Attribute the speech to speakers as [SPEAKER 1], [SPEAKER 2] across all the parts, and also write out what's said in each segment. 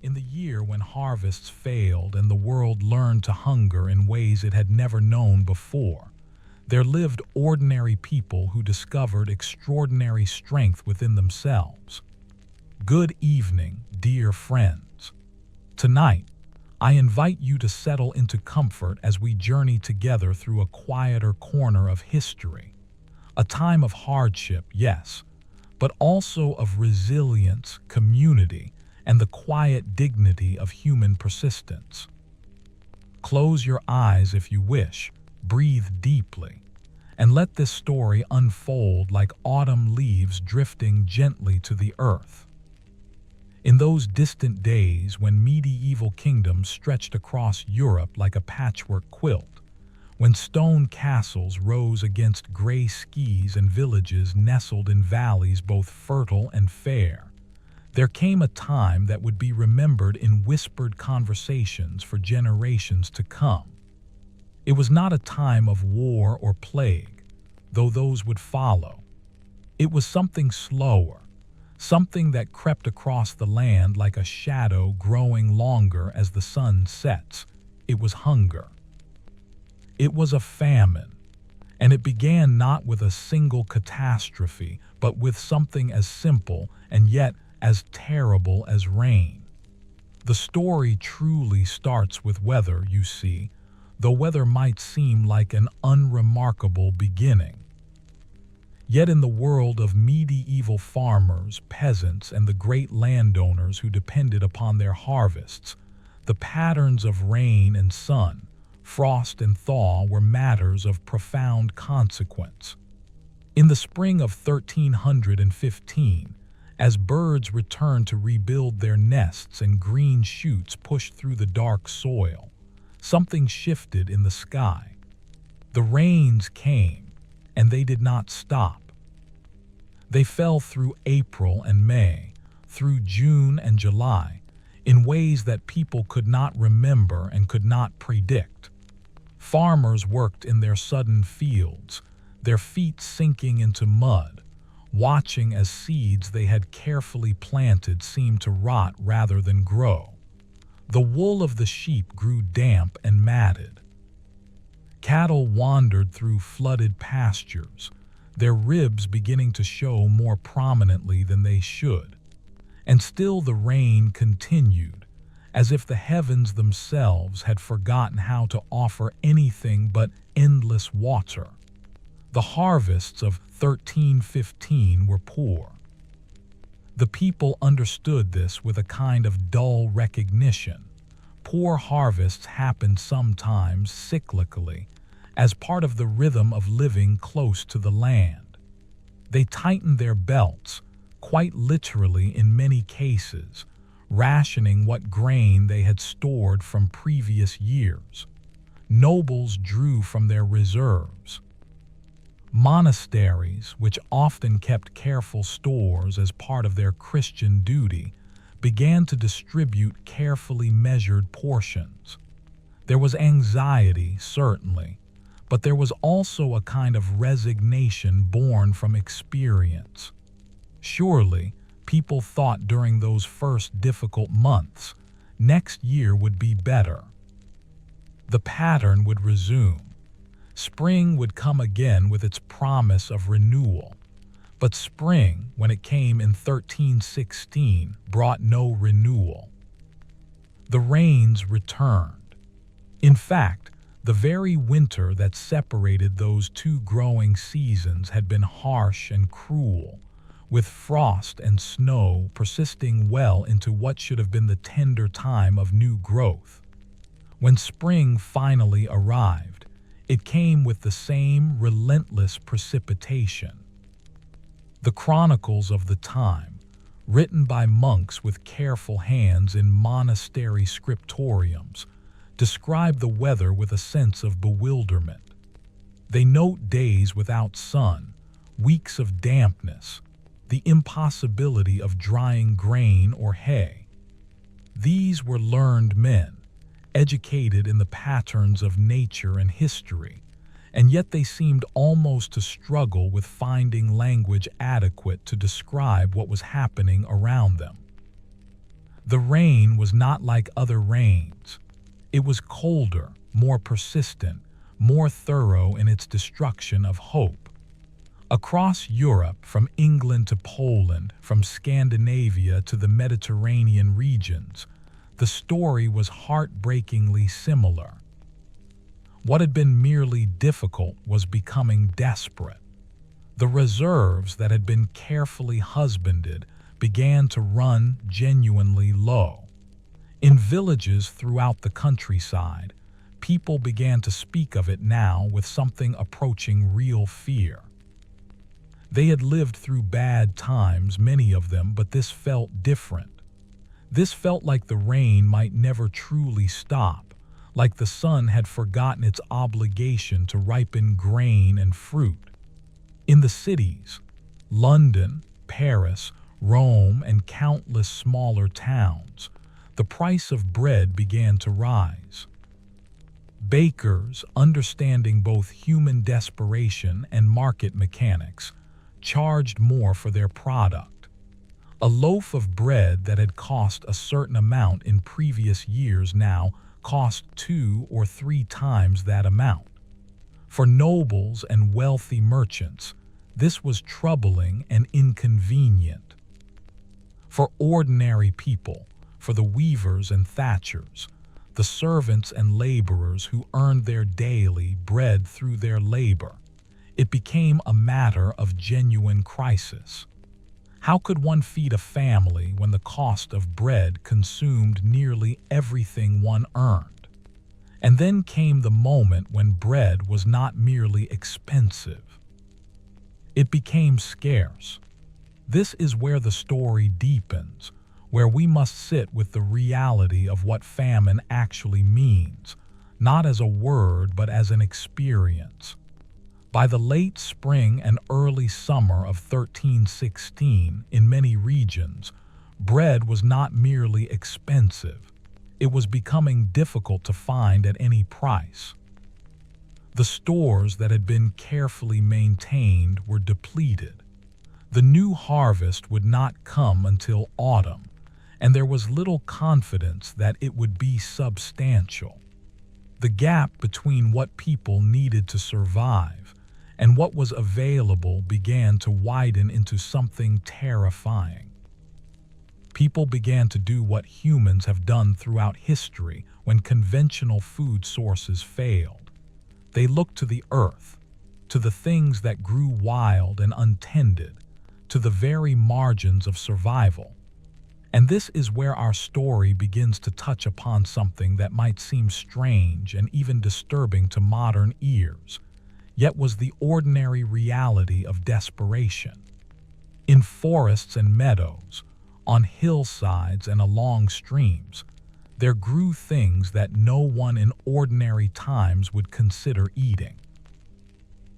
[SPEAKER 1] In the year when harvests failed and the world learned to hunger in ways it had never known before, there lived ordinary people who discovered extraordinary strength within themselves. Good evening, dear friends. Tonight, I invite you to settle into comfort as we journey together through a quieter corner of history. A time of hardship, yes, but also of resilience, community, and the quiet dignity of human persistence. Close your eyes if you wish, breathe deeply, and let this story unfold like autumn leaves drifting gently to the earth. In those distant days when medieval kingdoms stretched across Europe like a patchwork quilt, when stone castles rose against gray skis and villages nestled in valleys both fertile and fair, there came a time that would be remembered in whispered conversations for generations to come. It was not a time of war or plague, though those would follow. It was something slower, something that crept across the land like a shadow growing longer as the sun sets. It was hunger. It was a famine, and it began not with a single catastrophe, but with something as simple and yet as terrible as rain. The story truly starts with weather, you see, though weather might seem like an unremarkable beginning. Yet in the world of medieval farmers, peasants, and the great landowners who depended upon their harvests, the patterns of rain and sun, frost and thaw were matters of profound consequence. In the spring of 1315, as birds returned to rebuild their nests and green shoots pushed through the dark soil, something shifted in the sky. The rains came, and they did not stop. They fell through April and May, through June and July, in ways that people could not remember and could not predict. Farmers worked in their sodden fields, their feet sinking into mud, watching as seeds they had carefully planted seemed to rot rather than grow. The wool of the sheep grew damp and matted. Cattle wandered through flooded pastures, their ribs beginning to show more prominently than they should. And still the rain continued, as if the heavens themselves had forgotten how to offer anything but endless water. The harvests of 1315 were poor. The people understood this with a kind of dull recognition. Poor harvests happened sometimes cyclically, as part of the rhythm of living close to the land. They tightened their belts, quite literally in many cases, rationing what grain they had stored from previous years. Nobles drew from their reserves. Monasteries, which often kept careful stores as part of their Christian duty, began to distribute carefully measured portions. There was anxiety, certainly, but there was also a kind of resignation born from experience. Surely, people thought during those first difficult months, next year would be better. The pattern would resume. Spring would come again with its promise of renewal. But spring, when it came in 1316, brought no renewal. The rains returned. In fact, the very winter that separated those two growing seasons had been harsh and cruel, with frost and snow persisting well into what should have been the tender time of new growth. When spring finally arrived, it came with the same relentless precipitation. The chronicles of the time, written by monks with careful hands in monastery scriptoriums, describe the weather with a sense of bewilderment. They note days without sun, weeks of dampness, the impossibility of drying grain or hay. These were learned men, educated in the patterns of nature and history, and yet they seemed almost to struggle with finding language adequate to describe what was happening around them. The rain was not like other rains. It was colder, more persistent, more thorough in its destruction of hope. Across Europe, from England to Poland, from Scandinavia to the Mediterranean regions, the story was heartbreakingly similar. What had been merely difficult was becoming desperate. The reserves that had been carefully husbanded began to run genuinely low. In villages throughout the countryside, people began to speak of it now with something approaching real fear. They had lived through bad times, many of them, but this felt different. This felt like the rain might never truly stop, like the sun had forgotten its obligation to ripen grain and fruit. In the cities, London, Paris, Rome, and countless smaller towns, the price of bread began to rise. Bakers, understanding both human desperation and market mechanics, charged more for their product. A loaf of bread that had cost a certain amount in previous years now cost 2 or 3 times that amount. For nobles and wealthy merchants, this was troubling and inconvenient. For ordinary people, for the weavers and thatchers, the servants and laborers who earned their daily bread through their labor, it became a matter of genuine crisis. How could one feed a family when the cost of bread consumed nearly everything one earned? And then came the moment when bread was not merely expensive. It became scarce. This is where the story deepens, where we must sit with the reality of what famine actually means, not as a word but as an experience. By the late spring and early summer of 1316, in many regions, bread was not merely expensive. It was becoming difficult to find at any price. The stores that had been carefully maintained were depleted. The new harvest would not come until autumn, and there was little confidence that it would be substantial. The gap between what people needed to survive and what was available began to widen into something terrifying. People began to do what humans have done throughout history when conventional food sources failed. They looked to the earth, to the things that grew wild and untended, to the very margins of survival. And this is where our story begins to touch upon something that might seem strange and even disturbing to modern ears, yet was the ordinary reality of desperation. In forests and meadows, on hillsides and along streams, there grew things that no one in ordinary times would consider eating.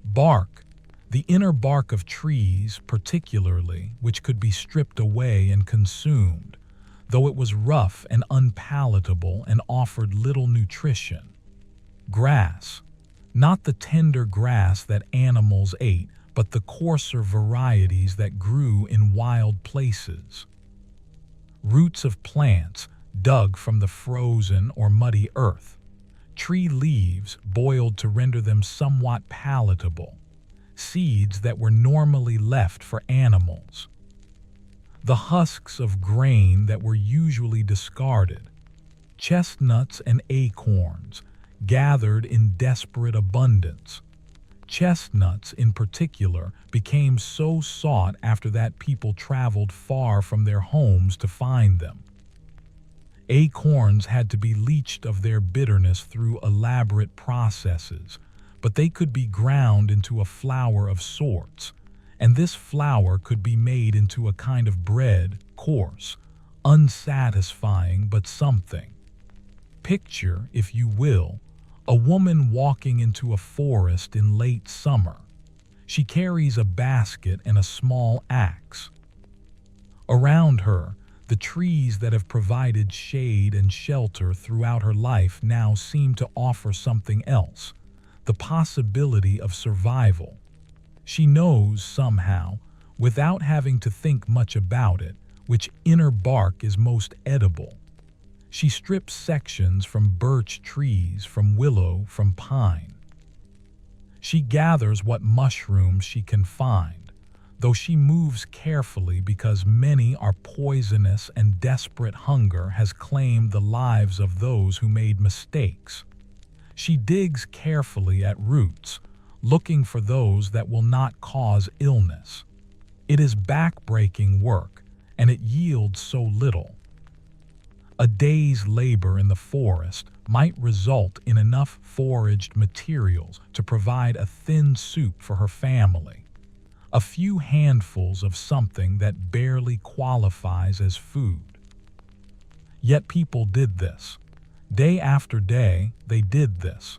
[SPEAKER 1] Bark, the inner bark of trees particularly, which could be stripped away and consumed, though it was rough and unpalatable and offered little nutrition. Grass, not the tender grass that animals ate, but the coarser varieties that grew in wild places. Roots of plants dug from the frozen or muddy earth. Tree leaves boiled to render them somewhat palatable. Seeds that were normally left for animals. The husks of grain that were usually discarded. Chestnuts and acorns, gathered in desperate abundance. Chestnuts, in particular, became so sought after that people traveled far from their homes to find them. Acorns had to be leached of their bitterness through elaborate processes, but they could be ground into a flour of sorts, and this flour could be made into a kind of bread, coarse, unsatisfying, but something. Picture, if you will, a woman walking into a forest in late summer. She carries a basket and a small axe. Around her, the trees that have provided shade and shelter throughout her life now seem to offer something else, the possibility of survival. She knows somehow, without having to think much about it, which inner bark is most edible. She strips sections from birch trees, from willow, from pine. She gathers what mushrooms she can find, though she moves carefully because many are poisonous and desperate hunger has claimed the lives of those who made mistakes. She digs carefully at roots, looking for those that will not cause illness. It is back-breaking work, and it yields so little. A day's labor in the forest might result in enough foraged materials to provide a thin soup for her family, a few handfuls of something that barely qualifies as food. Yet people did this. Day after day, they did this.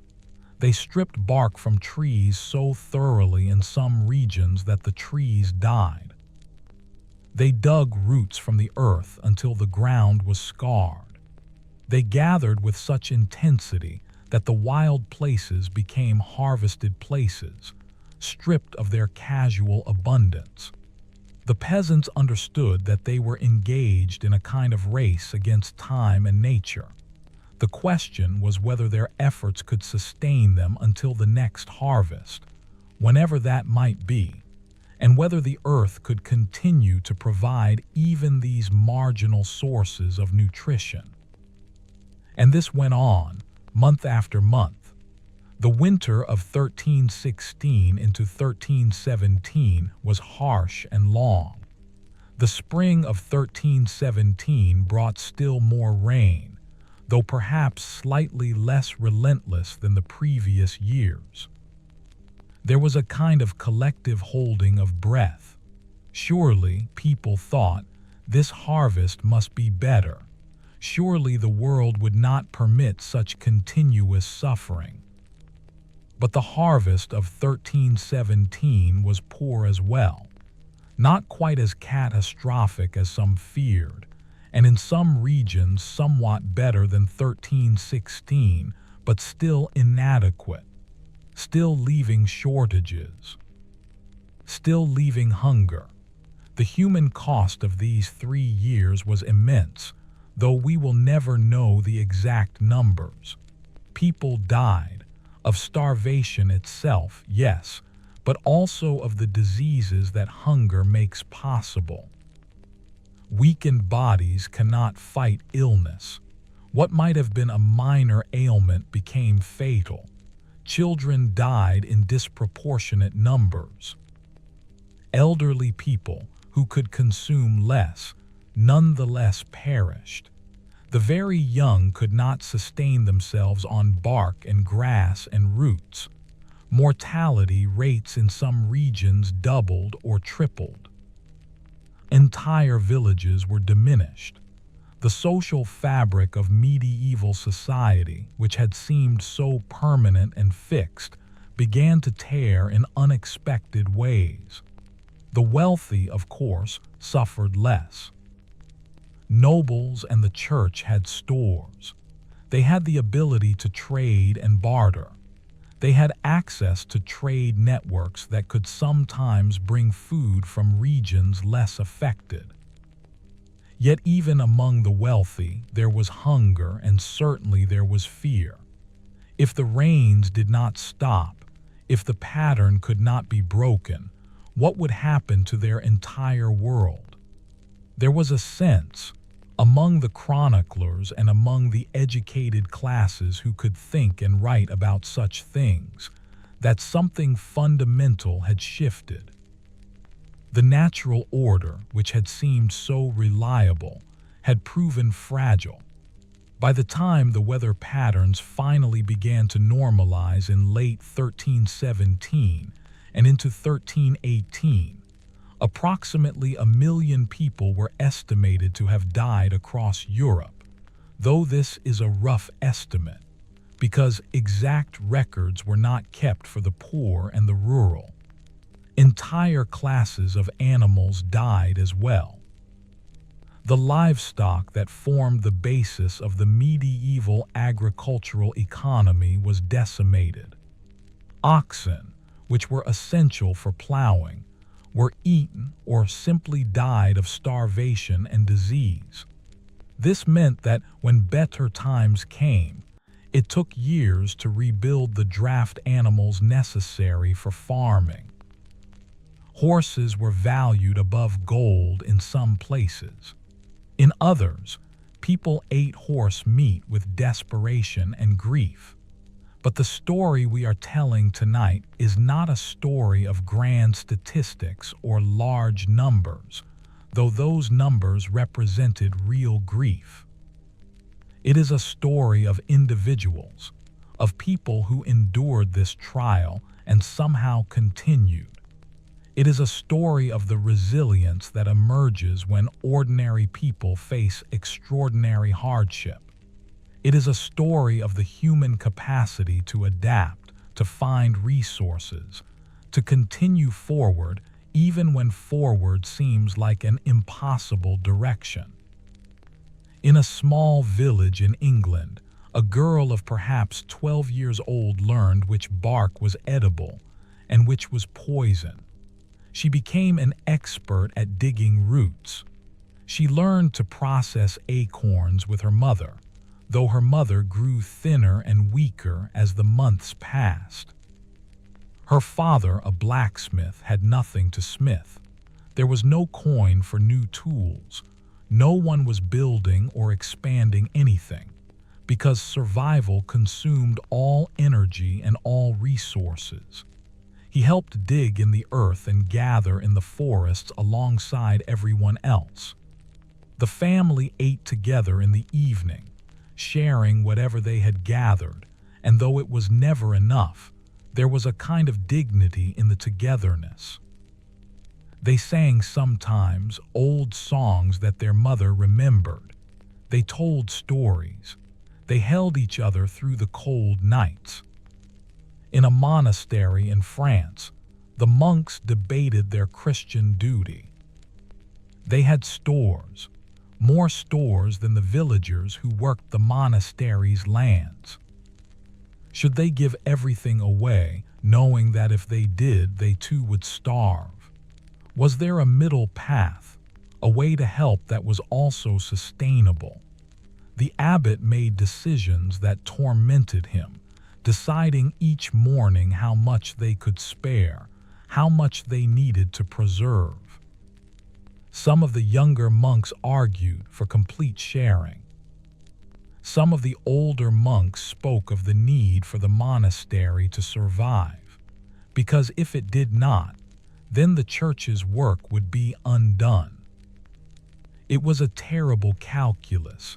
[SPEAKER 1] They stripped bark from trees so thoroughly in some regions that the trees died. They dug roots from the earth until the ground was scarred. They gathered with such intensity that the wild places became harvested places, stripped of their casual abundance. The peasants understood that they were engaged in a kind of race against time and nature. The question was whether their efforts could sustain them until the next harvest, whenever that might be, and whether the earth could continue to provide even these marginal sources of nutrition. And this went on, month after month. The winter of 1316 into 1317 was harsh and long. The spring of 1317 brought still more rain, though perhaps slightly less relentless than the previous years. There was a kind of collective holding of breath. Surely, people thought, this harvest must be better. Surely the world would not permit such continuous suffering. But the harvest of 1317 was poor as well, not quite as catastrophic as some feared, and in some regions somewhat better than 1316, but still inadequate, still leaving shortages, still leaving hunger. The human cost of these 3 years was immense, though we will never know the exact numbers. People died, of starvation itself, yes, but also of the diseases that hunger makes possible. Weakened bodies cannot fight illness. What might have been a minor ailment became fatal. Children died in disproportionate numbers. Elderly people, who could consume less, nonetheless perished. The very young could not sustain themselves on bark and grass and roots. Mortality rates in some regions doubled or tripled. Entire villages were diminished. The social fabric of medieval society, which had seemed so permanent and fixed, began to tear in unexpected ways. The wealthy, of course, suffered less. Nobles and the church had stores. They had the ability to trade and barter. They had access to trade networks that could sometimes bring food from regions less affected. Yet even among the wealthy, there was hunger and certainly there was fear. If the rains did not stop, if the pattern could not be broken, what would happen to their entire world? There was a sense, among the chroniclers and among the educated classes who could think and write about such things, that something fundamental had shifted. The natural order, which had seemed so reliable, had proven fragile. By the time the weather patterns finally began to normalize in late 1317 and into 1318, approximately 1 million people were estimated to have died across Europe, though this is a rough estimate, because exact records were not kept for the poor and the rural. Entire classes of animals died as well. The livestock that formed the basis of the medieval agricultural economy was decimated. Oxen, which were essential for plowing, were eaten or simply died of starvation and disease. This meant that when better times came, it took years to rebuild the draft animals necessary for farming. Horses were valued above gold in some places. In others, people ate horse meat with desperation and grief. But the story we are telling tonight is not a story of grand statistics or large numbers, though those numbers represented real grief. It is a story of individuals, of people who endured this trial and somehow continued. It is a story of the resilience that emerges when ordinary people face extraordinary hardship. It is a story of the human capacity to adapt, to find resources, to continue forward even when forward seems like an impossible direction. In a small village in England, a girl of perhaps 12 years old learned which bark was edible and which was poison. She became an expert at digging roots. She learned to process acorns with her mother, though her mother grew thinner and weaker as the months passed. Her father, a blacksmith, had nothing to smith. There was no coin for new tools. No one was building or expanding anything, because survival consumed all energy and all resources. He helped dig in the earth and gather in the forests alongside everyone else. The family ate together in the evening, sharing whatever they had gathered, and though it was never enough, there was a kind of dignity in the togetherness. They sang sometimes old songs that their mother remembered. They told stories. They held each other through the cold nights. In a monastery in France, the monks debated their Christian duty. They had stores, more stores than the villagers who worked the monastery's lands. Should they give everything away, knowing that if they did, they too would starve? Was there a middle path, a way to help that was also sustainable? The abbot made decisions that tormented him, deciding each morning how much they could spare, how much they needed to preserve. Some of the younger monks argued for complete sharing. Some of the older monks spoke of the need for the monastery to survive, because if it did not, then the church's work would be undone. It was a terrible calculus,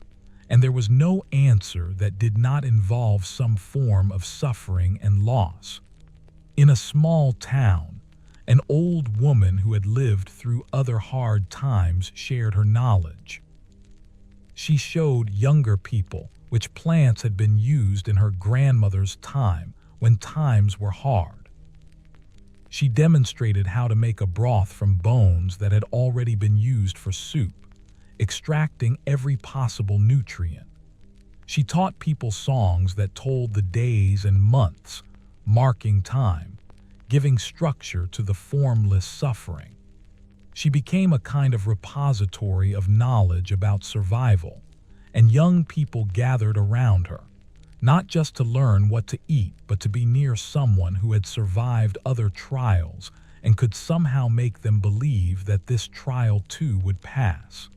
[SPEAKER 1] and there was no answer that did not involve some form of suffering and loss. In a small town, an old woman who had lived through other hard times shared her knowledge. She showed younger people which plants had been used in her grandmother's time when times were hard. She demonstrated how to make a broth from bones that had already been used for soup, extracting every possible nutrient. She taught people songs that told the days and months, marking time, giving structure to the formless suffering. She became a kind of repository of knowledge about survival, and young people gathered around her, not just to learn what to eat, but to be near someone who had survived other trials and could somehow make them believe that this trial too would pass.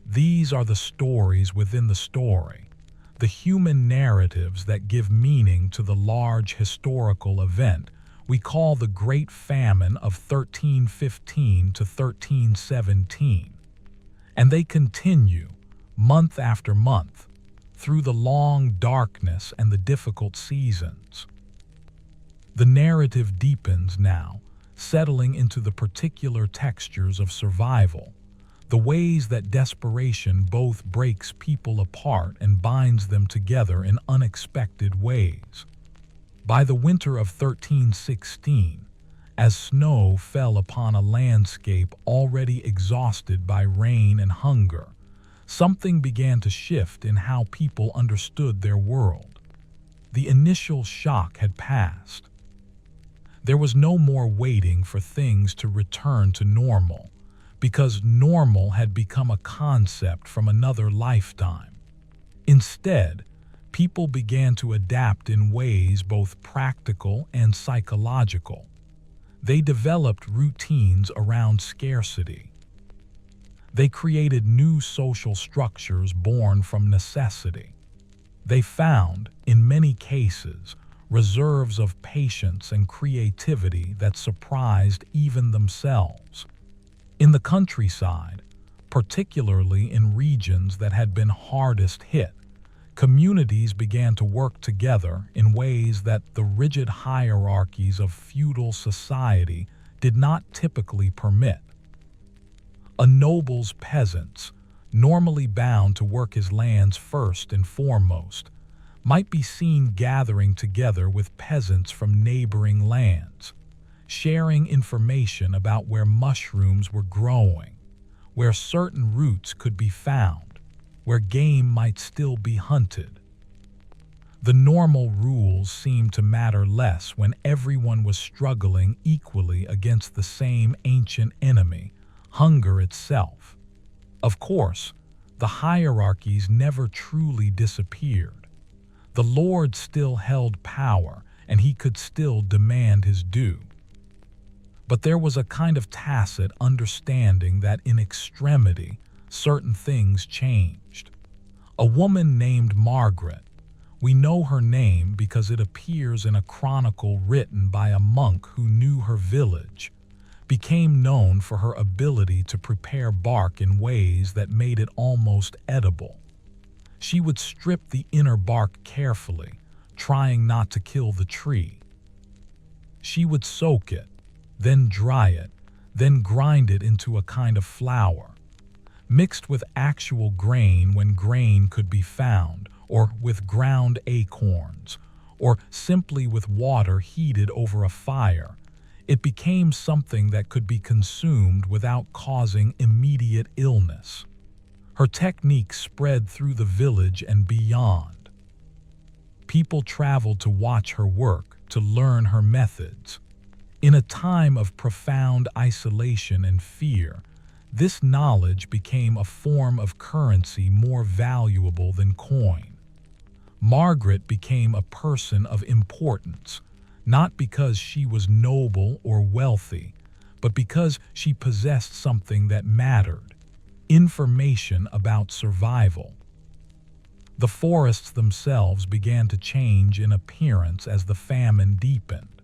[SPEAKER 1] These are the stories within the story, the human narratives that give meaning to the large historical event we call the Great Famine of 1315 to 1317. And they continue, month after month, through the long darkness and the difficult seasons. The narrative deepens now, settling into the particular textures of survival, the ways that desperation both breaks people apart and binds them together in unexpected ways. By the winter of 1316, as snow fell upon a landscape already exhausted by rain and hunger, something began to shift in how people understood their world. The initial shock had passed. There was no more waiting for things to return to normal, because normal had become a concept from another lifetime. Instead, people began to adapt in ways both practical and psychological. They developed routines around scarcity. They created new social structures born from necessity. They found, in many cases, reserves of patience and creativity that surprised even themselves. In the countryside, particularly in regions that had been hardest hit, communities began to work together in ways that the rigid hierarchies of feudal society did not typically permit. A noble's peasants, normally bound to work his lands first and foremost, might be seen gathering together with peasants from neighboring lands, sharing information about where mushrooms were growing, where certain roots could be found, where game might still be hunted. The normal rules seemed to matter less when everyone was struggling equally against the same ancient enemy, hunger itself. Of course, the hierarchies never truly disappeared. The Lord still held power, and he could still demand his due. But there was a kind of tacit understanding that in extremity, certain things changed. A woman named Margaret, we know her name because it appears in a chronicle written by a monk who knew her village, became known for her ability to prepare bark in ways that made it almost edible. She would strip the inner bark carefully, trying not to kill the tree. She would soak it, then dry it, then grind it into a kind of flour, mixed with actual grain when grain could be found, or with ground acorns, or simply with water heated over a fire. It became something that could be consumed without causing immediate illness. Her technique spread through the village and beyond. People traveled to watch her work, to learn her methods. In a time of profound isolation and fear, this knowledge became a form of currency more valuable than coin. Margaret became a person of importance, not because she was noble or wealthy, but because she possessed something that mattered: information about survival. The forests themselves began to change in appearance as the famine deepened.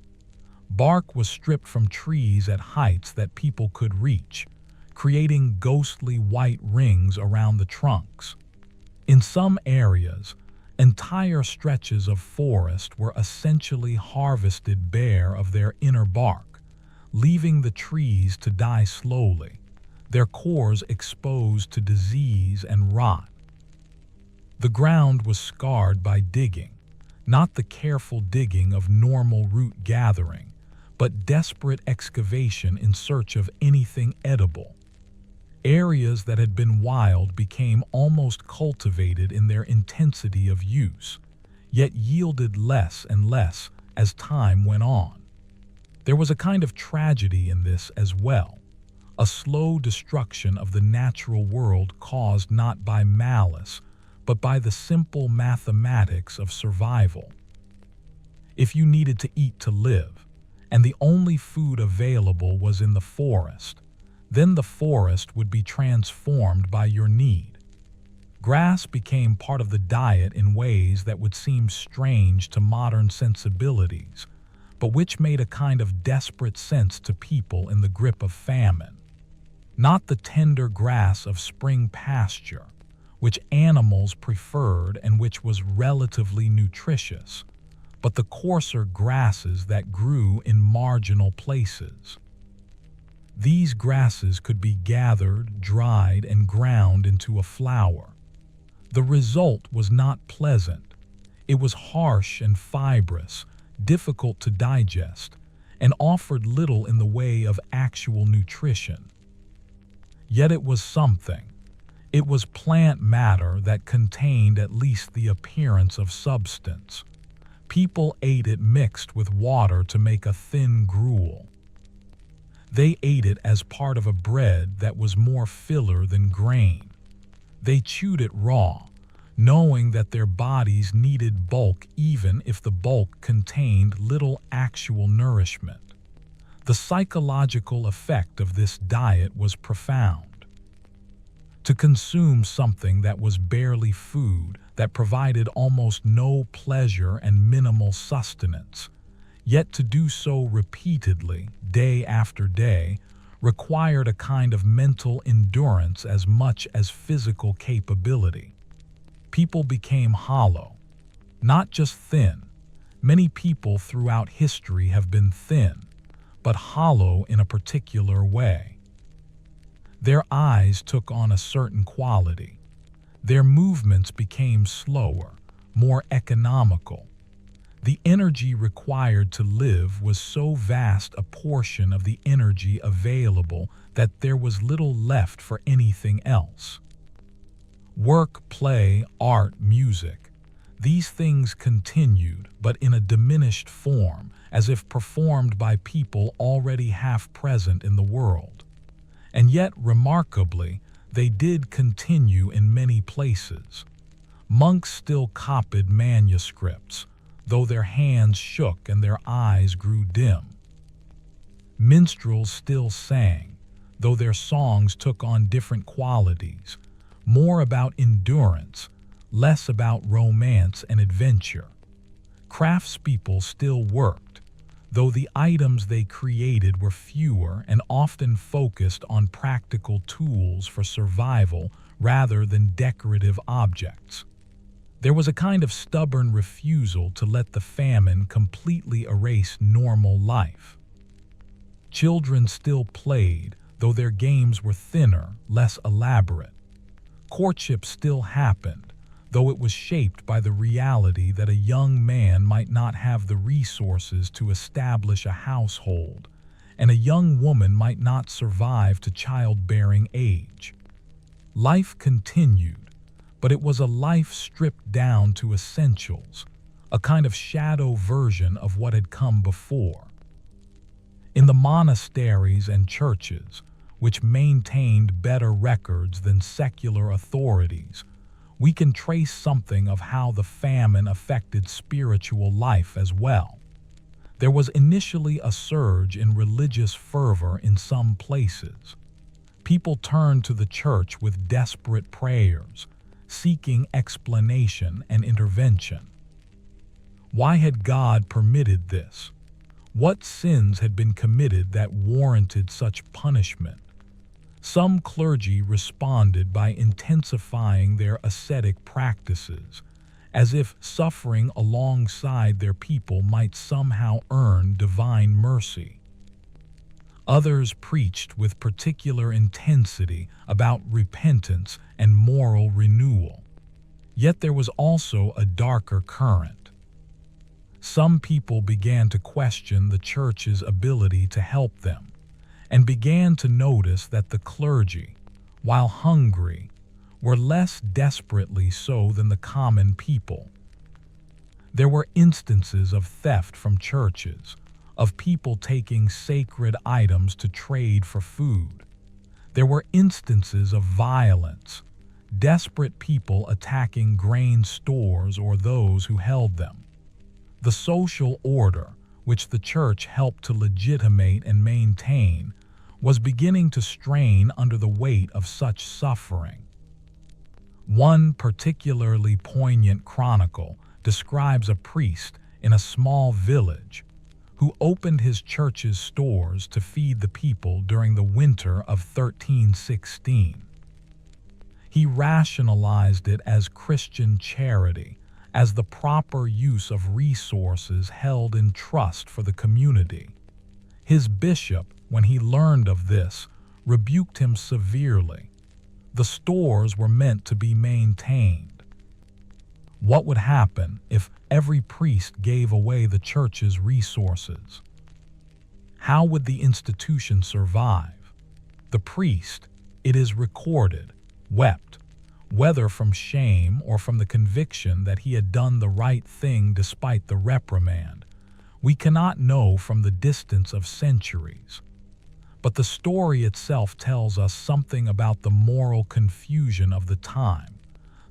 [SPEAKER 1] Bark was stripped from trees at heights that people could reach, creating ghostly white rings around the trunks. In some areas, entire stretches of forest were essentially harvested bare of their inner bark, leaving the trees to die slowly, their cores exposed to disease and rot. The ground was scarred by digging, not the careful digging of normal root gathering, but desperate excavation in search of anything edible. Areas that had been wild became almost cultivated in their intensity of use, yet yielded less and less as time went on. There was a kind of tragedy in this as well, a slow destruction of the natural world caused not by malice, but by the simple mathematics of survival. If you needed to eat to live, and the only food available was in the forest, then the forest would be transformed by your need. Grass became part of the diet in ways that would seem strange to modern sensibilities, but which made a kind of desperate sense to people in the grip of famine. Not the tender grass of spring pasture, which animals preferred and which was relatively nutritious, but the coarser grasses that grew in marginal places. These grasses could be gathered, dried, and ground into a flour. The result was not pleasant. It was harsh and fibrous, difficult to digest, and offered little in the way of actual nutrition. Yet it was something. It was plant matter that contained at least the appearance of substance. People ate it mixed with water to make a thin gruel. They ate it as part of a bread that was more filler than grain. They chewed it raw, knowing that their bodies needed bulk even if the bulk contained little actual nourishment. The psychological effect of this diet was profound. To consume something that was barely food, that provided almost no pleasure and minimal sustenance, yet to do so repeatedly, day after day, required a kind of mental endurance as much as physical capability. People became hollow, not just thin. Many people throughout history have been thin, but hollow in a particular way. Their eyes took on a certain quality. Their movements became slower, more economical. The energy required to live was so vast a portion of the energy available that there was little left for anything else. Work, play, art, music. These things continued, but in a diminished form, as if performed by people already half present in the world. And yet, remarkably, they did continue in many places. Monks still copied manuscripts, though their hands shook and their eyes grew dim. Minstrels still sang, though their songs took on different qualities, more about endurance, less about romance and adventure. Craftspeople still worked, though the items they created were fewer and often focused on practical tools for survival rather than decorative objects. There was a kind of stubborn refusal to let the famine completely erase normal life. Children still played, though their games were thinner, less elaborate. Courtship still happened, though it was shaped by the reality that a young man might not have the resources to establish a household, and a young woman might not survive to childbearing age. Life continued, but it was a life stripped down to essentials, a kind of shadow version of what had come before. In the monasteries and churches, which maintained better records than secular authorities, we can trace something of how the famine affected spiritual life as well. There was initially a surge in religious fervor in some places. People turned to the church with desperate prayers, seeking explanation and intervention. Why had God permitted this? What sins had been committed that warranted such punishment? Some clergy responded by intensifying their ascetic practices, as if suffering alongside their people might somehow earn divine mercy. Others preached with particular intensity about repentance and moral renewal. Yet there was also a darker current. Some people began to question the church's ability to help them, and began to notice that the clergy, while hungry, were less desperately so than the common people. There were instances of theft from churches, of people taking sacred items to trade for food. There were instances of violence, desperate people attacking grain stores or those who held them. The social order, which the church helped to legitimate and maintain, was beginning to strain under the weight of such suffering. One particularly poignant chronicle describes a priest in a small village who opened his church's stores to feed the people during the winter of 1316. He rationalized it as Christian charity, as the proper use of resources held in trust for the community. His bishop, when he learned of this, rebuked him severely. The stores were meant to be maintained. What would happen if every priest gave away the church's resources? How would the institution survive? The priest, it is recorded, wept, whether from shame or from the conviction that he had done the right thing despite the reprimand. We cannot know from the distance of centuries. But the story itself tells us something about the moral confusion of the time,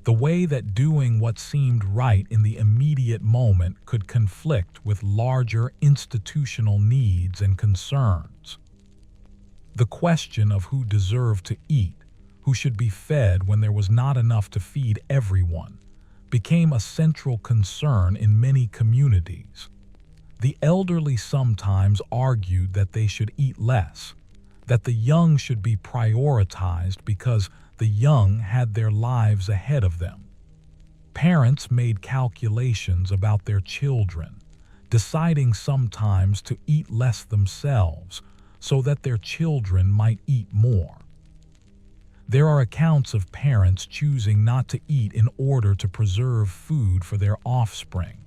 [SPEAKER 1] the way that doing what seemed right in the immediate moment could conflict with larger institutional needs and concerns. The question of who deserved to eat, who should be fed when there was not enough to feed everyone, became a central concern in many communities. The elderly sometimes argued that they should eat less, that the young should be prioritized because the young had their lives ahead of them. Parents made calculations about their children, deciding sometimes to eat less themselves so that their children might eat more. There are accounts of parents choosing not to eat in order to preserve food for their offspring.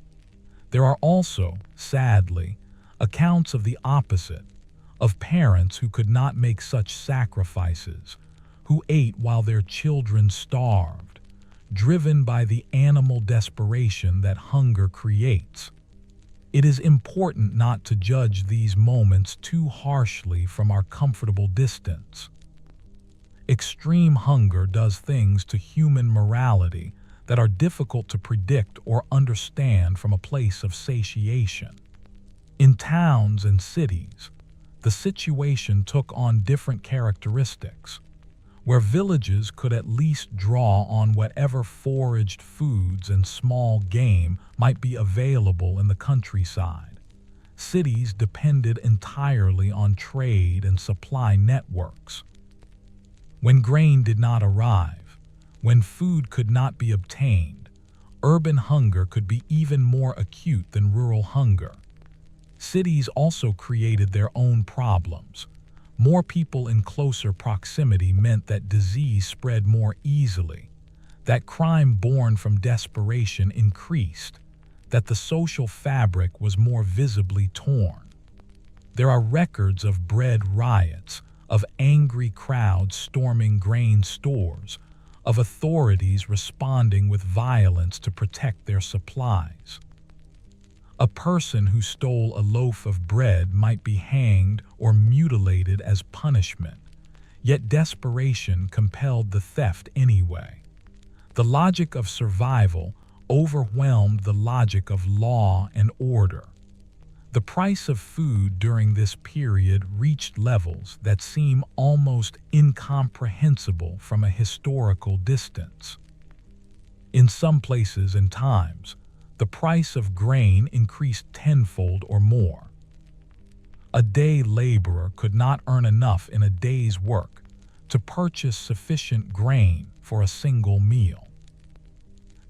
[SPEAKER 1] There are also, sadly, accounts of the opposite, of parents who could not make such sacrifices, who ate while their children starved, driven by the animal desperation that hunger creates. It is important not to judge these moments too harshly from our comfortable distance. Extreme hunger does things to human morality that are difficult to predict or understand from a place of satiation. In towns and cities, the situation took on different characteristics. Where villages could at least draw on whatever foraged foods and small game might be available in the countryside, cities depended entirely on trade and supply networks. When grain did not arrive, when food could not be obtained, urban hunger could be even more acute than rural hunger. Cities also created their own problems. More people in closer proximity meant that disease spread more easily, that crime born from desperation increased, that the social fabric was more visibly torn. There are records of bread riots, of angry crowds storming grain stores, of authorities responding with violence to protect their supplies. A person who stole a loaf of bread might be hanged or mutilated as punishment, yet desperation compelled the theft anyway. The logic of survival overwhelmed the logic of law and order. The price of food during this period reached levels that seem almost incomprehensible from a historical distance. In some places and times, the price of grain increased tenfold or more. A day laborer could not earn enough in a day's work to purchase sufficient grain for a single meal.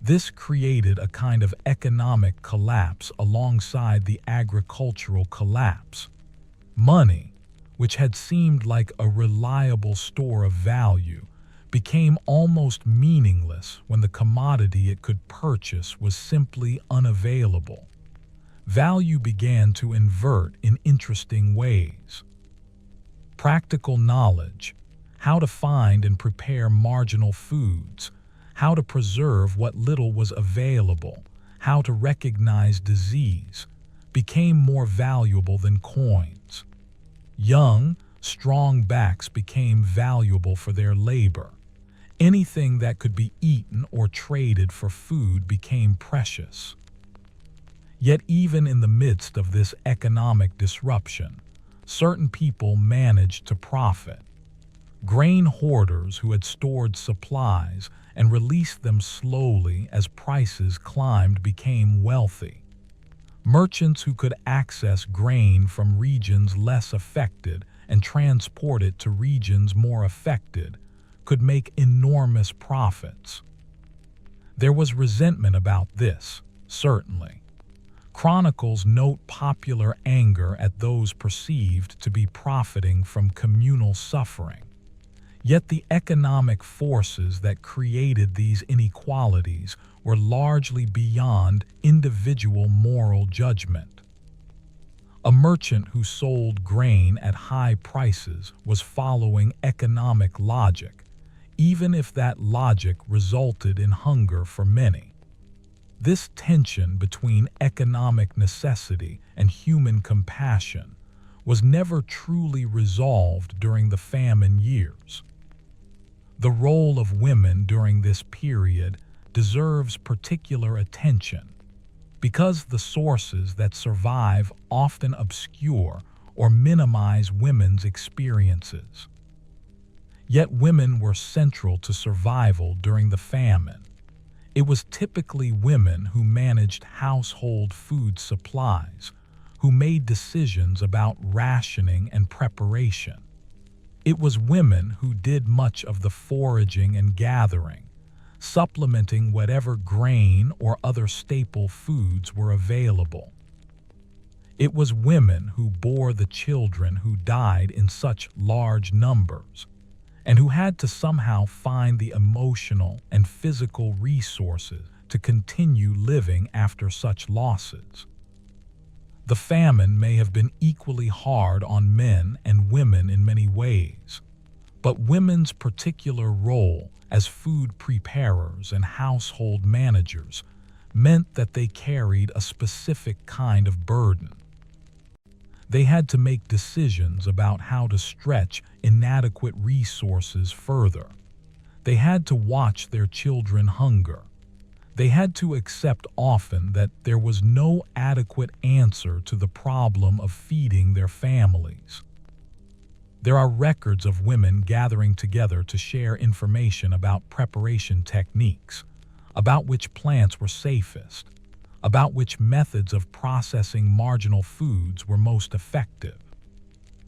[SPEAKER 1] This created a kind of economic collapse alongside the agricultural collapse. Money, which had seemed like a reliable store of value, became almost meaningless when the commodity it could purchase was simply unavailable. Value began to invert in interesting ways. Practical knowledge, how to find and prepare marginal foods, how to preserve what little was available, how to recognize disease, became more valuable than coins. Young, strong backs became valuable for their labor. Anything that could be eaten or traded for food became precious. Yet even in the midst of this economic disruption, certain people managed to profit. Grain hoarders who had stored supplies and released them slowly as prices climbed became wealthy. Merchants who could access grain from regions less affected and transport it to regions more affected could make enormous profits. There was resentment about this, certainly. Chronicles note popular anger at those perceived to be profiting from communal suffering. Yet the economic forces that created these inequalities were largely beyond individual moral judgment. A merchant who sold grain at high prices was following economic logic, even if that logic resulted in hunger for many. This tension between economic necessity and human compassion was never truly resolved during the famine years. The role of women during this period deserves particular attention because the sources that survive often obscure or minimize women's experiences. Yet women were central to survival during the famine. It was typically women who managed household food supplies, who made decisions about rationing and preparation. It was women who did much of the foraging and gathering, supplementing whatever grain or other staple foods were available. It was women who bore the children who died in such large numbers, and who had to somehow find the emotional and physical resources to continue living after such losses. The famine may have been equally hard on men and women in many ways, but women's particular role as food preparers and household managers meant that they carried a specific kind of burden. They had to make decisions about how to stretch inadequate resources further. They had to watch their children hunger. They had to accept often that there was no adequate answer to the problem of feeding their families. There are records of women gathering together to share information about preparation techniques, about which plants were safest, about which methods of processing marginal foods were most effective.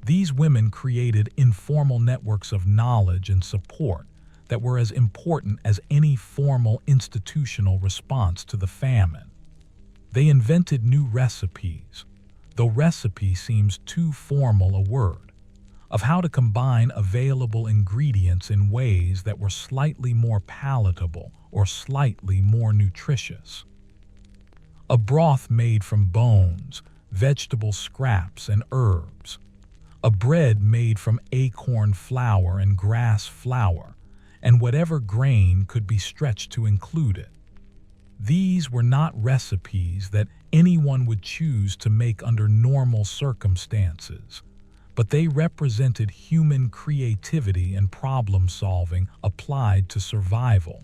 [SPEAKER 1] These women created informal networks of knowledge and support that were as important as any formal institutional response to the famine. They invented new recipes, though recipe seems too formal a word, of how to combine available ingredients in ways that were slightly more palatable or slightly more nutritious. A broth made from bones, vegetable scraps, and herbs. A bread made from acorn flour and grass flour, and whatever grain could be stretched to include it. These were not recipes that anyone would choose to make under normal circumstances, but they represented human creativity and problem-solving applied to survival.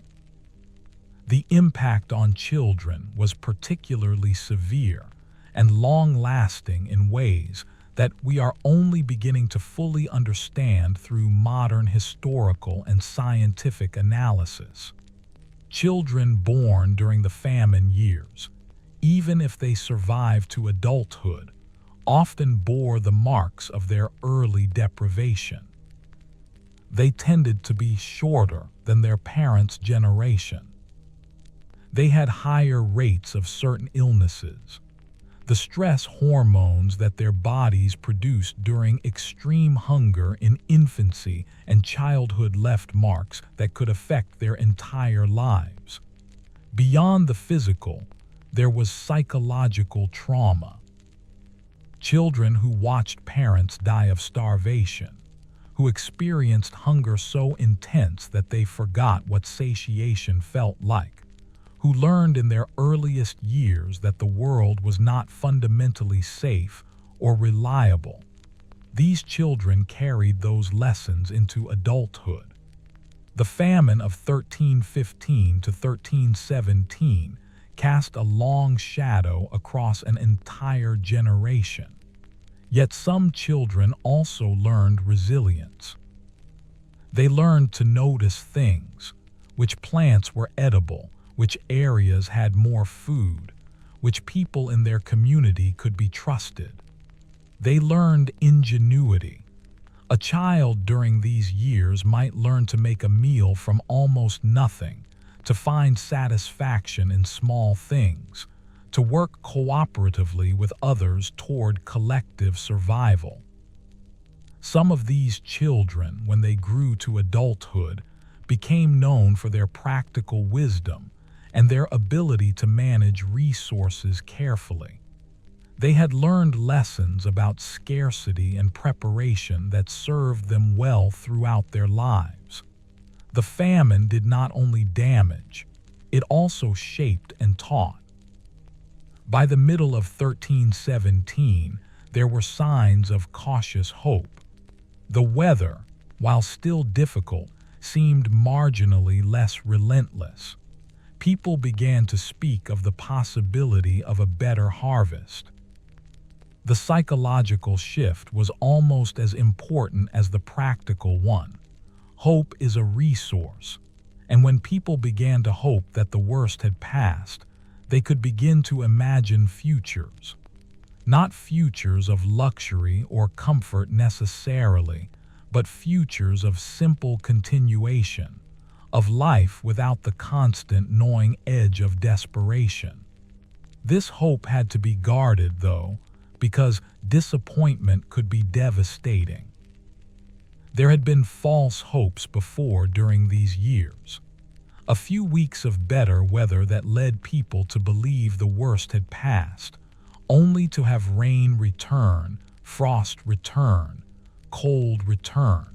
[SPEAKER 1] The impact on children was particularly severe and long-lasting in ways that we are only beginning to fully understand through modern historical and scientific analysis. Children born during the famine years, even if they survived to adulthood, often bore the marks of their early deprivation. They tended to be shorter than their parents' generation. They had higher rates of certain illnesses. The stress hormones that their bodies produced during extreme hunger in infancy and childhood left marks that could affect their entire lives. Beyond the physical, there was psychological trauma. Children who watched parents die of starvation, who experienced hunger so intense that they forgot what satiation felt like, who learned in their earliest years that the world was not fundamentally safe or reliable. These children carried those lessons into adulthood. The famine of 1315 to 1317 cast a long shadow across an entire generation. Yet some children also learned resilience. They learned to notice things, which plants were edible, which areas had more food, which people in their community could be trusted. They learned ingenuity. A child during these years might learn to make a meal from almost nothing, to find satisfaction in small things, to work cooperatively with others toward collective survival. Some of these children, when they grew to adulthood, became known for their practical wisdom and their ability to manage resources carefully. They had learned lessons about scarcity and preparation that served them well throughout their lives. The famine did not only damage, it also shaped and taught. By the middle of 1317, there were signs of cautious hope. The weather, while still difficult, seemed marginally less relentless. People began to speak of the possibility of a better harvest. The psychological shift was almost as important as the practical one. Hope is a resource, and when people began to hope that the worst had passed, they could begin to imagine futures. Not futures of luxury or comfort necessarily, but futures of simple continuation, of life without the constant gnawing edge of desperation. This hope had to be guarded, though, because disappointment could be devastating. There had been false hopes before during these years. A few weeks of better weather that led people to believe the worst had passed, only to have rain return, frost return, cold return.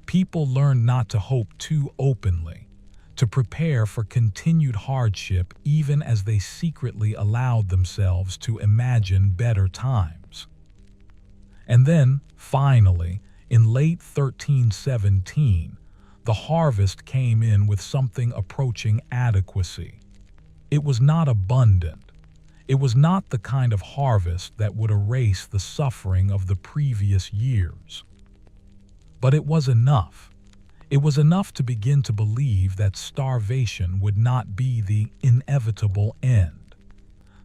[SPEAKER 1] People learned not to hope too openly, to prepare for continued hardship even as they secretly allowed themselves to imagine better times. And then, finally, in late 1317, the harvest came in with something approaching adequacy. It was not abundant. It was not the kind of harvest that would erase the suffering of the previous years. But it was enough. It was enough to begin to believe that starvation would not be the inevitable end.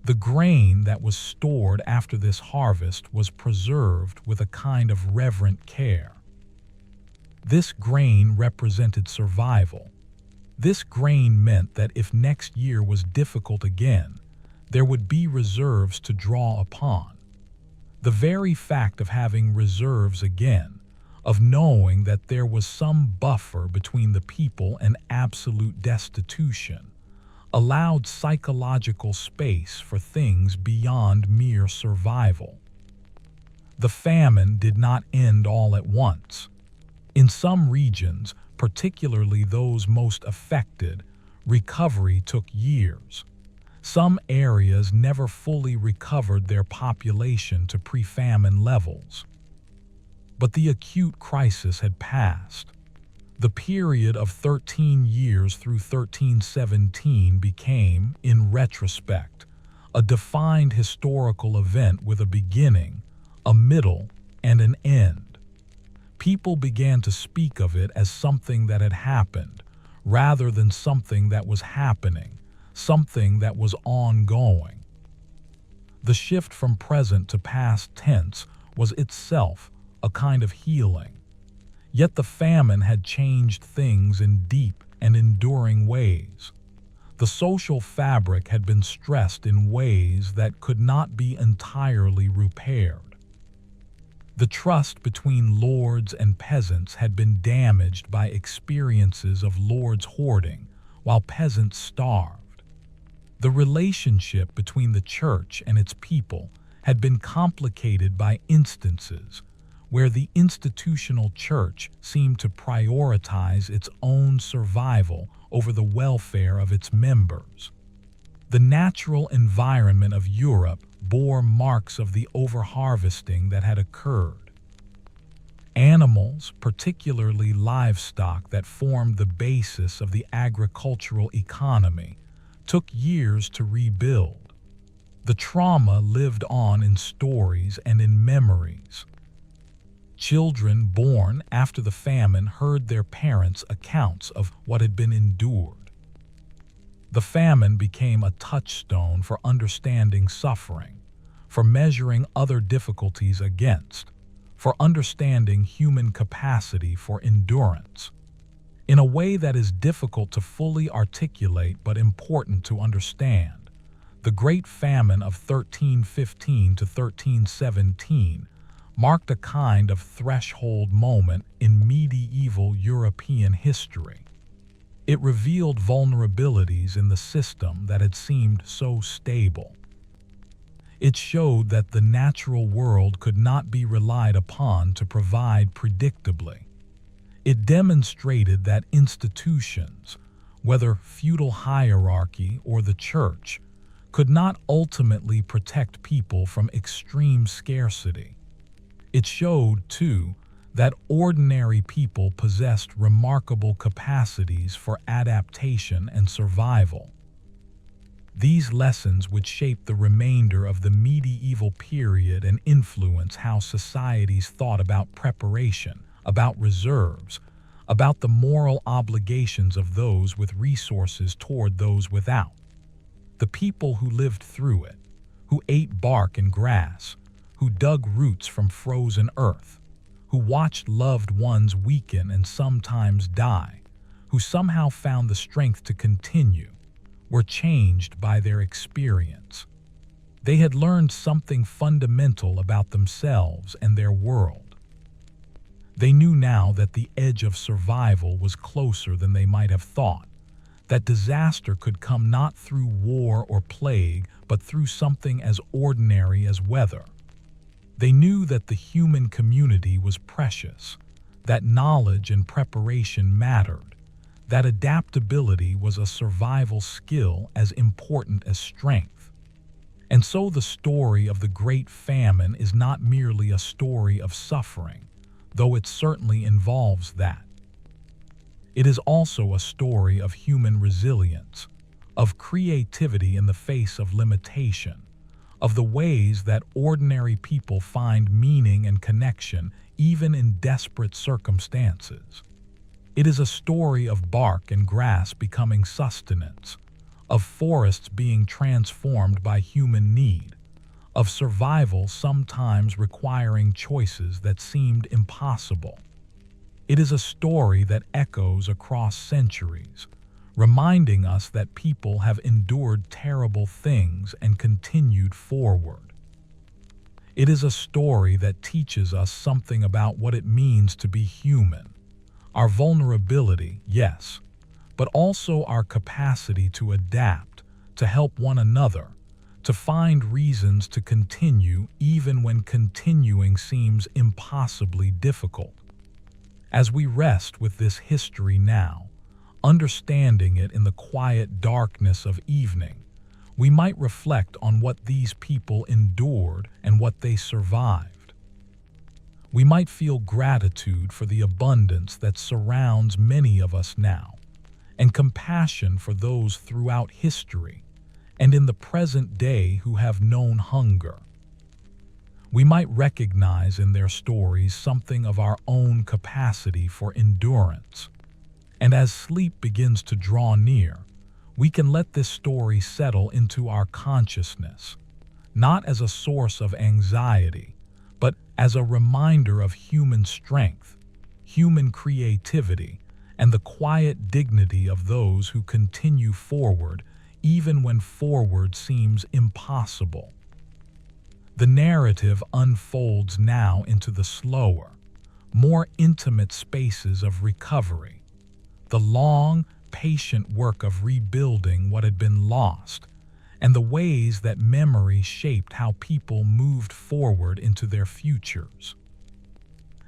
[SPEAKER 1] The grain that was stored after this harvest was preserved with a kind of reverent care. This grain represented survival. This grain meant that if next year was difficult again, there would be reserves to draw upon. The very fact of having reserves again, of knowing that there was some buffer between the people and absolute destitution, allowed psychological space for things beyond mere survival. The famine did not end all at once. In some regions, particularly those most affected, recovery took years. Some areas never fully recovered their population to pre-famine levels. But the acute crisis had passed. The period of 13 years through 1317 became, in retrospect, a defined historical event with a beginning, a middle, and an end. People began to speak of it as something that had happened, rather than something that was happening, something that was ongoing. The shift from present to past tense was itself a kind of healing. Yet the famine had changed things in deep and enduring ways. The social fabric had been stressed in ways that could not be entirely repaired. The trust between lords and peasants had been damaged by experiences of lords hoarding while peasants starved. The relationship between the church and its people had been complicated by instances where the institutional church seemed to prioritize its own survival over the welfare of its members. The natural environment of Europe bore marks of the overharvesting that had occurred. Animals, particularly livestock that formed the basis of the agricultural economy, took years to rebuild. The trauma lived on in stories and in memories. Children born after the famine heard their parents' accounts of what had been endured. The famine became a touchstone for understanding suffering, for measuring other difficulties against, for understanding human capacity for endurance. In a way that is difficult to fully articulate but important to understand, the Great Famine of 1315 to 1317 marked a kind of threshold moment in medieval European history. It revealed vulnerabilities in the system that had seemed so stable. It showed that the natural world could not be relied upon to provide predictably. It demonstrated that institutions, whether feudal hierarchy or the church, could not ultimately protect people from extreme scarcity. It showed, too, that ordinary people possessed remarkable capacities for adaptation and survival. These lessons would shape the remainder of the medieval period and influence how societies thought about preparation, about reserves, about the moral obligations of those with resources toward those without. The people who lived through it, who ate bark and grass, who dug roots from frozen earth, who watched loved ones weaken and sometimes die, who somehow found the strength to continue, were changed by their experience. They had learned something fundamental about themselves and their world. They knew now that the edge of survival was closer than they might have thought, that disaster could come not through war or plague, but through something as ordinary as weather. They knew that the human community was precious, that knowledge and preparation mattered, that adaptability was a survival skill as important as strength. And so the story of the Great Famine is not merely a story of suffering, though it certainly involves that. It is also a story of human resilience, of creativity in the face of limitation, of the ways that ordinary people find meaning and connection even in desperate circumstances. It is a story of bark and grass becoming sustenance, of forests being transformed by human need, of survival sometimes requiring choices that seemed impossible. It is a story that echoes across centuries, reminding us that people have endured terrible things and continued forward. It is a story that teaches us something about what it means to be human, our vulnerability, yes, but also our capacity to adapt, to help one another, to find reasons to continue even when continuing seems impossibly difficult. As we rest with this history now, understanding it in the quiet darkness of evening, we might reflect on what these people endured and what they survived. We might feel gratitude for the abundance that surrounds many of us now, and compassion for those throughout history and in the present day who have known hunger. We might recognize in their stories something of our own capacity for endurance. And as sleep begins to draw near, we can let this story settle into our consciousness, not as a source of anxiety, but as a reminder of human strength, human creativity, and the quiet dignity of those who continue forward even when forward seems impossible. The narrative unfolds now into the slower, more intimate spaces of recovery, the long, patient work of rebuilding what had been lost, and the ways that memory shaped how people moved forward into their futures.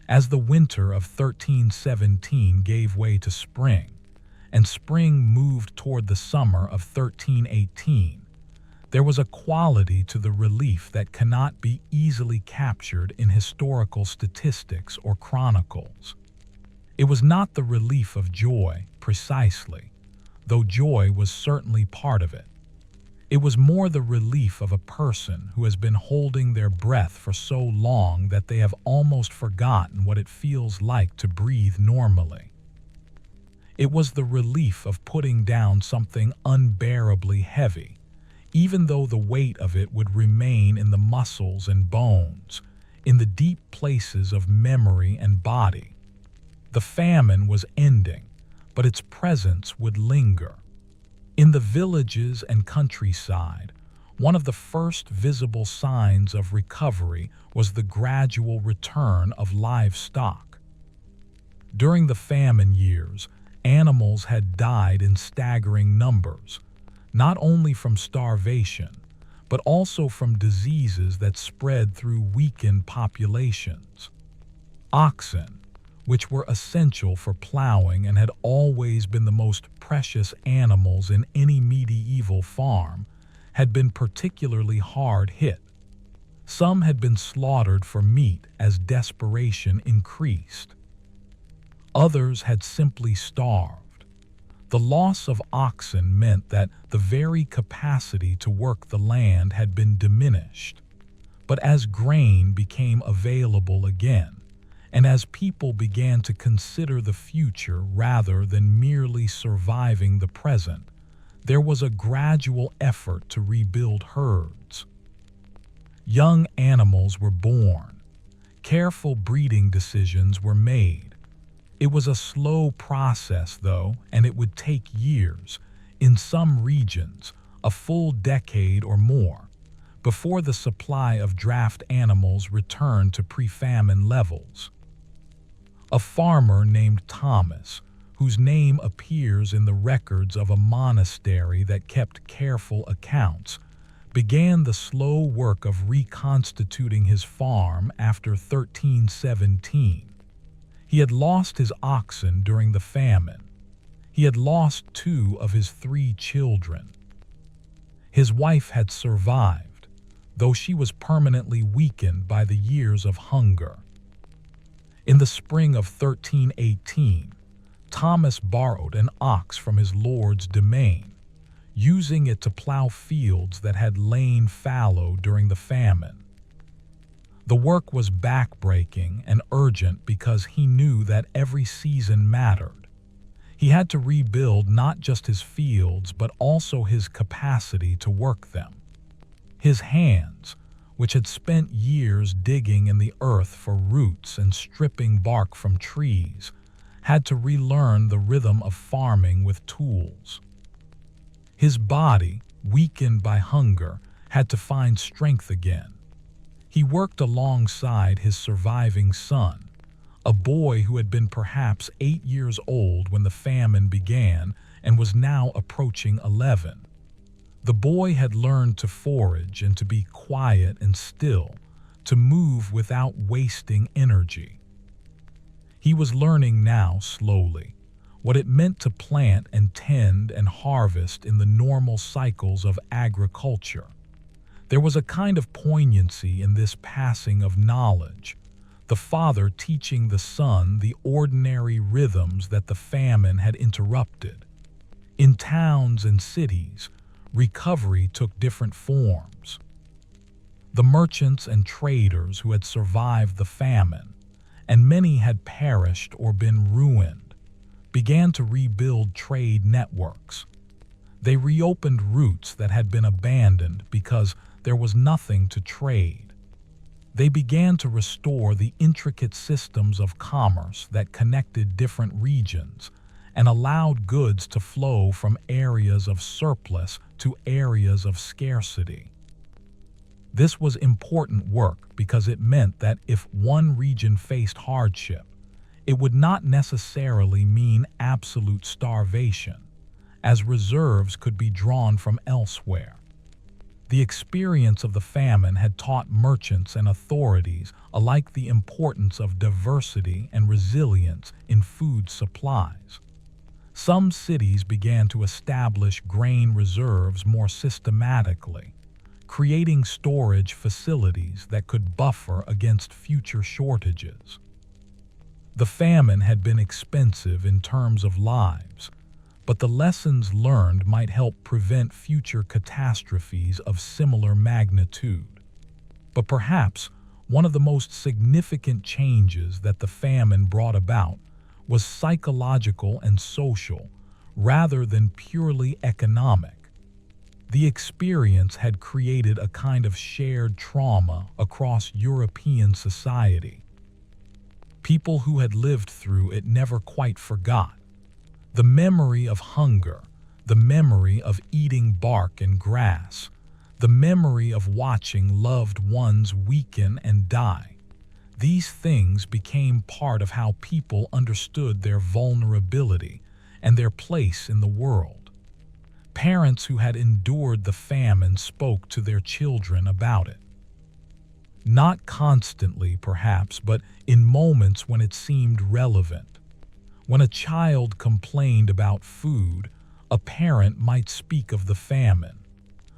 [SPEAKER 1] As the winter of 1317 gave way to spring, and spring moved toward the summer of 1318, there was a quality to the relief that cannot be easily captured in historical statistics or chronicles. It was not the relief of joy, precisely, though joy was certainly part of it. It was more the relief of a person who has been holding their breath for so long that they have almost forgotten what it feels like to breathe normally. It was the relief of putting down something unbearably heavy, even though the weight of it would remain in the muscles and bones, in the deep places of memory and body. The famine was ending, but its presence would linger. In the villages and countryside, one of the first visible signs of recovery was the gradual return of livestock. During the famine years, animals had died in staggering numbers, not only from starvation, but also from diseases that spread through weakened populations. Oxen, which were essential for plowing and had always been the most precious animals in any medieval farm, had been particularly hard hit. Some had been slaughtered for meat as desperation increased. Others had simply starved. The loss of oxen meant that the very capacity to work the land had been diminished. But as grain became available again, and as people began to consider the future rather than merely surviving the present, there was a gradual effort to rebuild herds. Young animals were born. Careful breeding decisions were made. It was a slow process, though, and it would take years, in some regions, a full decade or more, before the supply of draft animals returned to pre-famine levels. A farmer named Thomas, whose name appears in the records of a monastery that kept careful accounts, began the slow work of reconstituting his farm after 1317. He had lost his oxen during the famine. He had lost 2 of his 3 children. His wife had survived, though she was permanently weakened by the years of hunger. In the spring of 1318, Thomas borrowed an ox from his lord's domain, using it to plow fields that had lain fallow during the famine. The work was backbreaking and urgent because he knew that every season mattered. He had to rebuild not just his fields, but also his capacity to work them. His hands, which had spent years digging in the earth for roots and stripping bark from trees, had to relearn the rhythm of farming with tools. His body, weakened by hunger, had to find strength again. He worked alongside his surviving son, a boy who had been perhaps 8 years old when the famine began and was now approaching 11. The boy had learned to forage and to be quiet and still, to move without wasting energy. He was learning now, slowly, what it meant to plant and tend and harvest in the normal cycles of agriculture. There was a kind of poignancy in this passing of knowledge, the father teaching the son the ordinary rhythms that the famine had interrupted. In towns and cities, recovery took different forms. The merchants and traders who had survived the famine, and many had perished or been ruined, began to rebuild trade networks. They reopened routes that had been abandoned because there was nothing to trade. They began to restore the intricate systems of commerce that connected different regions and allowed goods to flow from areas of surplus to areas of scarcity. This was important work because it meant that if one region faced hardship, it would not necessarily mean absolute starvation, as reserves could be drawn from elsewhere. The experience of the famine had taught merchants and authorities alike the importance of diversity and resilience in food supplies. Some cities began to establish grain reserves more systematically, creating storage facilities that could buffer against future shortages. The famine had been expensive in terms of lives, but the lessons learned might help prevent future catastrophes of similar magnitude. But perhaps one of the most significant changes that the famine brought about was psychological and social, rather than purely economic. The experience had created a kind of shared trauma across European society. People who had lived through it never quite forgot. The memory of hunger, the memory of eating bark and grass, the memory of watching loved ones weaken and die. These things became part of how people understood their vulnerability and their place in the world. Parents who had endured the famine spoke to their children about it. Not constantly, perhaps, but in moments when it seemed relevant. When a child complained about food, a parent might speak of the famine.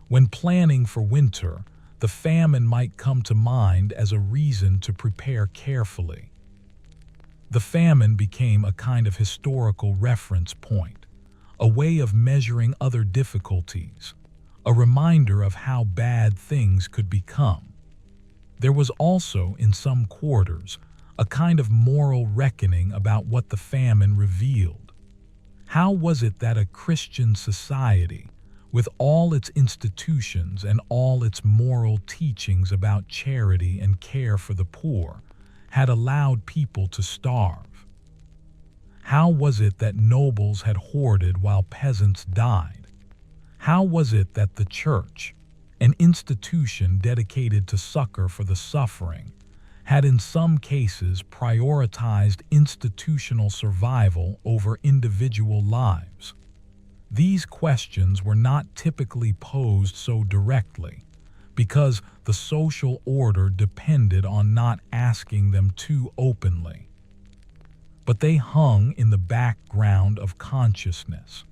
[SPEAKER 1] When planning for winter, the famine might come to mind as a reason to prepare carefully. The famine became a kind of historical reference point, a way of measuring other difficulties, a reminder of how bad things could become. There was also, in some quarters, a kind of moral reckoning about what the famine revealed. How was it that a Christian society, with all its institutions and all its moral teachings about charity and care for the poor, had allowed people to starve? How was it that nobles had hoarded while peasants died? How was it that the church, an institution dedicated to succor for the suffering, had in some cases prioritized institutional survival over individual lives? These questions were not typically posed so directly, because the social order depended on not asking them too openly. But they hung in the background of consciousness.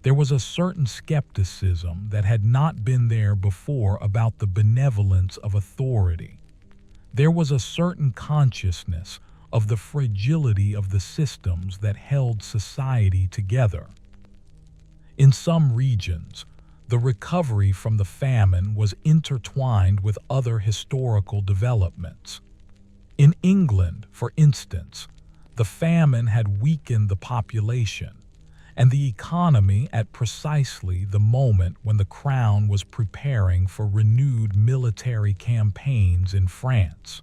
[SPEAKER 1] There was a certain skepticism that had not been there before about the benevolence of authority. There was a certain consciousness of the fragility of the systems that held society together. In some regions, the recovery from the famine was intertwined with other historical developments. In England, for instance, the famine had weakened the population and the economy at precisely the moment when the crown was preparing for renewed military campaigns in France.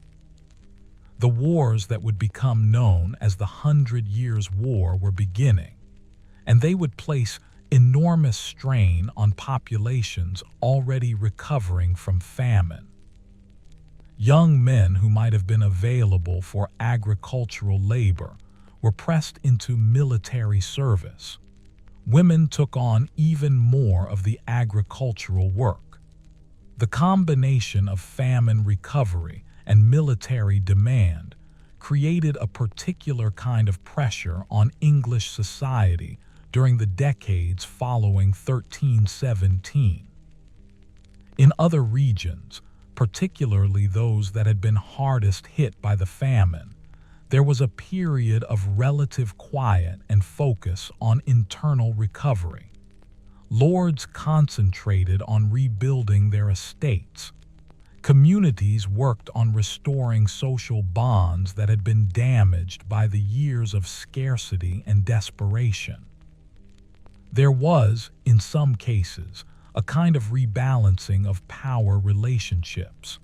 [SPEAKER 1] The wars that would become known as the 100 Years' War were beginning, and they would place enormous strain on populations already recovering from famine. Young men who might have been available for agricultural labor were pressed into military service. Women took on even more of the agricultural work. The combination of famine recovery and military demand created a particular kind of pressure on English society during the decades following 1317. In other regions, particularly those that had been hardest hit by the famine, there was a period of relative quiet and focus on internal recovery. Lords concentrated on rebuilding their estates. Communities worked on restoring social bonds that had been damaged by the years of scarcity and desperation. There was, in some cases, a kind of rebalancing of power relationships.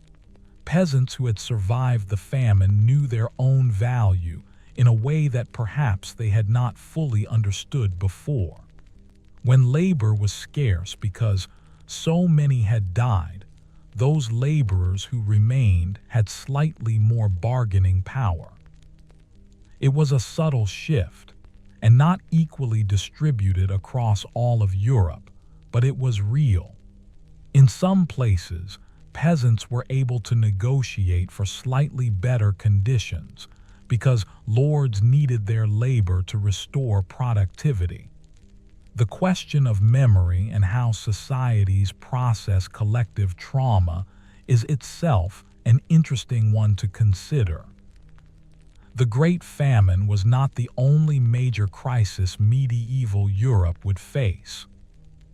[SPEAKER 1] Peasants who had survived the famine knew their own value in a way that perhaps they had not fully understood before. When labor was scarce because so many had died, those laborers who remained had slightly more bargaining power. It was a subtle shift, and not equally distributed across all of Europe, but it was real. In some places, peasants were able to negotiate for slightly better conditions because lords needed their labor to restore productivity. The question of memory and how societies process collective trauma is itself an interesting one to consider. The Great Famine was not the only major crisis medieval Europe would face.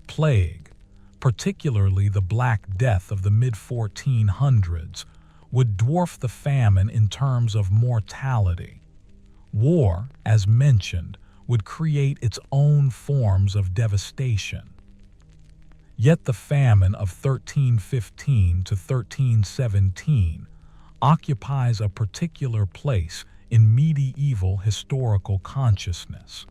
[SPEAKER 1] Plague, particularly the Black Death of the mid-1400s, would dwarf the famine in terms of mortality. War, as mentioned, would create its own forms of devastation. Yet the famine of 1315 to 1317 occupies a particular place in medieval historical consciousness,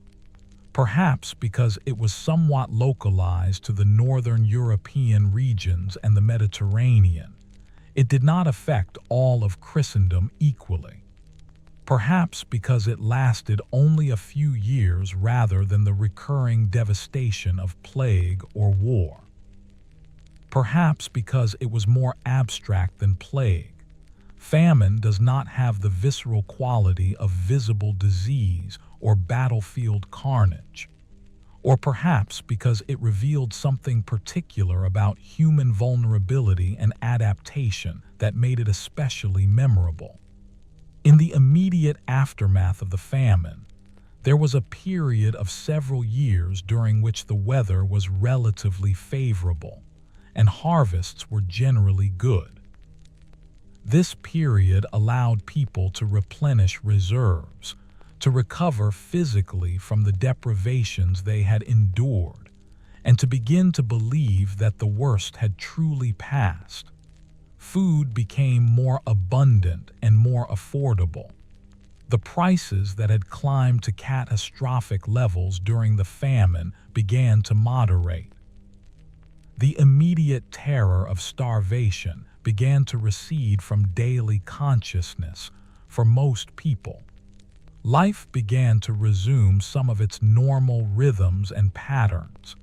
[SPEAKER 1] perhaps because it was somewhat localized to the northern European regions and the Mediterranean. It did not affect all of Christendom equally. Perhaps because it lasted only a few years rather than the recurring devastation of plague or war. Perhaps because it was more abstract than plague, Famine does not have the visceral quality of visible disease or battlefield carnage, or perhaps because it revealed something particular about human vulnerability and adaptation that made it especially memorable. In the immediate aftermath of the famine, there was a period of several years during which the weather was relatively favorable, and harvests were generally good. This period allowed people to replenish reserves, to recover physically from the deprivations they had endured, and to begin to believe that the worst had truly passed. Food became more abundant and more affordable. The prices that had climbed to catastrophic levels during the famine began to moderate. The immediate terror of starvation began to recede from daily consciousness for most people. Life began to resume some of its normal rhythms and patterns,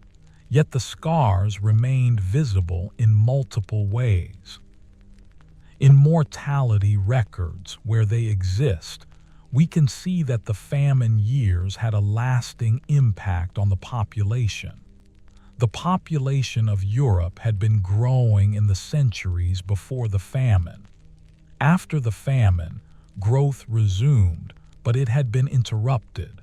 [SPEAKER 1] yet the scars remained visible in multiple ways. In mortality records, where they exist, we can see that the famine years had a lasting impact on the population. The population of Europe had been growing in the centuries before the famine. After the famine, growth resumed, but it had been interrupted.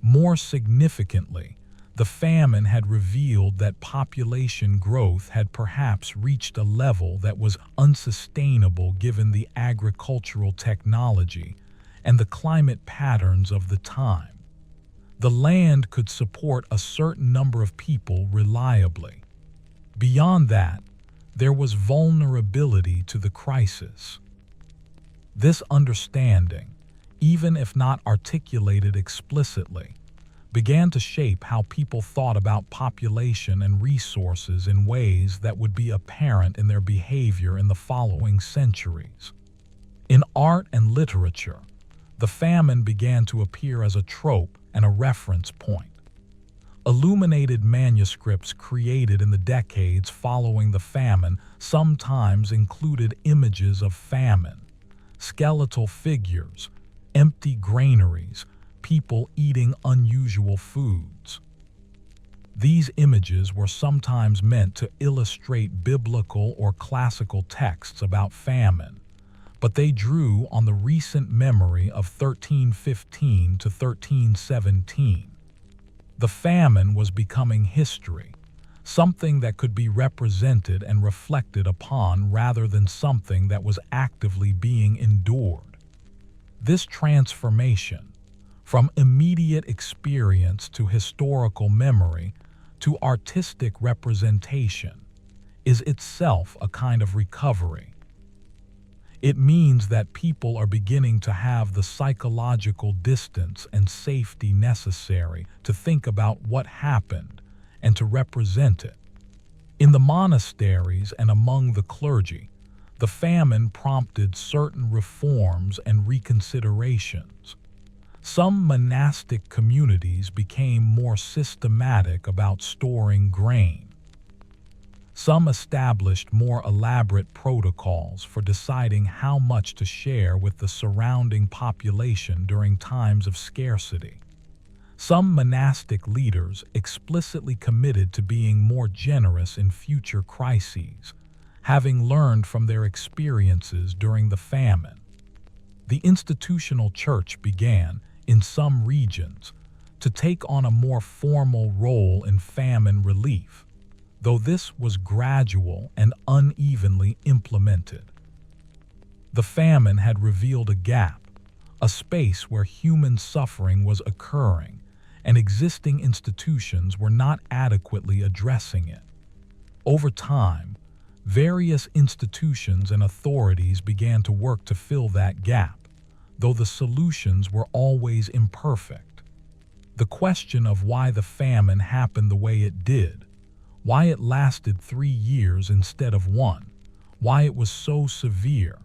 [SPEAKER 1] More significantly, the famine had revealed that population growth had perhaps reached a level that was unsustainable given the agricultural technology and the climate patterns of the time. The land could support a certain number of people reliably. Beyond that, there was vulnerability to the crisis. This understanding, even if not articulated explicitly, began to shape how people thought about population and resources in ways that would be apparent in their behavior in the following centuries. In art and literature, the famine began to appear as a trope and a reference point. Illuminated manuscripts created in the decades following the famine sometimes included images of famine, skeletal figures, empty granaries, people eating unusual foods. These images were sometimes meant to illustrate biblical or classical texts about famine, but they drew on the recent memory of 1315 to 1317. The famine was becoming history, something that could be represented and reflected upon rather than something that was actively being endured. This transformation, from immediate experience to historical memory to artistic representation, is itself a kind of recovery. It means that people are beginning to have the psychological distance and safety necessary to think about what happened and to represent it. In the monasteries and among the clergy, the famine prompted certain reforms and reconsiderations. Some monastic communities became more systematic about storing grain. Some established more elaborate protocols for deciding how much to share with the surrounding population during times of scarcity. Some monastic leaders explicitly committed to being more generous in future crises, having learned from their experiences during the famine. The institutional church began, in some regions, to take on a more formal role in famine relief, though this was gradual and unevenly implemented. The famine had revealed a gap, a space where human suffering was occurring, and existing institutions were not adequately addressing it. Over time, various institutions and authorities began to work to fill that gap, though the solutions were always imperfect. The question of why the famine happened the way it did, why it lasted 3 years instead of 1, why it was so severe,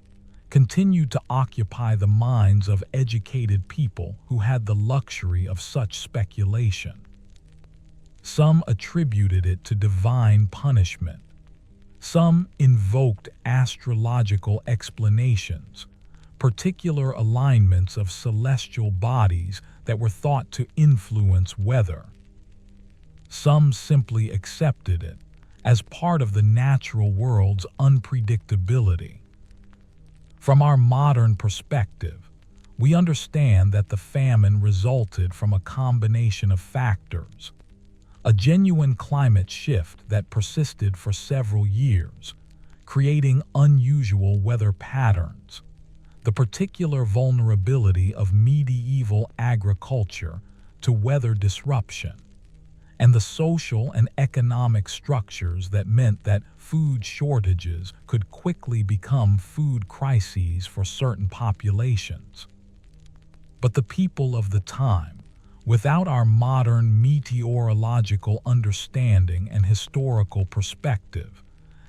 [SPEAKER 1] continued to occupy the minds of educated people who had the luxury of such speculation. Some attributed it to divine punishment. Some invoked astrological explanations, particular alignments of celestial bodies that were thought to influence weather. Some simply accepted it as part of the natural world's unpredictability. From our modern perspective, we understand that the famine resulted from a combination of factors: a genuine climate shift that persisted for several years, creating unusual weather patterns, the particular vulnerability of medieval agriculture to weather disruption, and the social and economic structures that meant that food shortages could quickly become food crises for certain populations. But the people of the time, without our modern meteorological understanding and historical perspective,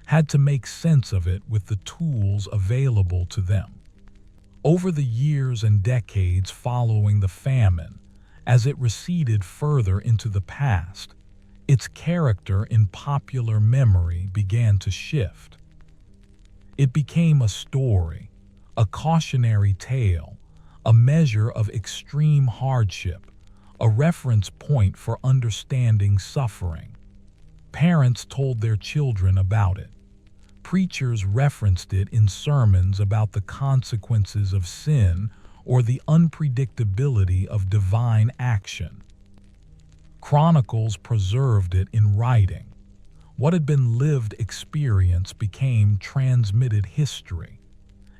[SPEAKER 1] had to make sense of it with the tools available to them. Over the years and decades following the famine, as it receded further into the past, its character in popular memory began to shift. It became a story, a cautionary tale, a measure of extreme hardship, a reference point for understanding suffering. Parents told their children about it. Preachers referenced it in sermons about the consequences of sin or the unpredictability of divine action. Chronicles preserved it in writing. What had been lived experience became transmitted history,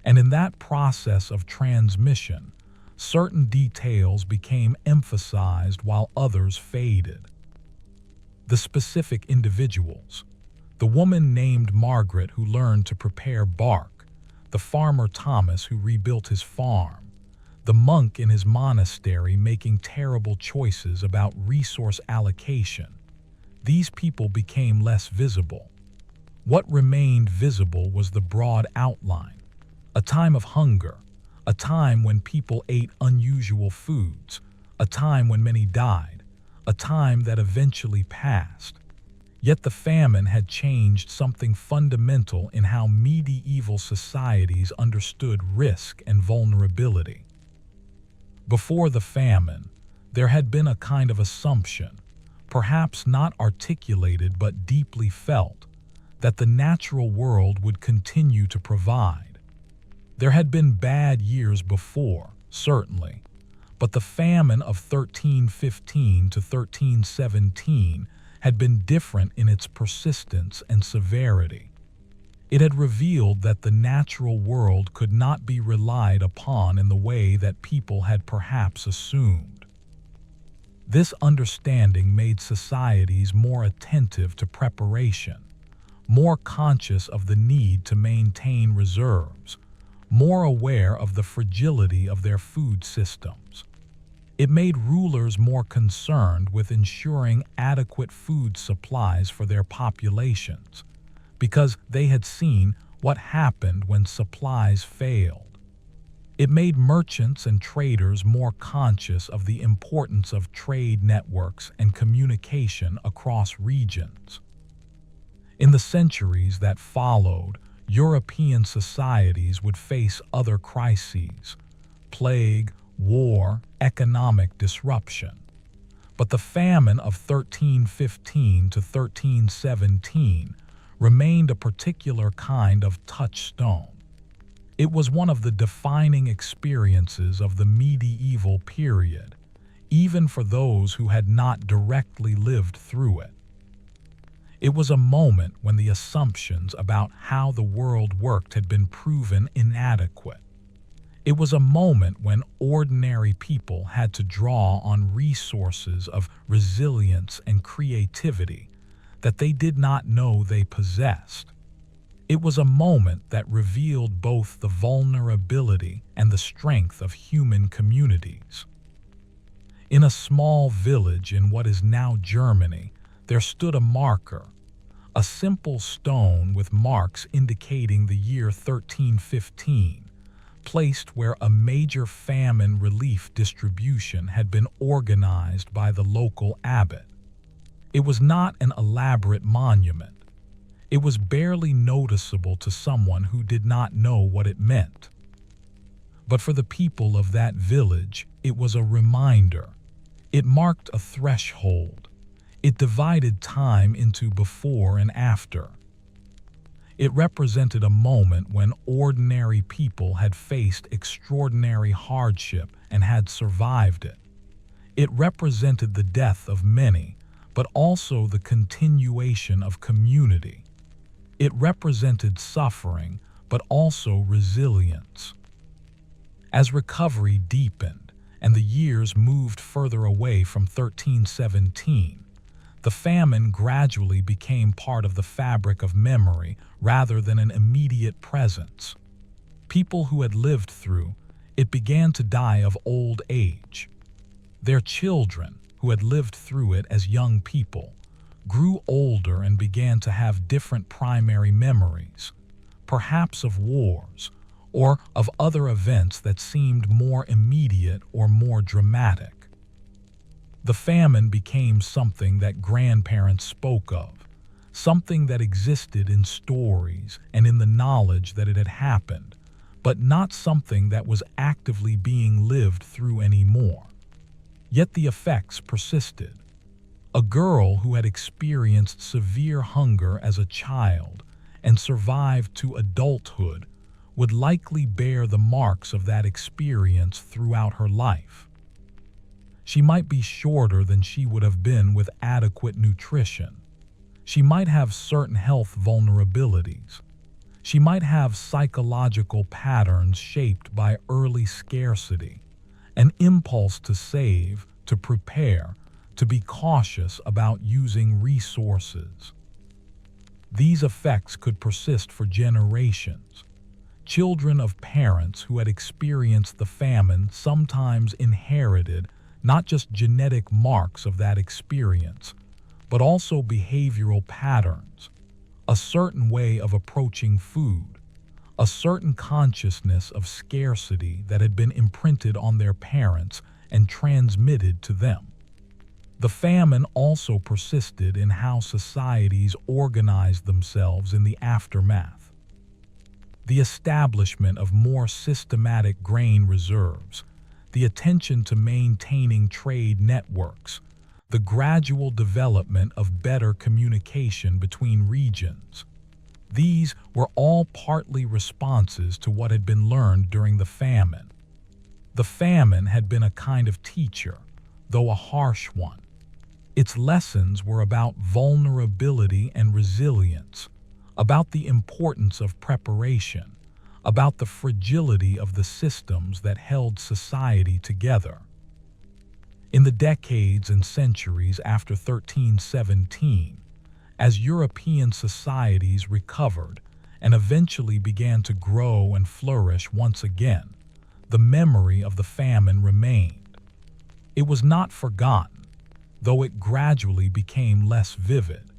[SPEAKER 1] and in that process of transmission, certain details became emphasized while others faded. The specific individuals: the woman named Margaret who learned to prepare bark, the farmer Thomas who rebuilt his farm, the monk in his monastery making terrible choices about resource allocation. These people became less visible. What remained visible was the broad outline: a time of hunger, a time when people ate unusual foods, a time when many died, a time that eventually passed. Yet the famine had changed something fundamental in how medieval societies understood risk and vulnerability. Before the famine, there had been a kind of assumption, perhaps not articulated but deeply felt, that the natural world would continue to provide. There had been bad years before, certainly, but the famine of 1315 to 1317 had been different in its persistence and severity. It had revealed that the natural world could not be relied upon in the way that people had perhaps assumed. This understanding made societies more attentive to preparation, more conscious of the need to maintain reserves, more aware of the fragility of their food systems. It made rulers more concerned with ensuring adequate food supplies for their populations, because they had seen what happened when supplies failed. It made merchants and traders more conscious of the importance of trade networks and communication across regions. In the centuries that followed, European societies would face other crises: plague, war, economic disruption. But the famine of 1315 to 1317 remained a particular kind of touchstone. It was one of the defining experiences of the medieval period, even for those who had not directly lived through it. It was a moment when the assumptions about how the world worked had been proven inadequate. It was a moment when ordinary people had to draw on resources of resilience and creativity that they did not know they possessed. It was a moment that revealed both the vulnerability and the strength of human communities. In a small village in what is now Germany, there stood a marker, a simple stone with marks indicating the year 1315, placed where a major famine relief distribution had been organized by the local abbot. It was not an elaborate monument. It was barely noticeable to someone who did not know what it meant. But for the people of that village, it was a reminder. It marked a threshold. It divided time into before and after. It represented a moment when ordinary people had faced extraordinary hardship and had survived it. It represented the death of many, but also the continuation of community. It represented suffering, but also resilience. As recovery deepened and the years moved further away from 1317, the famine gradually became part of the fabric of memory rather than an immediate presence. People who had lived through it began to die of old age. Their children, who had lived through it as young people, grew older and began to have different primary memories, perhaps of wars or of other events that seemed more immediate or more dramatic. The famine became something that grandparents spoke of, something that existed in stories and in the knowledge that it had happened, but not something that was actively being lived through anymore. Yet the effects persisted. A girl who had experienced severe hunger as a child and survived to adulthood would likely bear the marks of that experience throughout her life. She might be shorter than she would have been with adequate nutrition. She might have certain health vulnerabilities. She might have psychological patterns shaped by early scarcity, an impulse to save, to prepare, to be cautious about using resources. These effects could persist for generations. Children of parents who had experienced the famine sometimes inherited not just genetic marks of that experience, but also behavioral patterns, a certain way of approaching food, a certain consciousness of scarcity that had been imprinted on their parents and transmitted to them. The famine also persisted in how societies organized themselves in the aftermath. The establishment of more systematic grain reserves, the attention to maintaining trade networks, the gradual development of better communication between regions. These were all partly responses to what had been learned during the famine. The famine had been a kind of teacher, though a harsh one. Its lessons were about vulnerability and resilience, about the importance of preparation, about the fragility of the systems that held society together. In the decades and centuries after 1317, as European societies recovered and eventually began to grow and flourish once again, the memory of the famine remained. It was not forgotten, though it gradually became less vivid.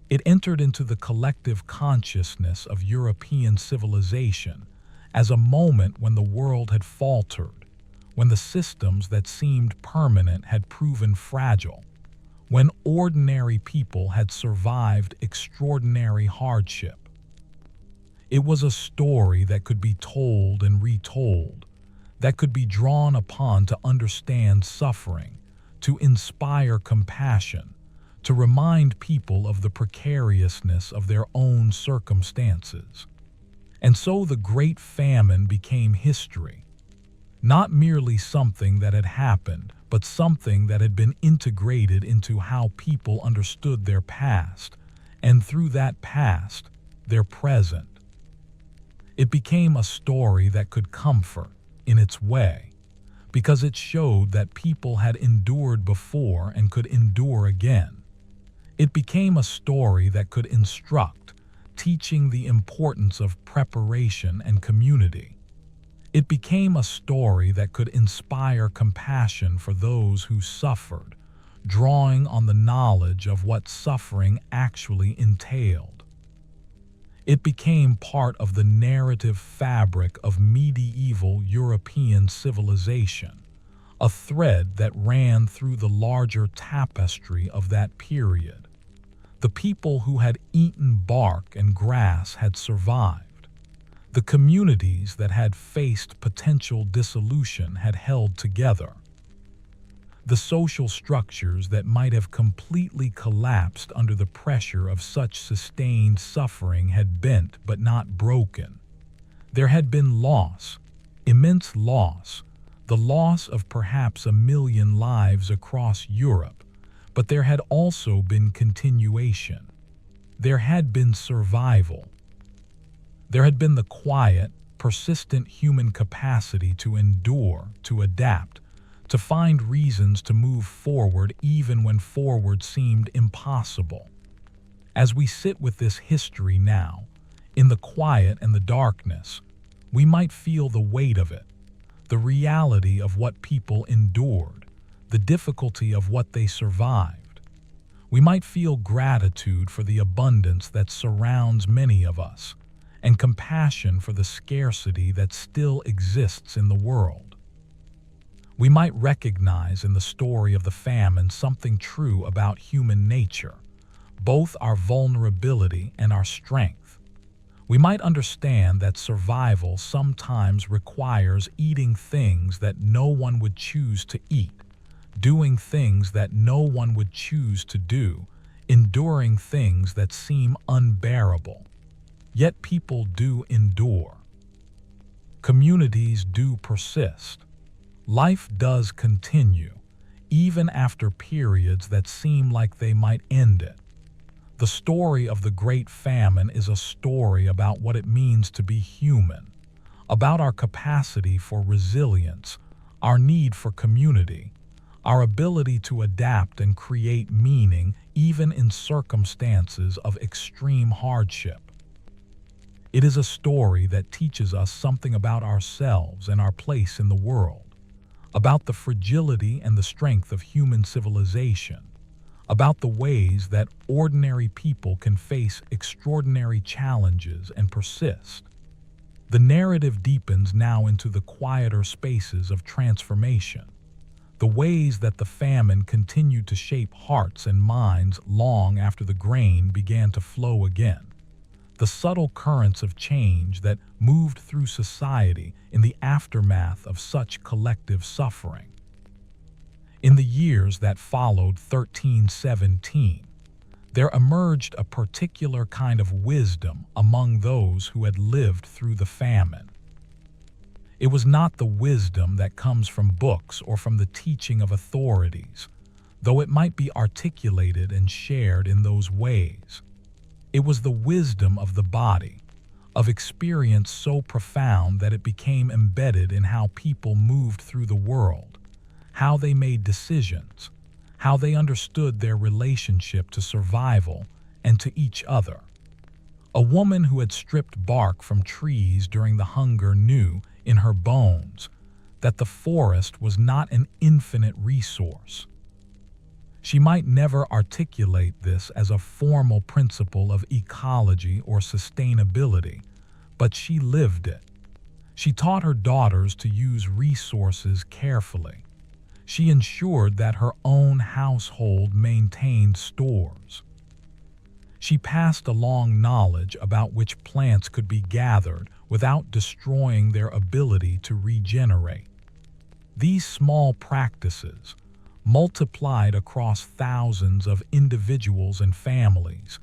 [SPEAKER 1] It entered into the collective consciousness of European civilization as a moment when the world had faltered, when the systems that seemed permanent had proven fragile, when ordinary people had survived extraordinary hardship. It was a story that could be told and retold, that could be drawn upon to understand suffering, to inspire compassion, to remind people of the precariousness of their own circumstances. And so the Great Famine became history, not merely something that had happened, but something that had been integrated into how people understood their past, and through that past, their present. It became a story that could comfort, in its way, because it showed that people had endured before and could endure again. It became a story that could instruct, teaching the importance of preparation and community. It became a story that could inspire compassion for those who suffered, drawing on the knowledge of what suffering actually entailed. It became part of the narrative fabric of medieval European civilization, a thread that ran through the larger tapestry of that period. The people who had eaten bark and grass had survived. The communities that had faced potential dissolution had held together. The social structures that might have completely collapsed under the pressure of such sustained suffering had bent but not broken. There had been loss, immense loss, the loss of perhaps 1 million lives across Europe, but there had also been continuation. There had been survival. There had been the quiet, persistent human capacity to endure, to adapt, to find reasons to move forward even when forward seemed impossible. As we sit with this history now, in the quiet and the darkness, we might feel the weight of it, the reality of what people endured, the difficulty of what they survived. We might feel gratitude for the abundance that surrounds many of us, and compassion for the scarcity that still exists in the world. We might recognize in the story of the famine something true about human nature, both our vulnerability and our strength. We might understand that survival sometimes requires eating things that no one would choose to eat, doing things that no one would choose to do, enduring things that seem unbearable. Yet people do endure. Communities do persist. Life does continue, even after periods that seem like they might end it. The story of the Great Famine is a story about what it means to be human, about our capacity for resilience, our need for community, our ability to adapt and create meaning even in circumstances of extreme hardship. It is a story that teaches us something about ourselves and our place in the world, about the fragility and the strength of human civilization, about the ways that ordinary people can face extraordinary challenges and persist. The narrative deepens now into the quieter spaces of transformation, the ways that the famine continued to shape hearts and minds long after the grain began to flow again. The subtle currents of change that moved through society in the aftermath of such collective suffering. In the years that followed 1317, there emerged a particular kind of wisdom among those who had lived through the famine. It was not the wisdom that comes from books or from the teaching of authorities, though it might be articulated and shared in those ways. It was the wisdom of the body, of experience so profound that it became embedded in how people moved through the world, how they made decisions, how they understood their relationship to survival and to each other. A woman who had stripped bark from trees during the hunger knew in her bones that the forest was not an infinite resource. She might never articulate this as a formal principle of ecology or sustainability, but she lived it. She taught her daughters to use resources carefully. She ensured that her own household maintained stores. She passed along knowledge about which plants could be gathered without destroying their ability to regenerate. These small practices, multiplied across thousands of individuals and families,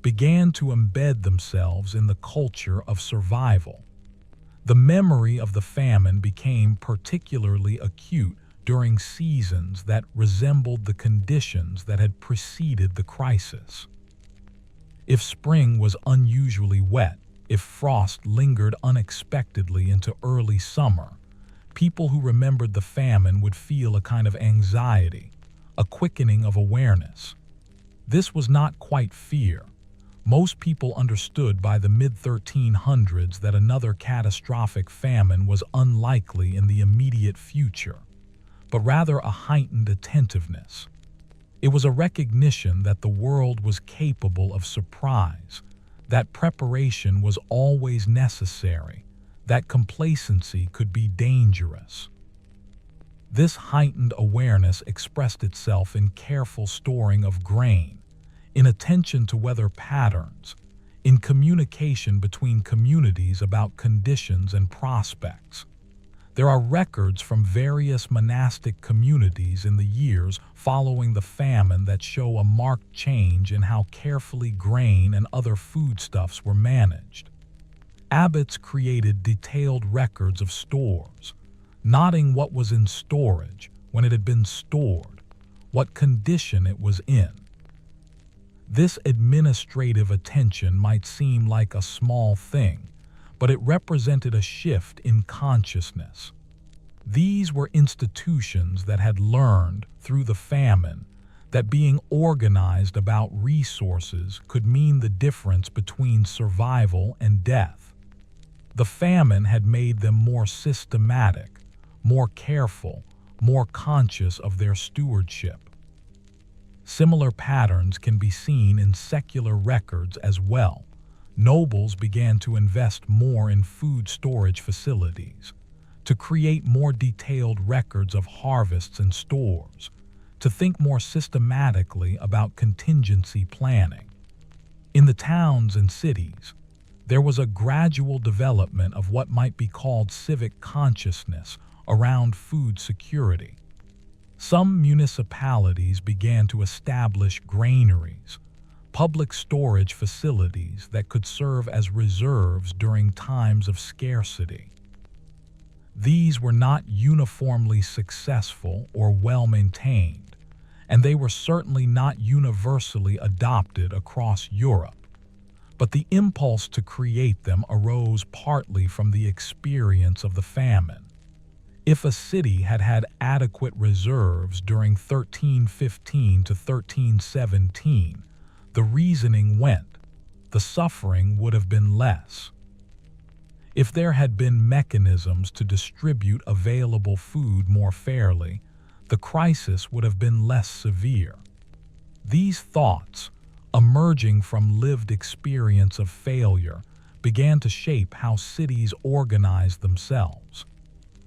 [SPEAKER 1] began to embed themselves in the culture of survival. The memory of the famine became particularly acute during seasons that resembled the conditions that had preceded the crisis. If spring was unusually wet, if frost lingered unexpectedly into early summer, people who remembered the famine would feel a kind of anxiety, a quickening of awareness. This was not quite fear. Most people understood by the mid-1300s that another catastrophic famine was unlikely in the immediate future, but rather a heightened attentiveness. It was a recognition that the world was capable of surprise, that preparation was always necessary, that complacency could be dangerous. This heightened awareness expressed itself in careful storing of grain, in attention to weather patterns, in communication between communities about conditions and prospects. There are records from various monastic communities in the years following the famine that show a marked change in how carefully grain and other foodstuffs were managed. Abbots created detailed records of stores, noting what was in storage when it had been stored, what condition it was in. This administrative attention might seem like a small thing, but it represented a shift in consciousness. These were institutions that had learned, through the famine, that being organized about resources could mean the difference between survival and death. The famine had made them more systematic, more careful, more conscious of their stewardship. Similar patterns can be seen in secular records as well. Nobles began to invest more in food storage facilities, to create more detailed records of harvests and stores, to think more systematically about contingency planning. In the towns and cities, there was a gradual development of what might be called civic consciousness around food security. Some municipalities began to establish granaries, public storage facilities that could serve as reserves during times of scarcity. These were not uniformly successful or well-maintained, and they were certainly not universally adopted across Europe. But the impulse to create them arose partly from the experience of the famine. If a city had had adequate reserves during 1315 to 1317, the reasoning went, the suffering would have been less. If there had been mechanisms to distribute available food more fairly, the crisis would have been less severe. These thoughts, emerging from lived experience of failure, began to shape how cities organized themselves.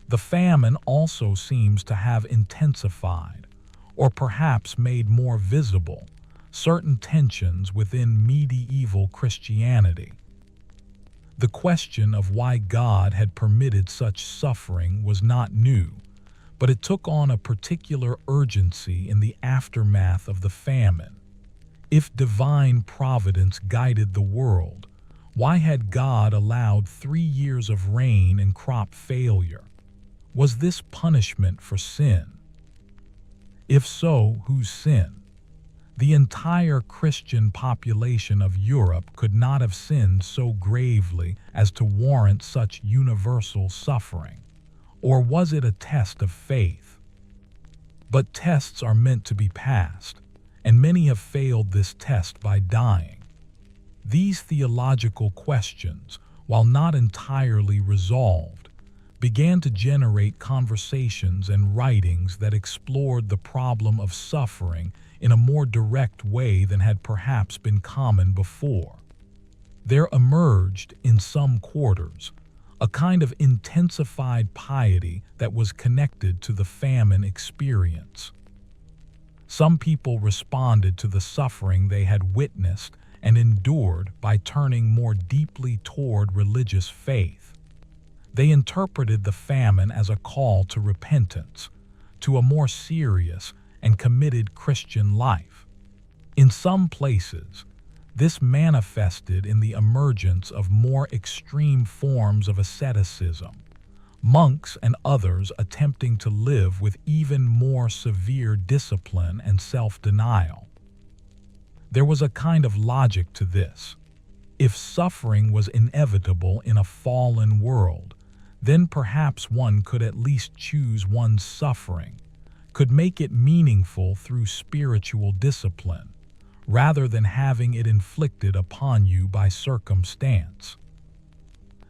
[SPEAKER 1] The famine also seems to have intensified, or perhaps made more visible, certain tensions within medieval Christianity. The question of why God had permitted such suffering was not new, but it took on a particular urgency in the aftermath of the famine. If divine providence guided the world, why had God allowed 3 years of rain and crop failure? Was this punishment for sin? If so, whose sin? The entire Christian population of Europe could not have sinned so gravely as to warrant such universal suffering. Or was it a test of faith? But tests are meant to be passed, and many have failed this test by dying. These theological questions, while not entirely resolved, began to generate conversations and writings that explored the problem of suffering in a more direct way than had perhaps been common before. There emerged, in some quarters, a kind of intensified piety that was connected to the famine experience. Some people responded to the suffering they had witnessed and endured by turning more deeply toward religious faith. They interpreted the famine as a call to repentance, to a more serious and committed Christian life. In some places, this manifested in the emergence of more extreme forms of asceticism, monks and others attempting to live with even more severe discipline and self-denial. There was a kind of logic to this. If suffering was inevitable in a fallen world, then perhaps one could at least choose one's suffering, could make it meaningful through spiritual discipline, rather than having it inflicted upon you by circumstance.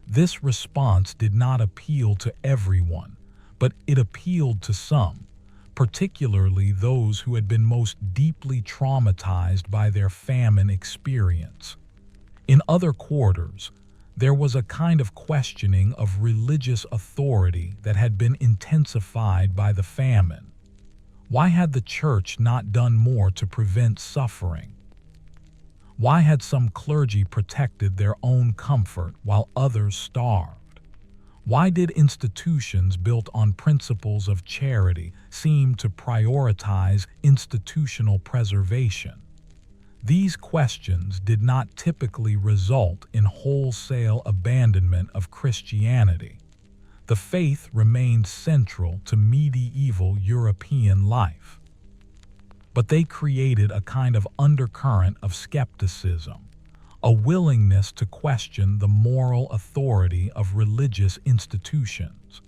[SPEAKER 1] This response did not appeal to everyone, but it appealed to some, particularly those who had been most deeply traumatized by their famine experience. In other quarters, there was a kind of questioning of religious authority that had been intensified by the famine. Why had the church not done more to prevent suffering? Why had some clergy protected their own comfort while others starved? Why did institutions built on principles of charity seem to prioritize institutional preservation? These questions did not typically result in wholesale abandonment of Christianity. The faith remained central to medieval European life. But they created a kind of undercurrent of skepticism, a willingness to question the moral authority of religious institutions.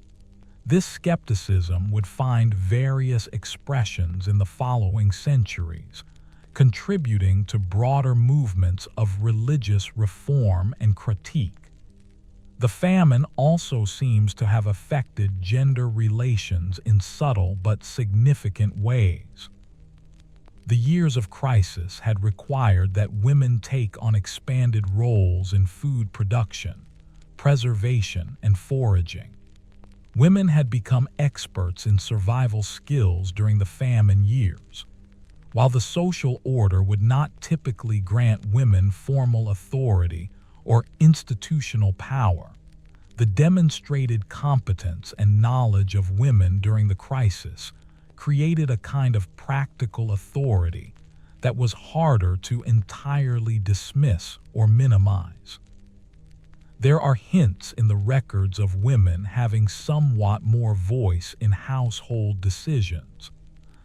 [SPEAKER 1] This skepticism would find various expressions in the following centuries, contributing to broader movements of religious reform and critique. The famine also seems to have affected gender relations in subtle but significant ways. The years of crisis had required that women take on expanded roles in food production, preservation, and foraging. Women had become experts in survival skills during the famine years. While the social order would not typically grant women formal authority or institutional power, the demonstrated competence and knowledge of women during the crisis created a kind of practical authority that was harder to entirely dismiss or minimize. There are hints in the records of women having somewhat more voice in household decisions,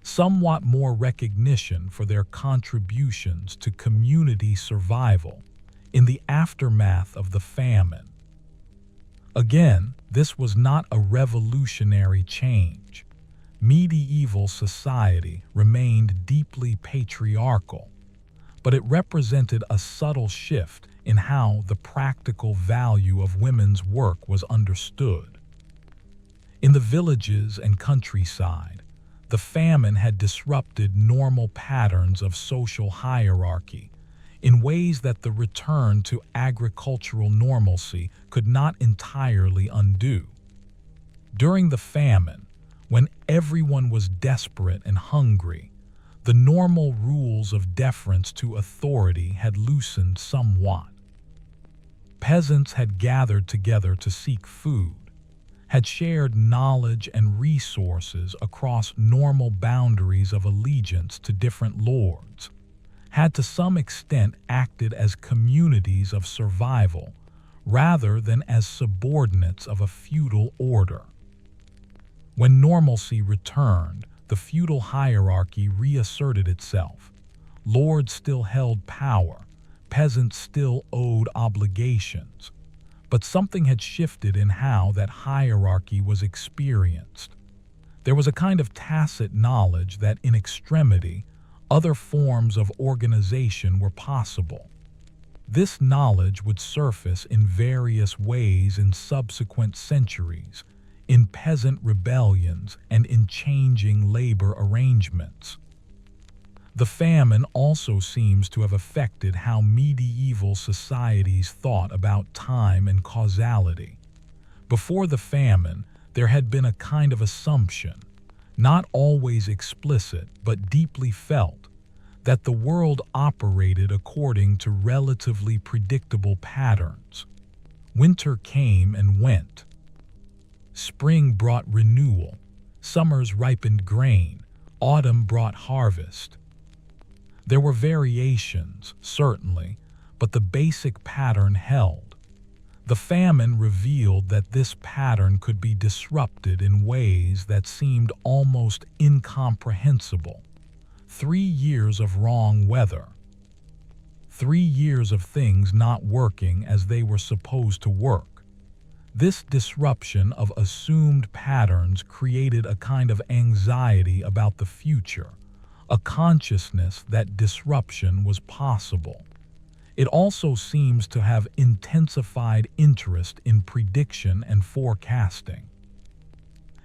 [SPEAKER 1] somewhat more recognition for their contributions to community survival in the aftermath of the famine. Again, this was not a revolutionary change. Medieval society remained deeply patriarchal, but it represented a subtle shift in how the practical value of women's work was understood. In the villages and countryside, the famine had disrupted normal patterns of social hierarchy in ways that the return to agricultural normalcy could not entirely undo. During the famine, when everyone was desperate and hungry, the normal rules of deference to authority had loosened somewhat. Peasants had gathered together to seek food, had shared knowledge and resources across normal boundaries of allegiance to different lords, had to some extent acted as communities of survival rather than as subordinates of a feudal order. When normalcy returned, the feudal hierarchy reasserted itself. Lords still held power, peasants still owed obligations, but something had shifted in how that hierarchy was experienced. There was a kind of tacit knowledge that in extremity, other forms of organization were possible. This knowledge would surface in various ways in subsequent centuries, in peasant rebellions and in changing labor arrangements. The famine also seems to have affected how medieval societies thought about time and causality. Before the famine, there had been a kind of assumption, not always explicit but deeply felt, that the world operated according to relatively predictable patterns. Winter came and went. Spring brought renewal, summers ripened grain, autumn brought harvest. There were variations, certainly, but the basic pattern held. The famine revealed that this pattern could be disrupted in ways that seemed almost incomprehensible. 3 years of wrong weather. 3 years of things not working as they were supposed to work. This disruption of assumed patterns created a kind of anxiety about the future, a consciousness that disruption was possible. It also seems to have intensified interest in prediction and forecasting.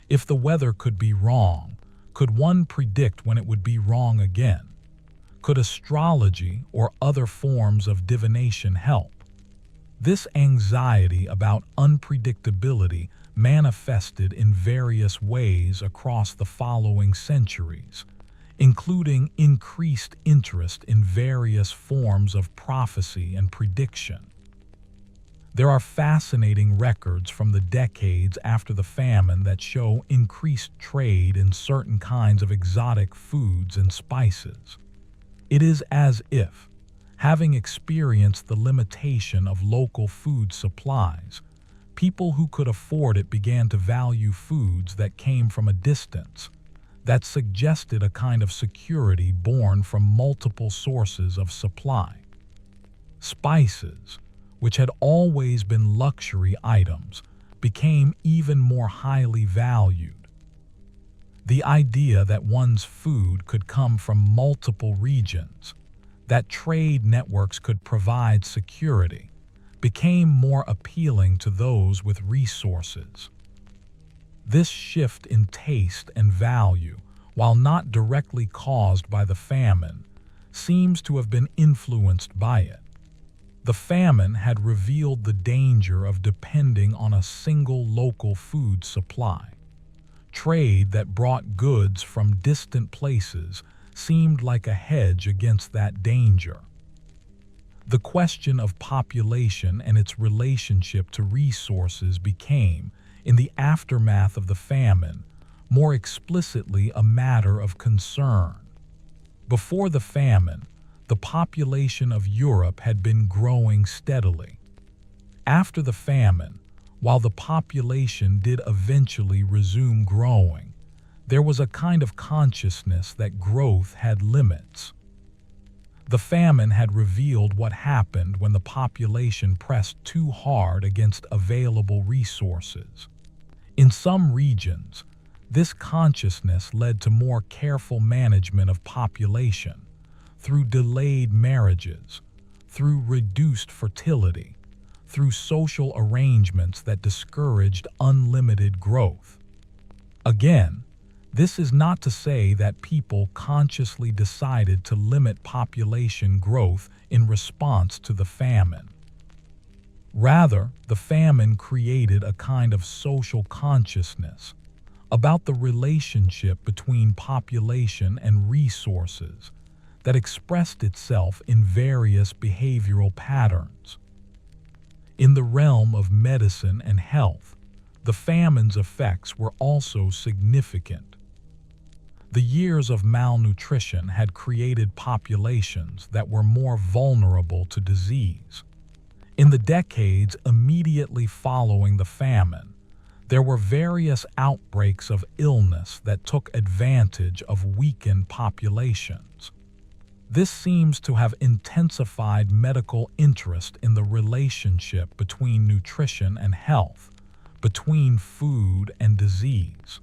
[SPEAKER 1] If the weather could be wrong, could one predict when it would be wrong again? Could astrology or other forms of divination help? This anxiety about unpredictability manifested in various ways across the following centuries, including increased interest in various forms of prophecy and prediction. There are fascinating records from the decades after the famine that show increased trade in certain kinds of exotic foods and spices. It is as if, having experienced the limitation of local food supplies, people who could afford it began to value foods that came from a distance, that suggested a kind of security born from multiple sources of supply. Spices, which had always been luxury items, became even more highly valued. The idea that one's food could come from multiple regions, that trade networks could provide security, became more appealing to those with resources. This shift in taste and value, while not directly caused by the famine, seems to have been influenced by it. The famine had revealed the danger of depending on a single local food supply. Trade that brought goods from distant places seemed like a hedge against that danger. The question of population and its relationship to resources became, in the aftermath of the famine, more explicitly a matter of concern. Before the famine, the population of Europe had been growing steadily. After the famine, while the population did eventually resume growing, there was a kind of consciousness that growth had limits. The famine had revealed what happened when the population pressed too hard against available resources. In some regions, this consciousness led to more careful management of population, through delayed marriages, through reduced fertility, through social arrangements that discouraged unlimited growth. Again, this is not to say that people consciously decided to limit population growth in response to the famine. Rather, the famine created a kind of social consciousness about the relationship between population and resources that expressed itself in various behavioral patterns. In the realm of medicine and health, the famine's effects were also significant. The years of malnutrition had created populations that were more vulnerable to disease. In the decades immediately following the famine, there were various outbreaks of illness that took advantage of weakened populations. This seems to have intensified medical interest in the relationship between nutrition and health, between food and disease.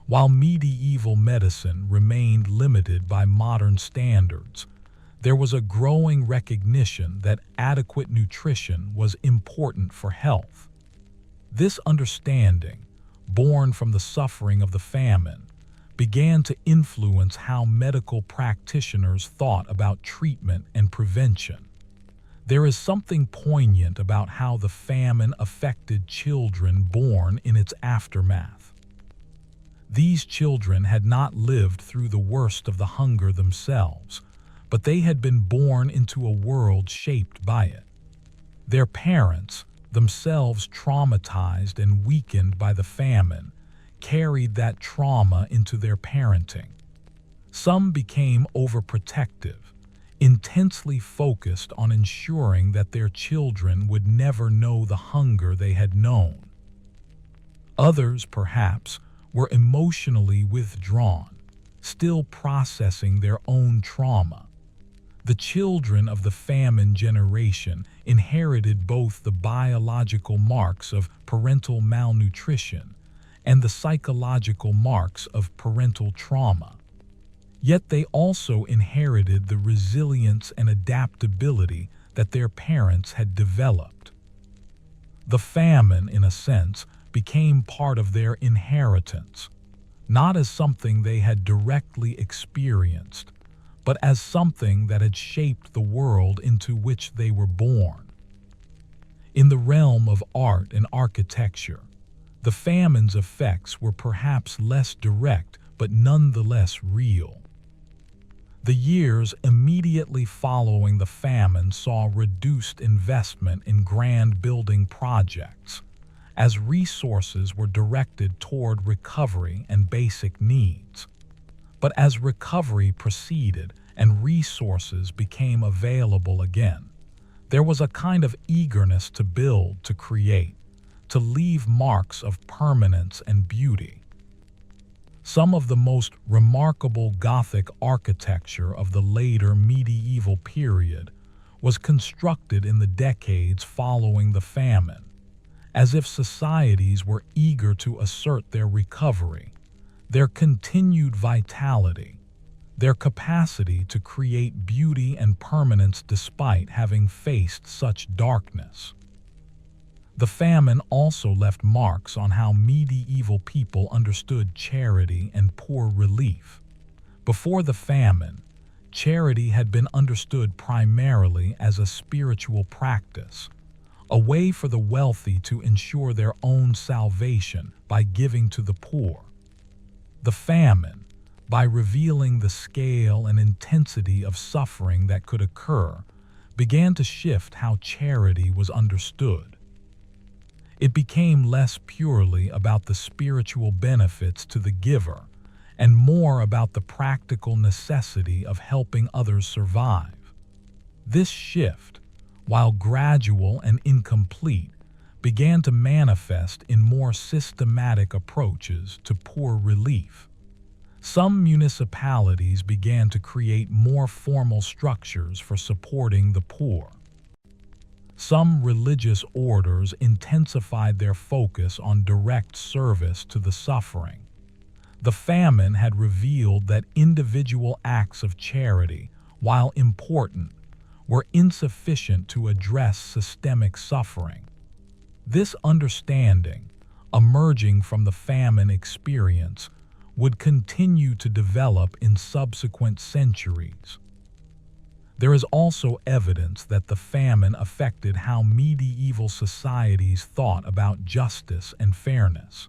[SPEAKER 1] While medieval medicine remained limited by modern standards, there was a growing recognition that adequate nutrition was important for health. This understanding, born from the suffering of the famine, began to influence how medical practitioners thought about treatment and prevention. There is something poignant about how the famine affected children born in its aftermath. These children had not lived through the worst of the hunger themselves, but they had been born into a world shaped by it. Their parents, themselves traumatized and weakened by the famine, carried that trauma into their parenting. Some became overprotective, intensely focused on ensuring that their children would never know the hunger they had known. Others, perhaps, were emotionally withdrawn, still processing their own trauma. The children of the famine generation inherited both the biological marks of parental malnutrition and the psychological marks of parental trauma. Yet they also inherited the resilience and adaptability that their parents had developed. The famine, in a sense, became part of their inheritance, not as something they had directly experienced, but as something that had shaped the world into which they were born. In the realm of art and architecture, the famine's effects were perhaps less direct but nonetheless real. The years immediately following the famine saw reduced investment in grand building projects, as resources were directed toward recovery and basic needs. But as recovery proceeded and resources became available again, there was a kind of eagerness to build, to create, to leave marks of permanence and beauty. Some of the most remarkable Gothic architecture of the later medieval period was constructed in the decades following the famine, as if societies were eager to assert their recovery, their continued vitality, their capacity to create beauty and permanence despite having faced such darkness. The famine also left marks on how medieval people understood charity and poor relief. Before the famine, charity had been understood primarily as a spiritual practice, a way for the wealthy to ensure their own salvation by giving to the poor. The famine, by revealing the scale and intensity of suffering that could occur, began to shift how charity was understood. It became less purely about the spiritual benefits to the giver and more about the practical necessity of helping others survive. This shift, while gradual and incomplete, began to manifest in more systematic approaches to poor relief. Some municipalities began to create more formal structures for supporting the poor. Some religious orders intensified their focus on direct service to the suffering. The famine had revealed that individual acts of charity, while important, were insufficient to address systemic suffering. This understanding, emerging from the famine experience, would continue to develop in subsequent centuries. There is also evidence that the famine affected how medieval societies thought about justice and fairness.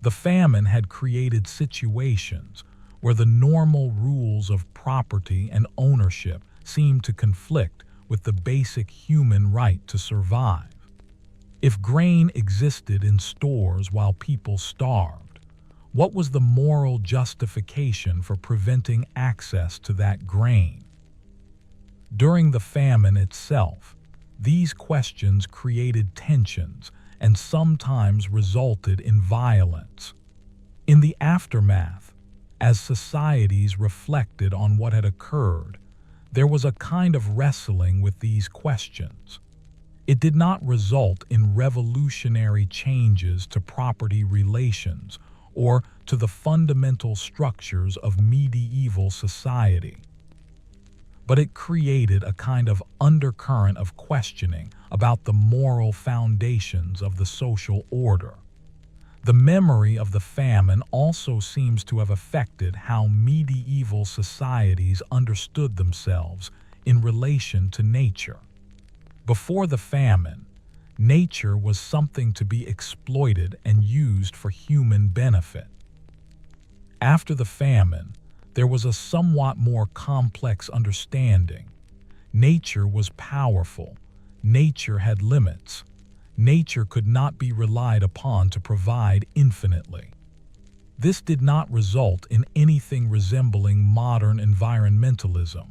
[SPEAKER 1] The famine had created situations where the normal rules of property and ownership seemed to conflict with the basic human right to survive. If grain existed in stores while people starved, what was the moral justification for preventing access to that grain? During the famine itself, these questions created tensions and sometimes resulted in violence. In the aftermath, as societies reflected on what had occurred, there was a kind of wrestling with these questions. It did not result in revolutionary changes to property relations or to the fundamental structures of medieval society, but it created a kind of undercurrent of questioning about the moral foundations of the social order. The memory of the famine also seems to have affected how medieval societies understood themselves in relation to nature. Before the famine, nature was something to be exploited and used for human benefit. After the famine, there was a somewhat more complex understanding. Nature was powerful. Nature had limits. Nature could not be relied upon to provide infinitely. This did not result in anything resembling modern environmentalism,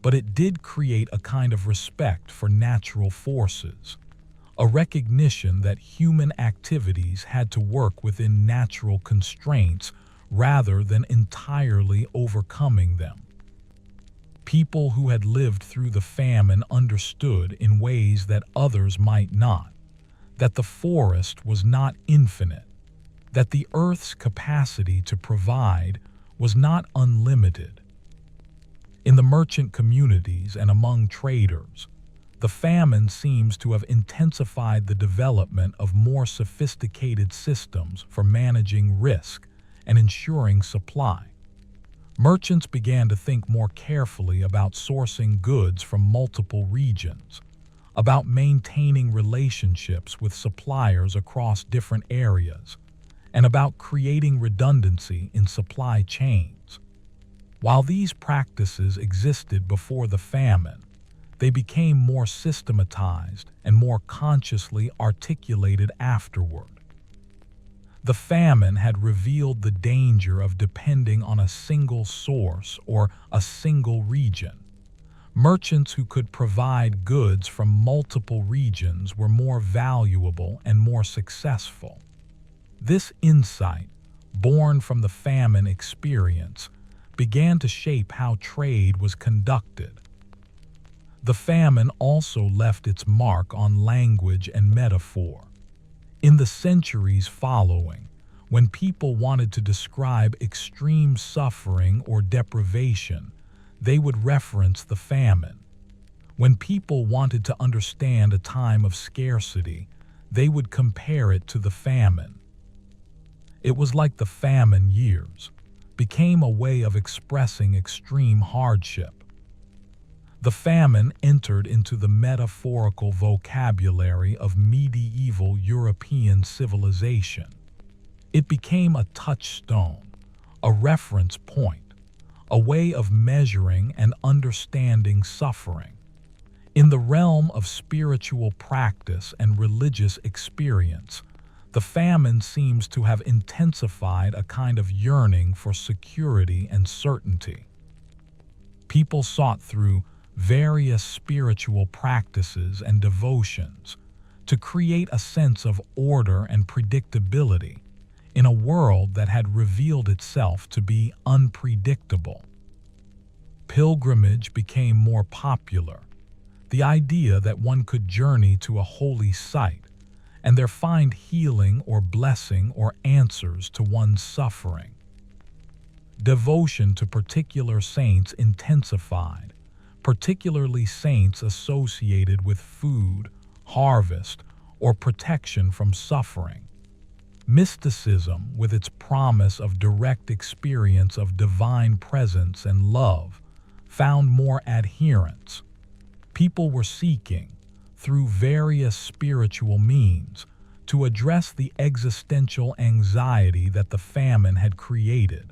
[SPEAKER 1] but it did create a kind of respect for natural forces, a recognition that human activities had to work within natural constraints rather than entirely overcoming them. People who had lived through the famine understood in ways that others might not, that the forest was not infinite, that the earth's capacity to provide was not unlimited. In the merchant communities and among traders, the famine seems to have intensified the development of more sophisticated systems for managing risk and ensuring supply. Merchants began to think more carefully about sourcing goods from multiple regions, about maintaining relationships with suppliers across different areas, and about creating redundancy in supply chains. While these practices existed before the famine, they became more systematized and more consciously articulated afterward. The famine had revealed the danger of depending on a single source or a single region. Merchants who could provide goods from multiple regions were more valuable and more successful. This insight, born from the famine experience, began to shape how trade was conducted. The famine also left its mark on language and metaphor. In the centuries following, when people wanted to describe extreme suffering or deprivation, they would reference the famine. When people wanted to understand a time of scarcity, they would compare it to the famine. It was like the famine years became a way of expressing extreme hardship. The famine entered into the metaphorical vocabulary of medieval European civilization. It became a touchstone, a reference point, a way of measuring and understanding suffering. In the realm of spiritual practice and religious experience, the famine seems to have intensified a kind of yearning for security and certainty. People sought through various spiritual practices and devotions to create a sense of order and predictability in a world that had revealed itself to be unpredictable. Pilgrimage became more popular, the idea that one could journey to a holy site and there find healing or blessing or answers to one's suffering. Devotion to particular saints intensified, particularly saints associated with food, harvest, or protection from suffering. Mysticism, with its promise of direct experience of divine presence and love, found more adherents. People were seeking, through various spiritual means, to address the existential anxiety that the famine had created.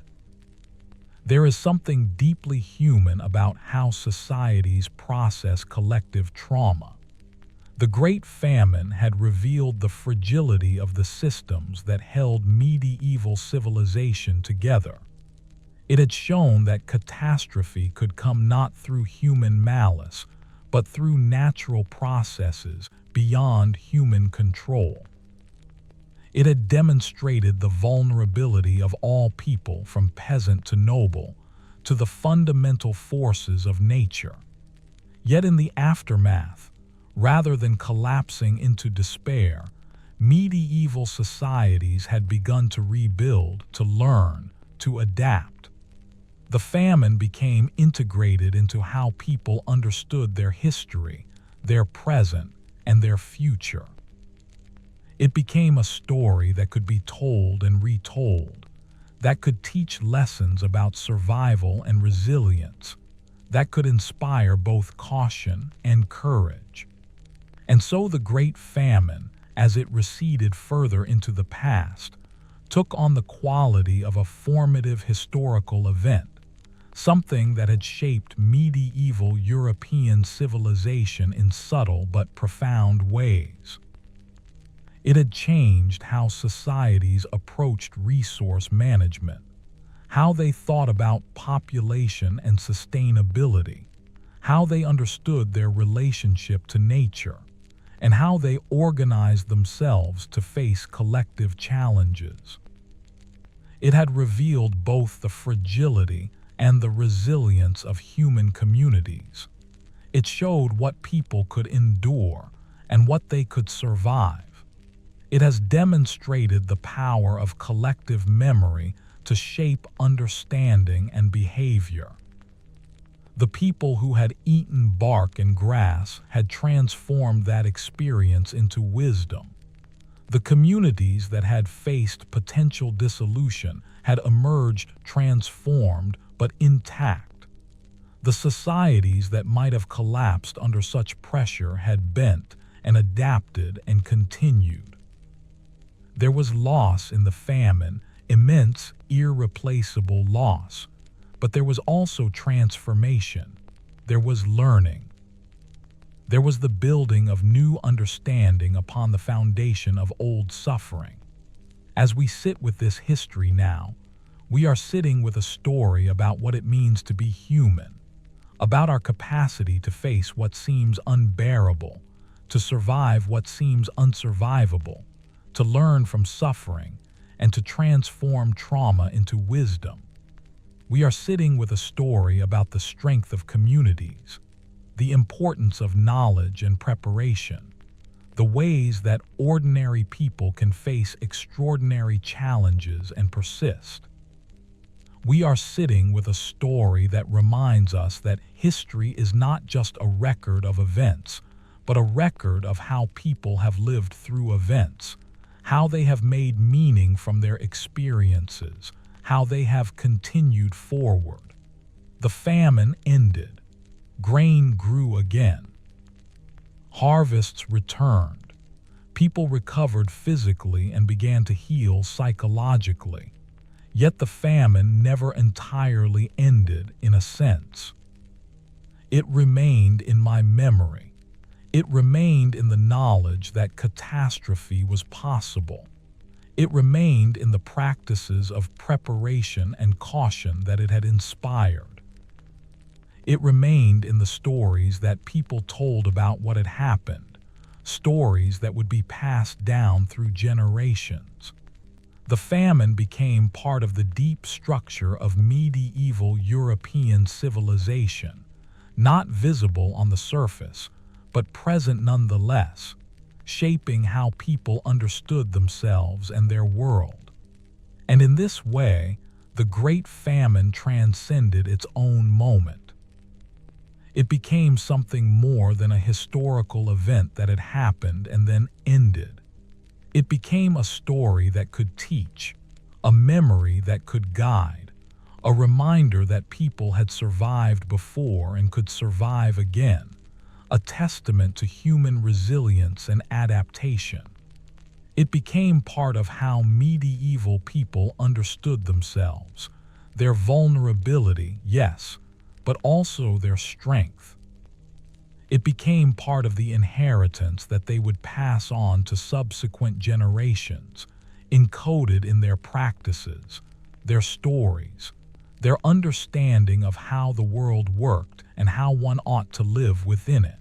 [SPEAKER 1] There is something deeply human about how societies process collective trauma. The Great Famine had revealed the fragility of the systems that held medieval civilization together. It had shown that catastrophe could come not through human malice, but through natural processes beyond human control. It had demonstrated the vulnerability of all people, from peasant to noble, to the fundamental forces of nature. Yet in the aftermath, rather than collapsing into despair, medieval societies had begun to rebuild, to learn, to adapt. The famine became integrated into how people understood their history, their present, and their future. It became a story that could be told and retold, that could teach lessons about survival and resilience, that could inspire both caution and courage. And so the Great Famine, as it receded further into the past, took on the quality of a formative historical event, something that had shaped medieval European civilization in subtle but profound ways. It had changed how societies approached resource management, how they thought about population and sustainability, how they understood their relationship to nature, and how they organized themselves to face collective challenges. It had revealed both the fragility and the resilience of human communities. It showed what people could endure and what they could survive. It has demonstrated the power of collective memory to shape understanding and behavior. The people who had eaten bark and grass had transformed that experience into wisdom. The communities that had faced potential dissolution had emerged transformed but intact. The societies that might have collapsed under such pressure had bent and adapted and continued. There was loss in the famine, immense, irreplaceable loss. But there was also transformation. There was learning. There was the building of new understanding upon the foundation of old suffering. As we sit with this history now, we are sitting with a story about what it means to be human, about our capacity to face what seems unbearable, to survive what seems unsurvivable, to learn from suffering, and to transform trauma into wisdom. We are sitting with a story about the strength of communities, the importance of knowledge and preparation, the ways that ordinary people can face extraordinary challenges and persist. We are sitting with a story that reminds us that history is not just a record of events, but a record of how people have lived through events, how they have made meaning from their experiences, how they have continued forward. The famine ended. Grain grew again. Harvests returned. People recovered physically and began to heal psychologically. Yet the famine never entirely ended in a sense. It remained in my memory. It remained in the knowledge that catastrophe was possible. It remained in the practices of preparation and caution that it had inspired. It remained in the stories that people told about what had happened, stories that would be passed down through generations. The famine became part of the deep structure of medieval European civilization, not visible on the surface, but present nonetheless, shaping how people understood themselves and their world. And in this way, the Great Famine transcended its own moment. It became something more than a historical event that had happened and then ended. It became a story that could teach, a memory that could guide, a reminder that people had survived before and could survive again, a testament to human resilience and adaptation. It became part of how medieval people understood themselves, their vulnerability, yes, but also their strength. It became part of the inheritance that they would pass on to subsequent generations, encoded in their practices, their stories, their understanding of how the world worked and how one ought to live within it.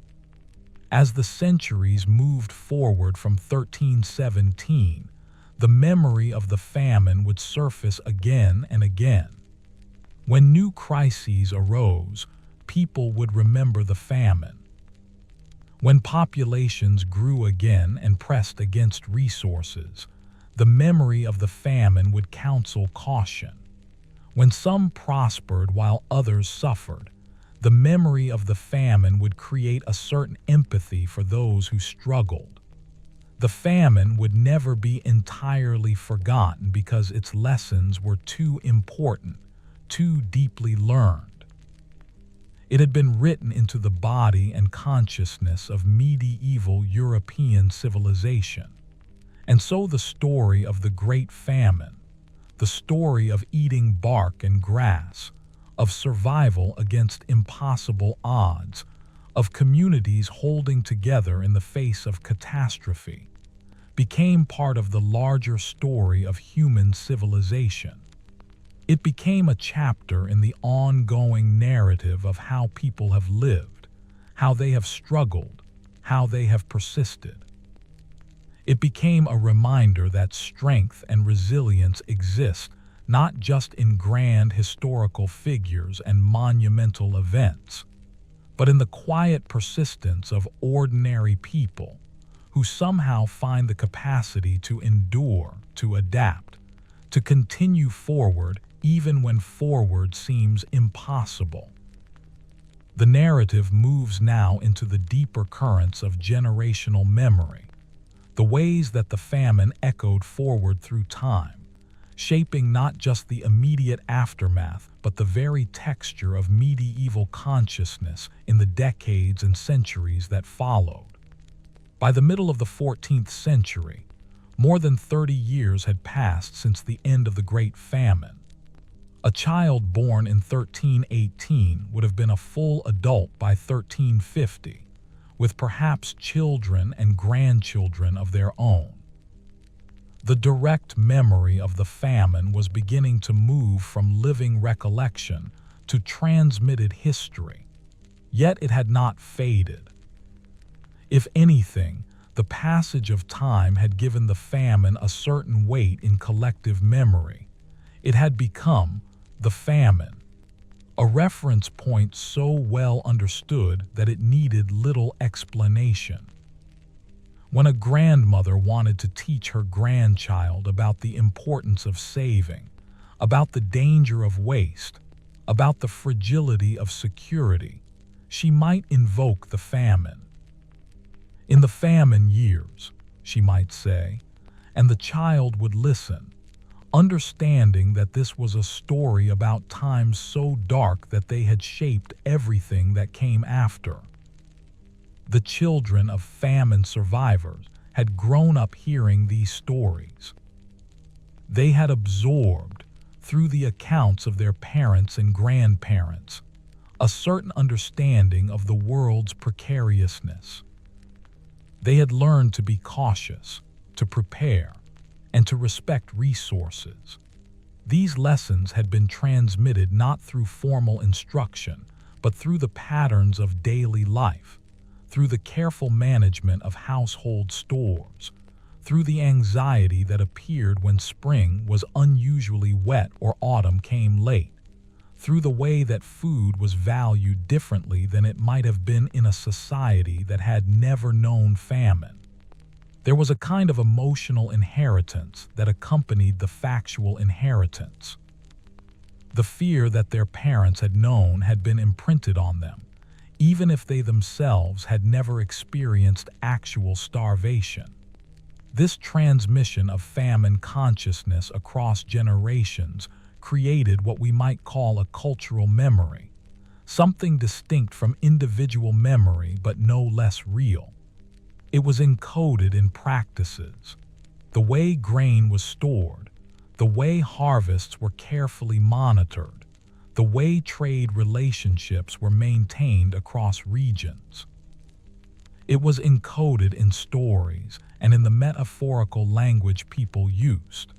[SPEAKER 1] As the centuries moved forward from 1317, the memory of the famine would surface again and again. When new crises arose, people would remember the famine. When populations grew again and pressed against resources, the memory of the famine would counsel caution. When some prospered while others suffered, the memory of the famine would create a certain empathy for those who struggled. The famine would never be entirely forgotten because its lessons were too important, too deeply learned. It had been written into the body and consciousness of medieval European civilization. And so the story of the Great Famine, the story of eating bark and grass, of survival against impossible odds, of communities holding together in the face of catastrophe, became part of the larger story of human civilization. It became a chapter in the ongoing narrative of how people have lived, how they have struggled, how they have persisted. It became a reminder that strength and resilience exist not just in grand historical figures and monumental events, but in the quiet persistence of ordinary people who somehow find the capacity to endure, to adapt, to continue forward even when forward seems impossible. The narrative moves now into the deeper currents of generational memory, the ways that the famine echoed forward through time, shaping not just the immediate aftermath, but the very texture of medieval consciousness in the decades and centuries that followed. By the middle of the 14th century, More than 30 years had passed since the end of the Great Famine. A child born in 1318 would have been a full adult by 1350, with perhaps children and grandchildren of their own. The direct memory of the famine was beginning to move from living recollection to transmitted history, yet it had not faded. If anything, the passage of time had given the famine a certain weight in collective memory. It had become the famine, a reference point so well understood that it needed little explanation. When a grandmother wanted to teach her grandchild about the importance of saving, about the danger of waste, about the fragility of security, she might invoke the famine. In the famine years, she might say, and the child would listen, understanding that this was a story about times so dark that they had shaped everything that came after. The children of famine survivors had grown up hearing these stories. They had absorbed, through the accounts of their parents and grandparents, a certain understanding of the world's precariousness. They had learned to be cautious, to prepare, and to respect resources. These lessons had been transmitted not through formal instruction, but through the patterns of daily life, through the careful management of household stores, through the anxiety that appeared when spring was unusually wet or autumn came late, through the way that food was valued differently than it might have been in a society that had never known famine. There was a kind of emotional inheritance that accompanied the factual inheritance. The fear that their parents had known had been imprinted on them, even if they themselves had never experienced actual starvation. This transmission of famine consciousness across generations created what we might call a cultural memory, something distinct from individual memory but no less real. It was encoded in practices, the way grain was stored, the way harvests were carefully monitored, the way trade relationships were maintained across regions. It was encoded in stories and in the metaphorical language people used.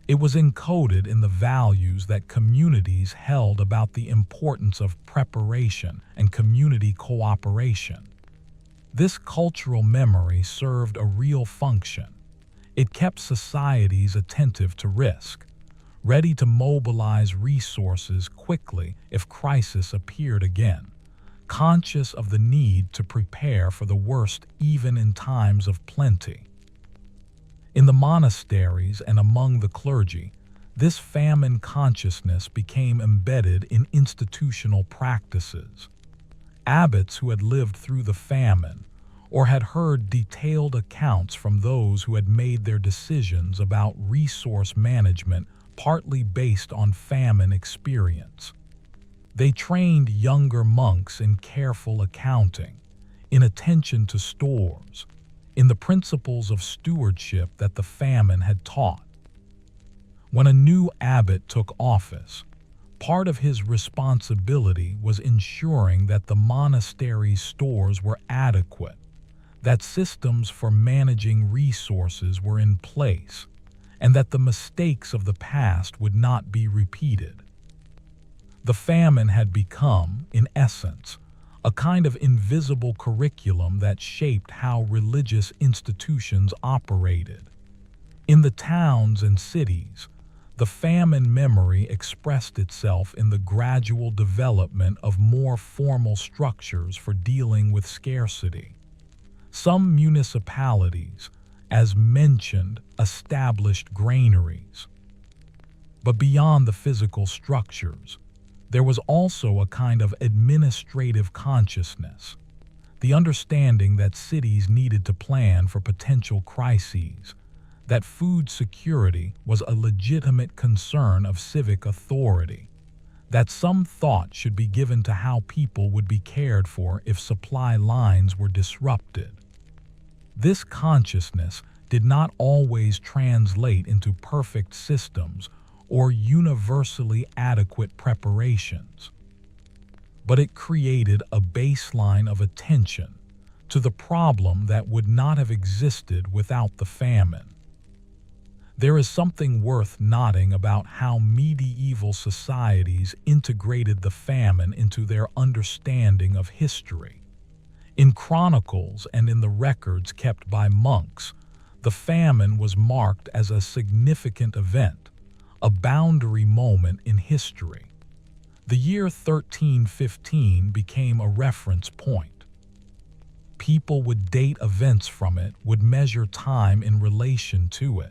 [SPEAKER 1] It was encoded in the values that communities held about the importance of preparation and community cooperation. This cultural memory served a real function. It kept societies attentive to risk, ready to mobilize resources quickly if crisis appeared again, conscious of the need to prepare for the worst even in times of plenty. In the monasteries and among the clergy, this famine consciousness became embedded in institutional practices. Abbots who had lived through the famine, or had heard detailed accounts from those who had made their decisions about resource management partly based on famine experience. They trained younger monks in careful accounting, in attention to stores, in the principles of stewardship that the famine had taught. When a new abbot took office, part of his responsibility was ensuring that the monastery's stores were adequate, that systems for managing resources were in place, and that the mistakes of the past would not be repeated. The famine had become, in essence, a kind of invisible curriculum that shaped how religious institutions operated. In the towns and cities, the famine memory expressed itself in the gradual development of more formal structures for dealing with scarcity. Some municipalities, as mentioned, established granaries. But beyond the physical structures, there was also a kind of administrative consciousness, the understanding that cities needed to plan for potential crises, that food security was a legitimate concern of civic authority, that some thought should be given to how people would be cared for if supply lines were disrupted. This consciousness did not always translate into perfect systems or universally adequate preparations, but it created a baseline of attention to the problem that would not have existed without the famine. There is something worth noting about how medieval societies integrated the famine into their understanding of history. In chronicles and in the records kept by monks, the famine was marked as a significant event, a boundary moment in history. The year 1315 became a reference point. People would date events from it, would measure time in relation to it.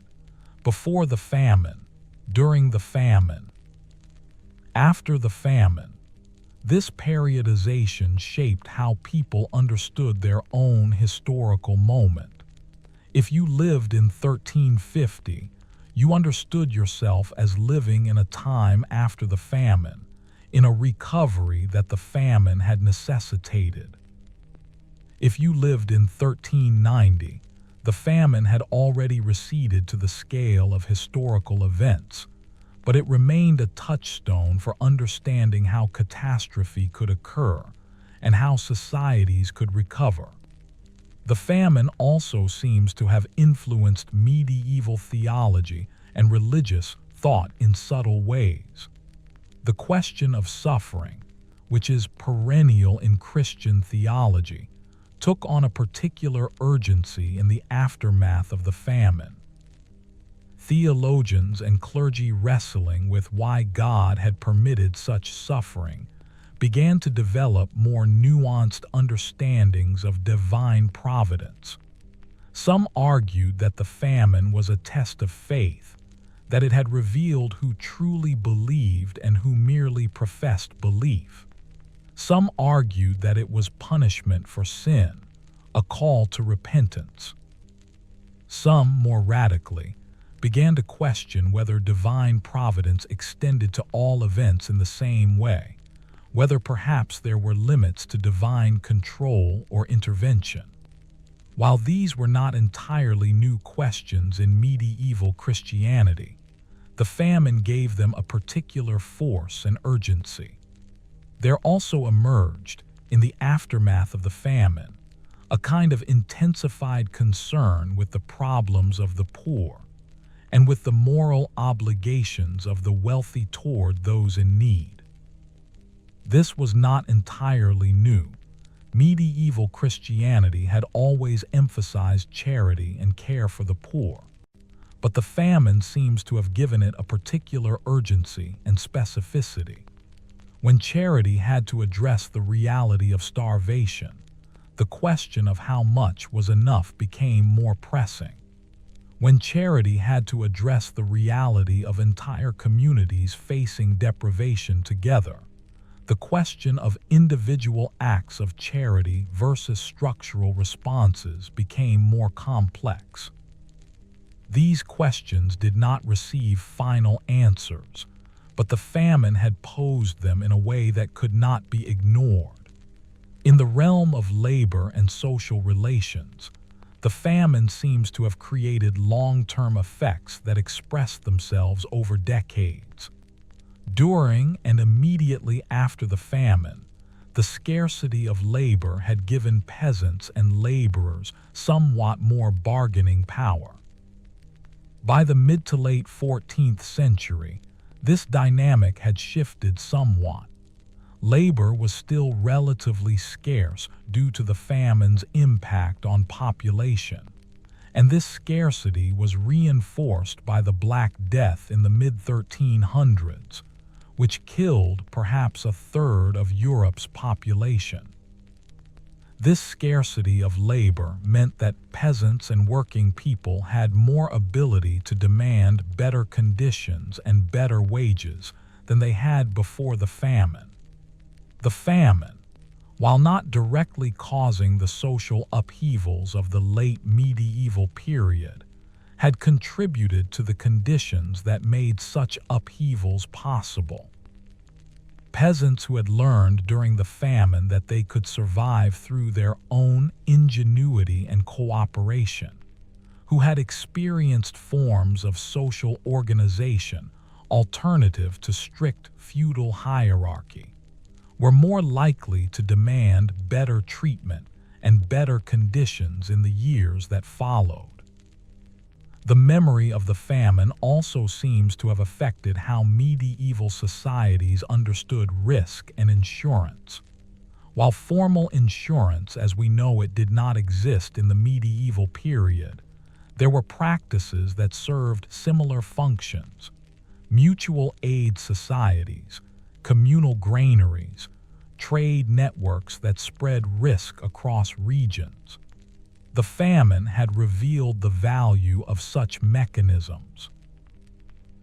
[SPEAKER 1] Before the famine, during the famine, after the famine. This periodization shaped how people understood their own historical moment. If you lived in 1350, you understood yourself as living in a time after the famine, in a recovery that the famine had necessitated. If you lived in 1390, the famine had already receded to the scale of historical events, but it remained a touchstone for understanding how catastrophe could occur and how societies could recover. The famine also seems to have influenced medieval theology and religious thought in subtle ways. The question of suffering, which is perennial in Christian theology, took on a particular urgency in the aftermath of the famine. Theologians and clergy wrestling with why God had permitted such suffering began to develop more nuanced understandings of divine providence. Some argued that the famine was a test of faith, that it had revealed who truly believed and who merely professed belief. Some argued that it was punishment for sin, a call to repentance. Some, more radically, began to question whether divine providence extended to all events in the same way, whether perhaps there were limits to divine control or intervention. While these were not entirely new questions in medieval Christianity, the famine gave them a particular force and urgency. There also emerged, in the aftermath of the famine, a kind of intensified concern with the problems of the poor and with the moral obligations of the wealthy toward those in need. This was not entirely new. Medieval Christianity had always emphasized charity and care for the poor, but the famine seems to have given it a particular urgency and specificity. When charity had to address the reality of starvation, the question of how much was enough became more pressing. When charity had to address the reality of entire communities facing deprivation together, the question of individual acts of charity versus structural responses became more complex. These questions did not receive final answers, but the famine had posed them in a way that could not be ignored. In the realm of labor and social relations, the famine seems to have created long-term effects that express themselves over decades. During and immediately after the famine, the scarcity of labor had given peasants and laborers somewhat more bargaining power. By the mid to late 14th century, this dynamic had shifted somewhat. Labor was still relatively scarce due to the famine's impact on population, and this scarcity was reinforced by the Black Death in the mid-1300s, which killed perhaps a third of Europe's population. This scarcity of labor meant that peasants and working people had more ability to demand better conditions and better wages than they had before the famine. The famine, while not directly causing the social upheavals of the late medieval period, had contributed to the conditions that made such upheavals possible. Peasants who had learned during the famine that they could survive through their own ingenuity and cooperation, who had experienced forms of social organization alternative to strict feudal hierarchy, were more likely to demand better treatment and better conditions in the years that followed. The memory of the famine also seems to have affected how medieval societies understood risk and insurance. While formal insurance as we know it did not exist in the medieval period, there were practices that served similar functions: mutual aid societies, communal granaries, trade networks that spread risk across regions. The famine had revealed the value of such mechanisms.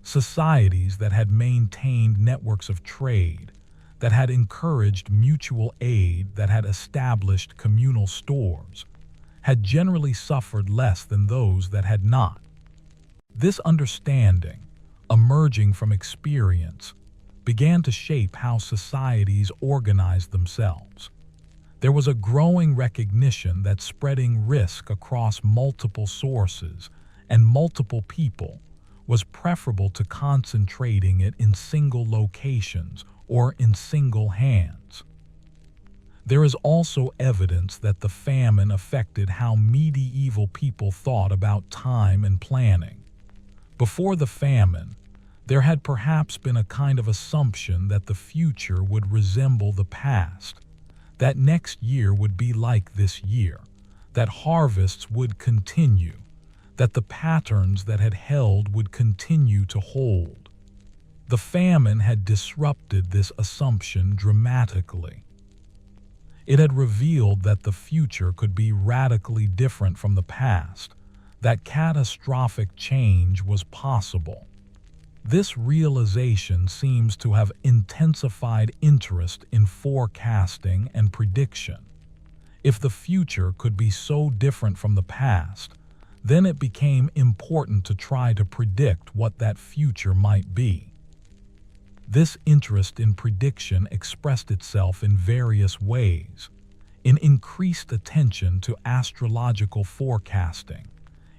[SPEAKER 1] Societies that had maintained networks of trade, that had encouraged mutual aid, that had established communal stores, had generally suffered less than those that had not. This understanding, emerging from experience, began to shape how societies organized themselves. There was a growing recognition that spreading risk across multiple sources and multiple people was preferable to concentrating it in single locations or in single hands. There is also evidence that the famine affected how medieval people thought about time and planning. Before the famine, there had perhaps been a kind of assumption that the future would resemble the past, that next year would be like this year, that harvests would continue, that the patterns that had held would continue to hold. The famine had disrupted this assumption dramatically. It had revealed that the future could be radically different from the past, that catastrophic change was possible. This realization seems to have intensified interest in forecasting and prediction. If the future could be so different from the past, then it became important to try to predict what that future might be. This interest in prediction expressed itself in various ways: in increased attention to astrological forecasting,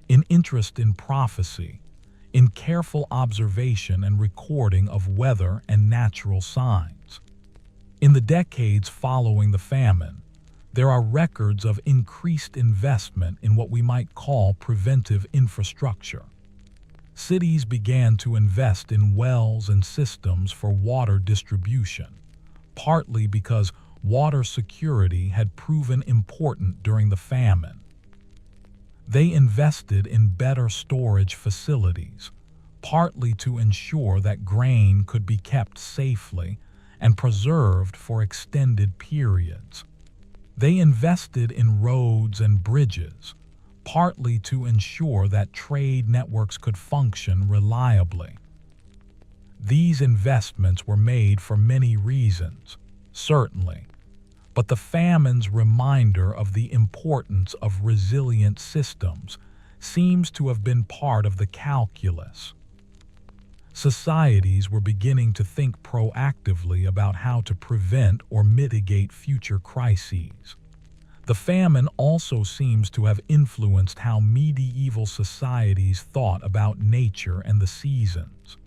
[SPEAKER 1] in interest in prophecy, in careful observation and recording of weather and natural signs. In the decades following the famine, there are records of increased investment in what we might call preventive infrastructure. Cities began to invest in wells and systems for water distribution, partly because water security had proven important during the famine. They invested in better storage facilities, partly to ensure that grain could be kept safely and preserved for extended periods. They invested in roads and bridges, partly to ensure that trade networks could function reliably. These investments were made for many reasons, certainly, but the famine's reminder of the importance of resilient systems seems to have been part of the calculus. Societies were beginning to think proactively about how to prevent or mitigate future crises. The famine also seems to have influenced how medieval societies thought about nature and the seasons.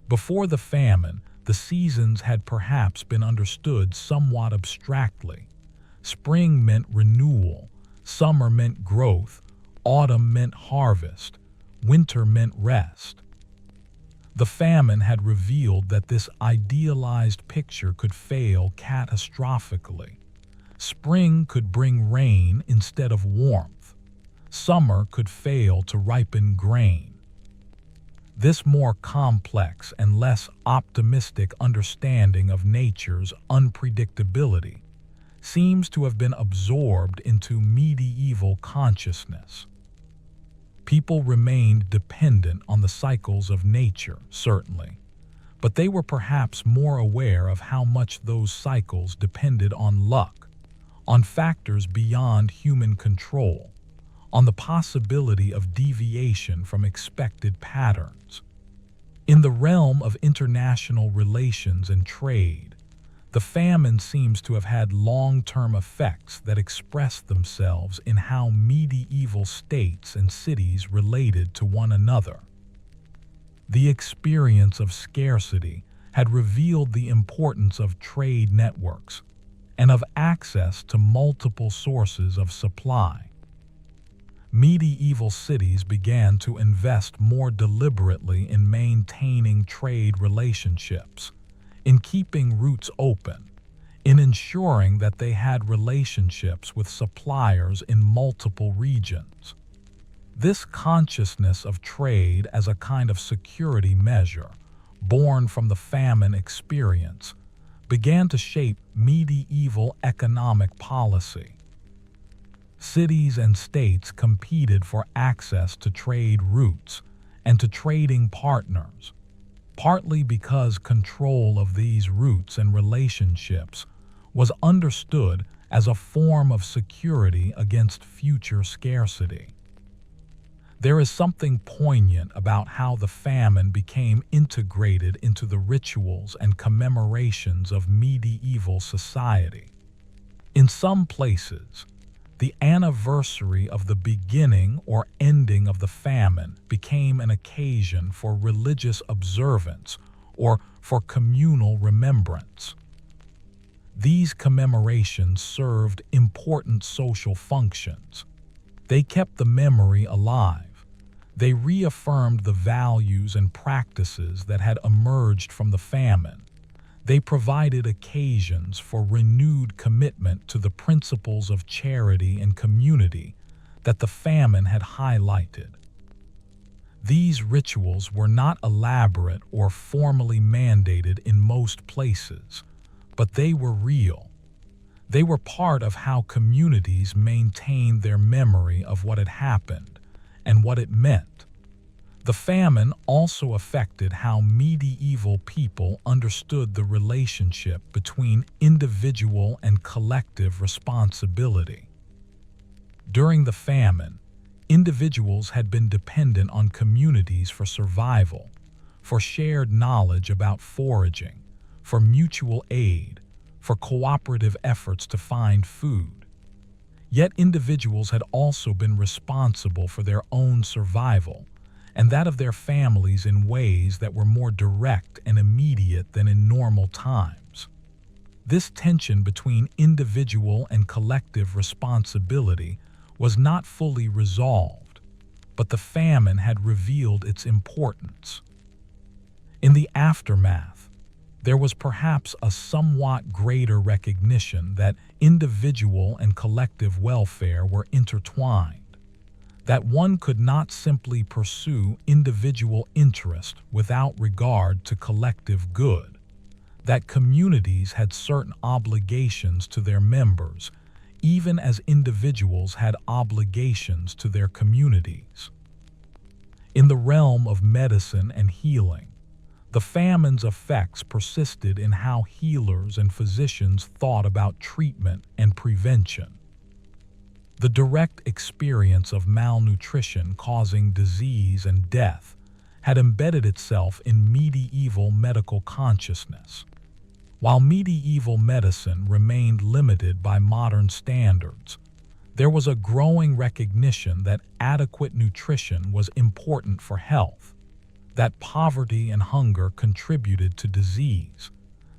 [SPEAKER 1] Before the famine, the seasons had perhaps been understood somewhat abstractly. Spring meant renewal, summer meant growth, autumn meant harvest, winter meant rest. The famine had revealed that this idealized picture could fail catastrophically. Spring could bring rain instead of warmth. Summer could fail to ripen grain. This more complex and less optimistic understanding of nature's unpredictability seems to have been absorbed into medieval consciousness. People remained dependent on the cycles of nature, certainly, but they were perhaps more aware of how much those cycles depended on luck, on factors beyond human control, on the possibility of deviation from expected patterns. In the realm of international relations and trade, The famine seems to have had long-term effects that express themselves in how medieval states and cities related to one another. The experience of scarcity had revealed the importance of trade networks and of access to multiple sources of supply. Medieval cities began to invest more deliberately in maintaining trade relationships, in keeping routes open, in ensuring that they had relationships with suppliers in multiple regions. This consciousness of trade as a kind of security measure, born from the famine experience, began to shape medieval economic policy. Cities and states competed for access to trade routes and to trading partners, partly because control of these routes and relationships was understood as a form of security against future scarcity. There is something poignant about how the famine became integrated into the rituals and commemorations of medieval society. In some places, the anniversary of the beginning or ending of the famine became an occasion for religious observance or for communal remembrance. These commemorations served important social functions. They kept the memory alive. They reaffirmed the values and practices that had emerged from the famine. They provided occasions for renewed commitment to the principles of charity and community that the famine had highlighted. These rituals were not elaborate or formally mandated in most places, but they were real. They were part of how communities maintained their memory of what had happened and what it meant. The famine also affected how medieval people understood the relationship between individual and collective responsibility. During the famine, individuals had been dependent on communities for survival, for shared knowledge about foraging, for mutual aid, for cooperative efforts to find food. Yet individuals had also been responsible for their own survival and that of their families in ways that were more direct and immediate than in normal times. This tension between individual and collective responsibility was not fully resolved, but the famine had revealed its importance. In the aftermath, there was perhaps a somewhat greater recognition that individual and collective welfare were intertwined, that one could not simply pursue individual interest without regard to collective good, that communities had certain obligations to their members, even as individuals had obligations to their communities. In the realm of medicine and healing, the famine's effects persisted in how healers and physicians thought about treatment and prevention. The direct experience of malnutrition causing disease and death had embedded itself in medieval medical consciousness. While medieval medicine remained limited by modern standards, there was a growing recognition that adequate nutrition was important for health, that poverty and hunger contributed to disease,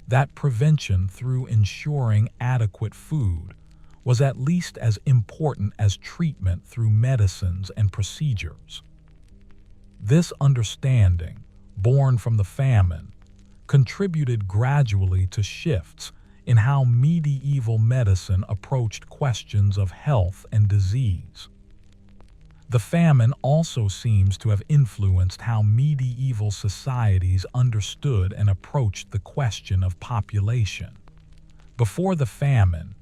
[SPEAKER 1] that prevention through ensuring adequate food was at least as important as treatment through medicines and procedures. This understanding, born from the famine, contributed gradually to shifts in how medieval medicine approached questions of health and disease. The famine also seems to have influenced how medieval societies understood and approached the question of population. Before the famine,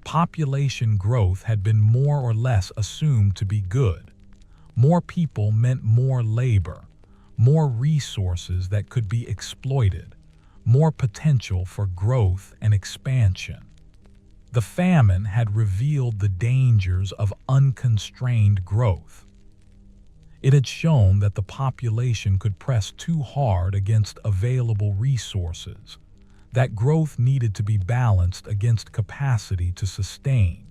[SPEAKER 1] population growth had been more or less assumed to be good. More people meant more labor, more resources that could be exploited, more potential for growth and expansion. The famine had revealed the dangers of unconstrained growth. It had shown that the population could press too hard against available resources, that growth needed to be balanced against capacity to sustain.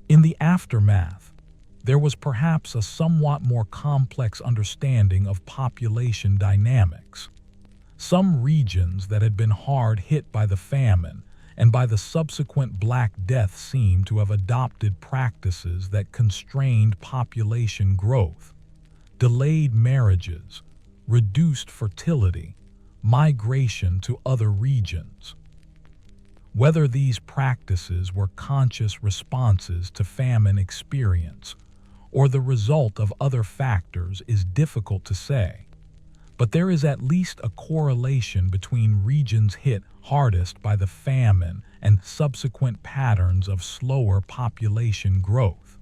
[SPEAKER 1] In the aftermath, there was perhaps a somewhat more complex understanding of population dynamics. Some regions that had been hard hit by the famine and by the subsequent Black Death seem to have adopted practices that constrained population growth, delayed marriages, reduced fertility, migration to other regions. Whether these practices were conscious responses to famine experience or the result of other factors is difficult to say. But there is at least a correlation between regions hit hardest by the famine and subsequent patterns of slower population growth.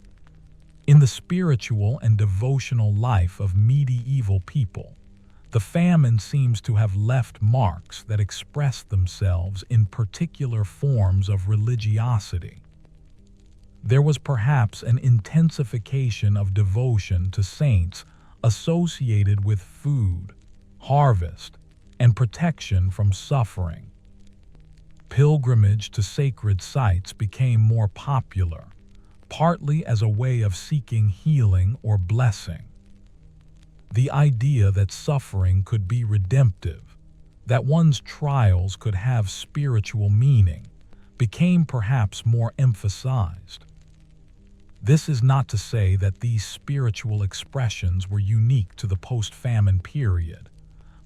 [SPEAKER 1] In the spiritual and devotional life of medieval people, the famine seems to have left marks that express themselves in particular forms of religiosity. There was perhaps an intensification of devotion to saints associated with food, harvest, and protection from suffering. Pilgrimage to sacred sites became more popular, partly as a way of seeking healing or blessing. The idea that suffering could be redemptive, that one's trials could have spiritual meaning, became perhaps more emphasized. This is not to say that these spiritual expressions were unique to the post-famine period,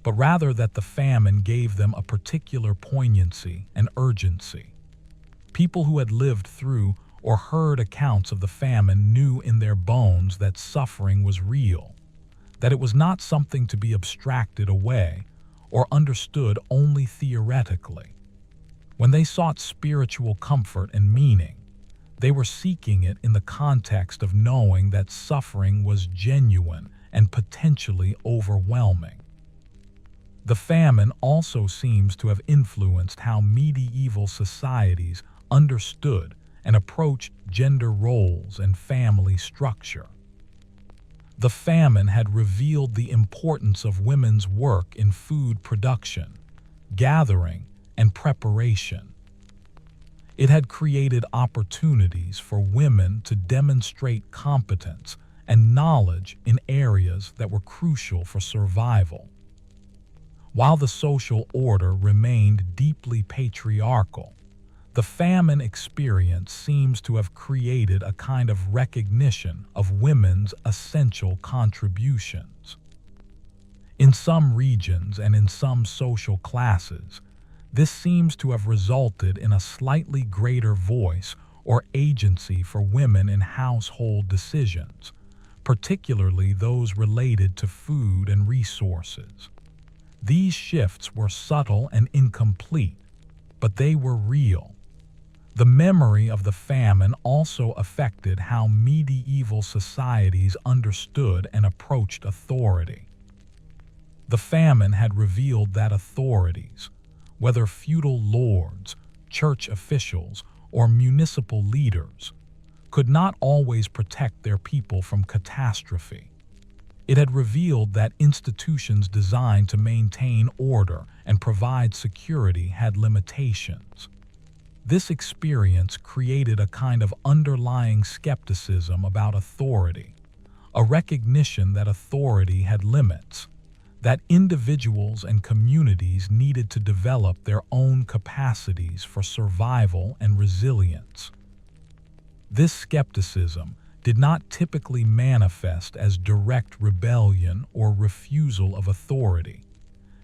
[SPEAKER 1] but rather that the famine gave them a particular poignancy and urgency. People who had lived through or heard accounts of the famine knew in their bones that suffering was real, that it was not something to be abstracted away or understood only theoretically. When they sought spiritual comfort and meaning, they were seeking it in the context of knowing that suffering was genuine and potentially overwhelming. The famine also seems to have influenced how medieval societies understood and approached gender roles and family structure. The famine had revealed the importance of women's work in food production, gathering, and preparation. It had created opportunities for women to demonstrate competence and knowledge in areas that were crucial for survival. While the social order remained deeply patriarchal, the famine experience seems to have created a kind of recognition of women's essential contributions. In some regions and in some social classes, this seems to have resulted in a slightly greater voice or agency for women in household decisions, particularly those related to food and resources. These shifts were subtle and incomplete, but they were real. The memory of the famine also affected how medieval societies understood and approached authority. The famine had revealed that authorities, whether feudal lords, church officials, or municipal leaders, could not always protect their people from catastrophe. It had revealed that institutions designed to maintain order and provide security had limitations. This experience created a kind of underlying skepticism about authority, a recognition that authority had limits, that individuals and communities needed to develop their own capacities for survival and resilience. This skepticism did not typically manifest as direct rebellion or refusal of authority.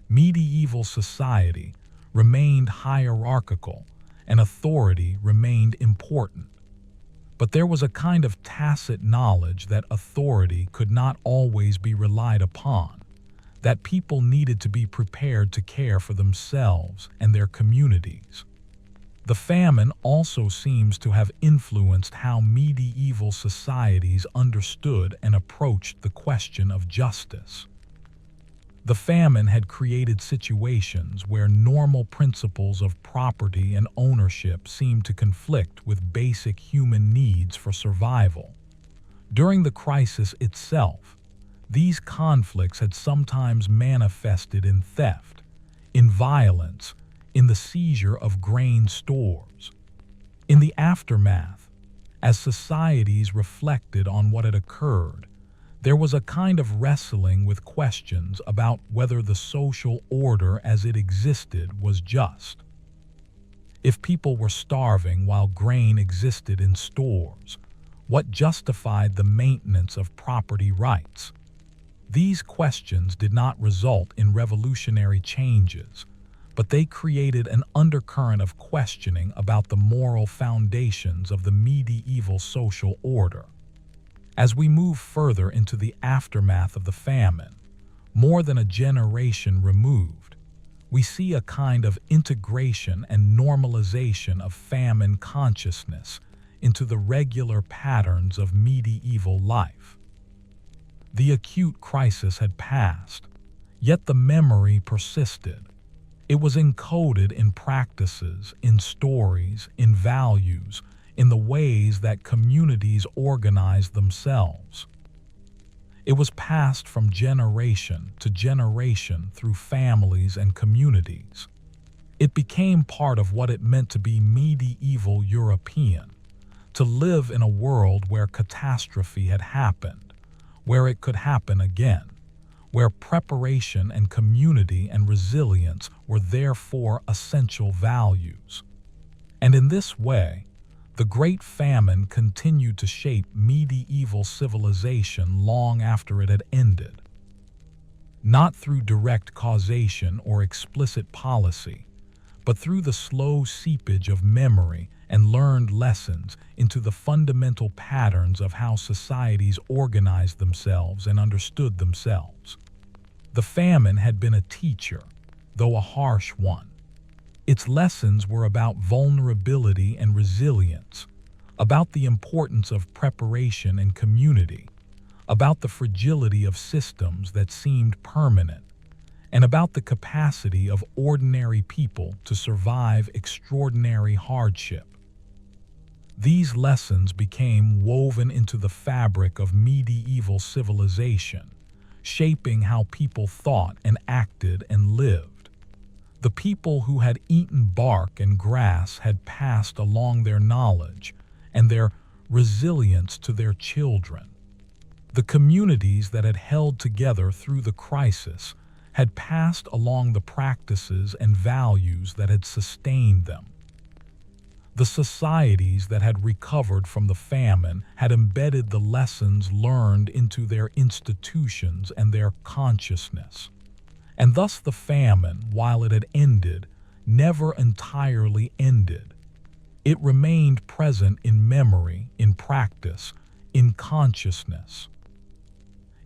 [SPEAKER 1] Medieval society remained hierarchical, and authority remained important. But there was a kind of tacit knowledge that authority could not always be relied upon, that people needed to be prepared to care for themselves and their communities. The famine also seems to have influenced how medieval societies understood and approached the question of justice. The famine had created situations where normal principles of property and ownership seemed to conflict with basic human needs for survival. During the crisis itself, these conflicts had sometimes manifested in theft, in violence, in the seizure of grain stores. In the aftermath, as societies reflected on what had occurred, there was a kind of wrestling with questions about whether the social order as it existed was just. If people were starving while grain existed in stores, what justified the maintenance of property rights? These questions did not result in revolutionary changes, but they created an undercurrent of questioning about the moral foundations of the medieval social order. As we move further into the aftermath of the famine, more than a generation removed, we see a kind of integration and normalization of famine consciousness into the regular patterns of medieval life. The acute crisis had passed, yet the memory persisted. It was encoded in practices, in stories, in values, in the ways that communities organized themselves. It was passed from generation to generation through families and communities. It became part of what it meant to be medieval European, to live in a world where catastrophe had happened, where it could happen again, where preparation and community and resilience were therefore essential values. And in this way, the Great Famine continued to shape medieval civilization long after it had ended. Not through direct causation or explicit policy, but through the slow seepage of memory and learned lessons into the fundamental patterns of how societies organized themselves and understood themselves. The famine had been a teacher, though a harsh one. Its lessons were about vulnerability and resilience, about the importance of preparation and community, about the fragility of systems that seemed permanent, and about the capacity of ordinary people to survive extraordinary hardship. These lessons became woven into the fabric of medieval civilization, shaping how people thought and acted and lived. The people who had eaten bark and grass had passed along their knowledge and their resilience to their children. The communities that had held together through the crisis had passed along the practices and values that had sustained them. The societies that had recovered from the famine had embedded the lessons learned into their institutions and their consciousness. And thus the famine, while it had ended, never entirely ended. It remained present in memory, in practice, in consciousness.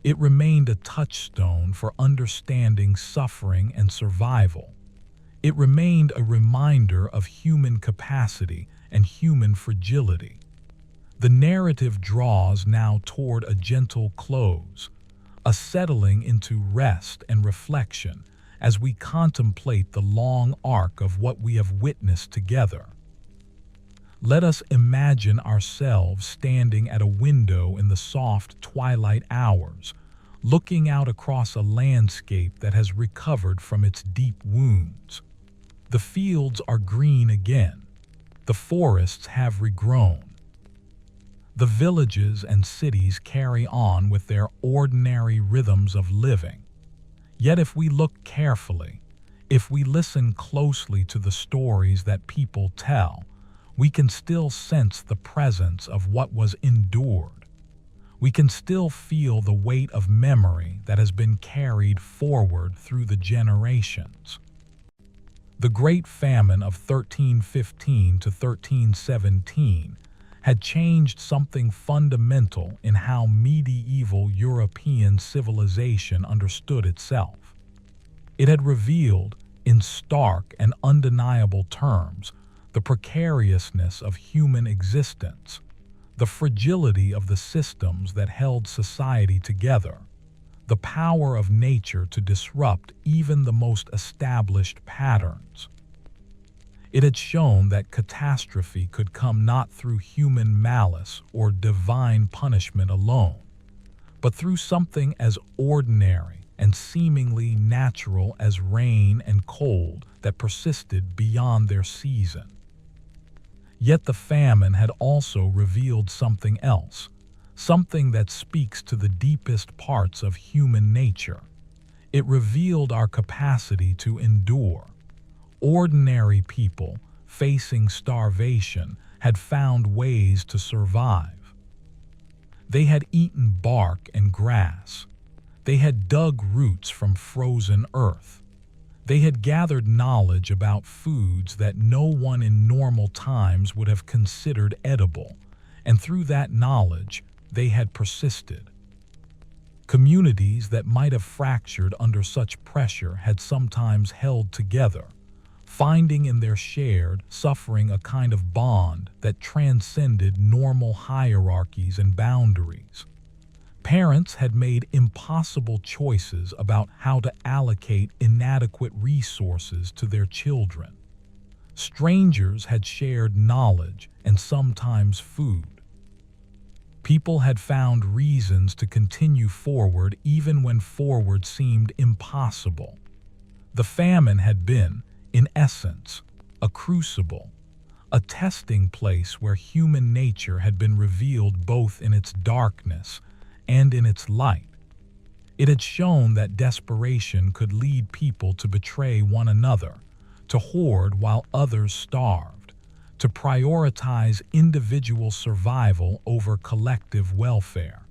[SPEAKER 1] It remained a touchstone for understanding suffering and survival. It remained a reminder of human capacity and human fragility. The narrative draws now toward a gentle close, a settling into rest and reflection as we contemplate the long arc of what we have witnessed together. Let us imagine ourselves standing at a window in the soft twilight hours, looking out across a landscape that has recovered from its deep wounds. The fields are green again. The forests have regrown. The villages and cities carry on with their ordinary rhythms of living. Yet if we look carefully, if we listen closely to the stories that people tell, we can still sense the presence of what was endured. We can still feel the weight of memory that has been carried forward through the generations. The Great Famine of 1315 to 1317 had changed something fundamental in how medieval European civilization understood itself. It had revealed, in stark and undeniable terms, the precariousness of human existence, the fragility of the systems that held society together, the power of nature to disrupt even the most established patterns. It had shown that catastrophe could come not through human malice or divine punishment alone, but through something as ordinary and seemingly natural as rain and cold that persisted beyond their season. Yet the famine had also revealed something else, something that speaks to the deepest parts of human nature. It revealed our capacity to endure. Ordinary people facing starvation had found ways to survive. They had eaten bark and grass. They had dug roots from frozen earth. They had gathered knowledge about foods that no one in normal times would have considered edible, and through that knowledge, they had persisted. Communities that might have fractured under such pressure had sometimes held together, finding in their shared suffering a kind of bond that transcended normal hierarchies and boundaries. Parents had made impossible choices about how to allocate inadequate resources to their children. Strangers had shared knowledge and sometimes food. People had found reasons to continue forward even when forward seemed impossible. The famine had been, in essence, a crucible, a testing place where human nature had been revealed both in its darkness and in its light. It had shown that desperation could lead people to betray one another, to hoard while others starved, to prioritize individual survival over collective welfare.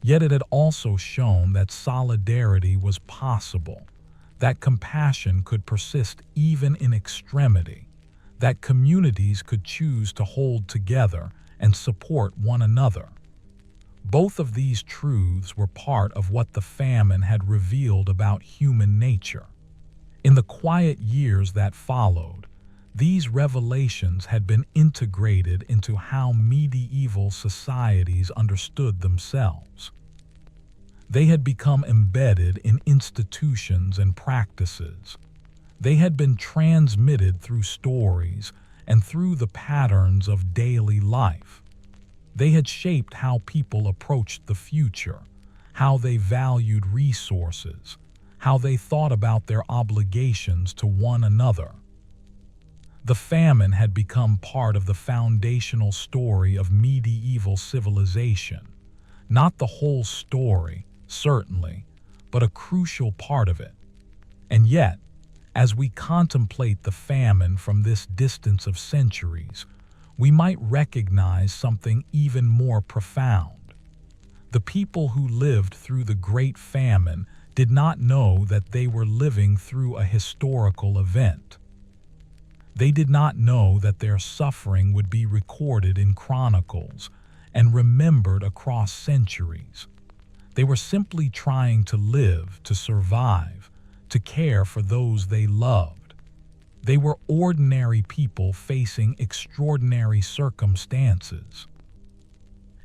[SPEAKER 1] Yet it had also shown that solidarity was possible, that compassion could persist even in extremity, that communities could choose to hold together and support one another. Both of these truths were part of what the famine had revealed about human nature. In the quiet years that followed, these revelations had been integrated into how medieval societies understood themselves. They had become embedded in institutions and practices. They had been transmitted through stories and through the patterns of daily life. They had shaped how people approached the future, how they valued resources, how they thought about their obligations to one another. The famine had become part of the foundational story of medieval civilization, not the whole story, certainly, but a crucial part of it. And yet, as we contemplate the famine from this distance of centuries, we might recognize something even more profound. The people who lived through the Great Famine did not know that they were living through a historical event. They did not know that their suffering would be recorded in chronicles and remembered across centuries. They were simply trying to live, to survive, to care for those they loved. They were ordinary people facing extraordinary circumstances.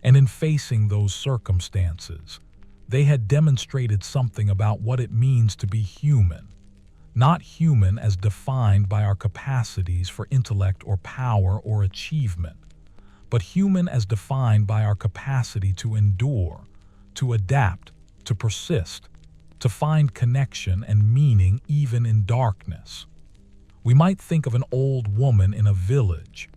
[SPEAKER 1] And in facing those circumstances, they had demonstrated something about what it means to be human. Not human as defined by our capacities for intellect or power or achievement, but human as defined by our capacity to endure, to adapt, to persist, to find connection and meaning even in darkness. We might think of an old woman in a village,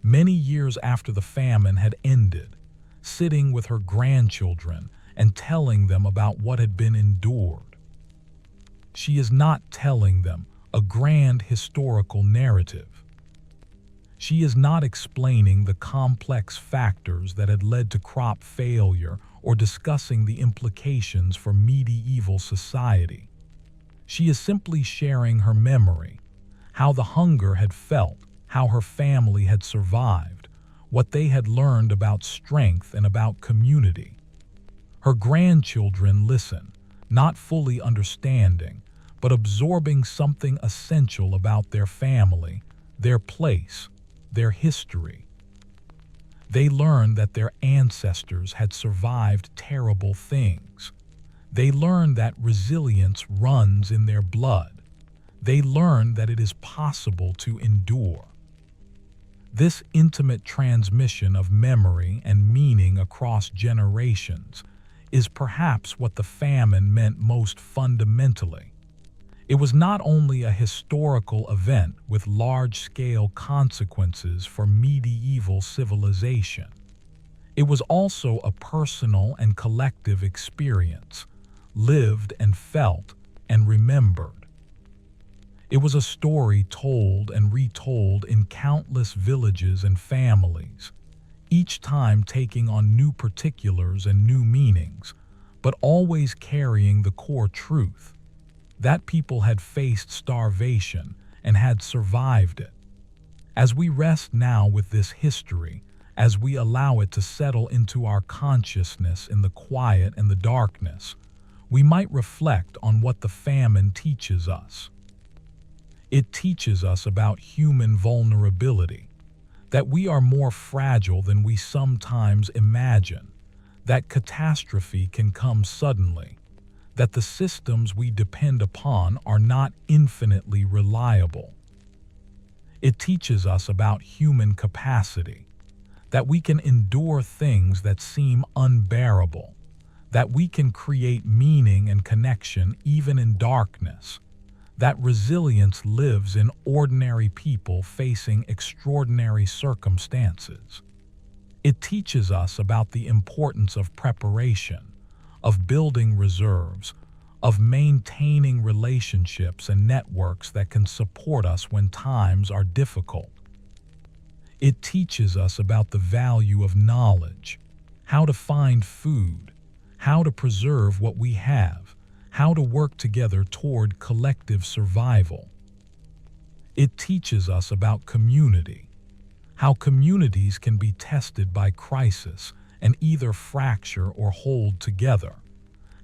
[SPEAKER 1] many years after the famine had ended, sitting with her grandchildren and telling them about what had been endured. She is not telling them a grand historical narrative. She is not explaining the complex factors that had led to crop failure or discussing the implications for medieval society. She is simply sharing her memory, how the hunger had felt, how her family had survived, what they had learned about strength and about community. Her grandchildren listen, not fully understanding, but absorbing something essential about their family, their place, their history. They learn that their ancestors had survived terrible things. They learn that resilience runs in their blood. They learn that it is possible to endure. This intimate transmission of memory and meaning across generations is perhaps what the famine meant most fundamentally. It was not only a historical event with large-scale consequences for medieval civilization. It was also a personal and collective experience, lived and felt and remembered. It was a story told and retold in countless villages and families, each time taking on new particulars and new meanings, but always carrying the core truth that people had faced starvation and had survived it. As we rest now with this history, as we allow it to settle into our consciousness in the quiet and the darkness, we might reflect on what the famine teaches us. It teaches us about human vulnerability, that we are more fragile than we sometimes imagine, that catastrophe can come suddenly, that the systems we depend upon are not infinitely reliable. It teaches us about human capacity, that we can endure things that seem unbearable, that we can create meaning and connection even in darkness, that resilience lives in ordinary people facing extraordinary circumstances. It teaches us about the importance of preparation, of building reserves, of maintaining relationships and networks that can support us when times are difficult. It teaches us about the value of knowledge, how to find food, how to preserve what we have, how to work together toward collective survival. It teaches us about community, how communities can be tested by crisis and either fracture or hold together,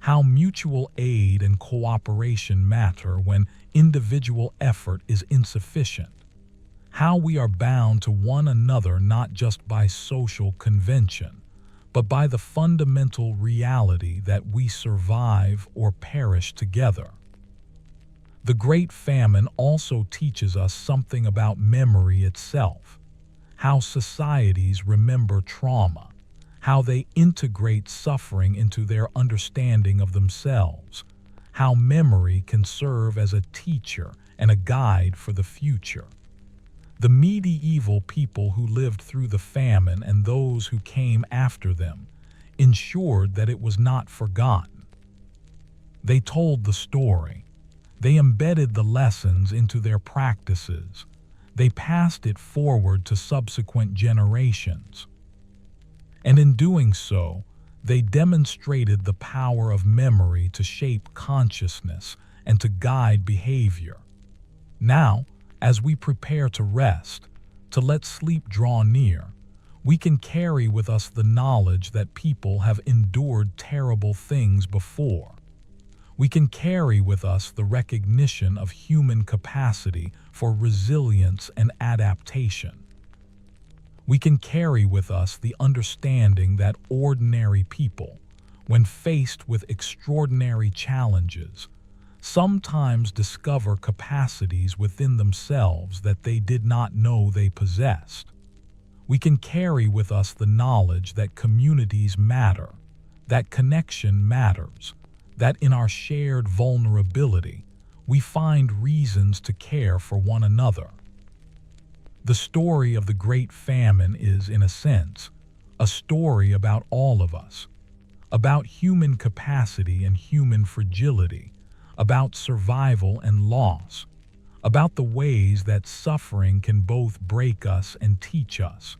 [SPEAKER 1] how mutual aid and cooperation matter when individual effort is insufficient, how we are bound to one another not just by social convention, but by the fundamental reality that we survive or perish together. The Great Famine also teaches us something about memory itself, how societies remember trauma, how they integrate suffering into their understanding of themselves, how memory can serve as a teacher and a guide for the future. The medieval people who lived through the famine and those who came after them ensured that it was not forgotten. They told the story. They embedded the lessons into their practices. They passed it forward to subsequent generations. And in doing so, they demonstrated the power of memory to shape consciousness and to guide behavior. Now, as we prepare to rest, to let sleep draw near, we can carry with us the knowledge that people have endured terrible things before. We can carry with us the recognition of human capacity for resilience and adaptation. We can carry with us the understanding that ordinary people, when faced with extraordinary challenges, sometimes discover capacities within themselves that they did not know they possessed. We can carry with us the knowledge that communities matter, that connection matters, that in our shared vulnerability, we find reasons to care for one another. The story of the Great Famine is, in a sense, a story about all of us, about human capacity and human fragility, about survival and loss, about the ways that suffering can both break us and teach us,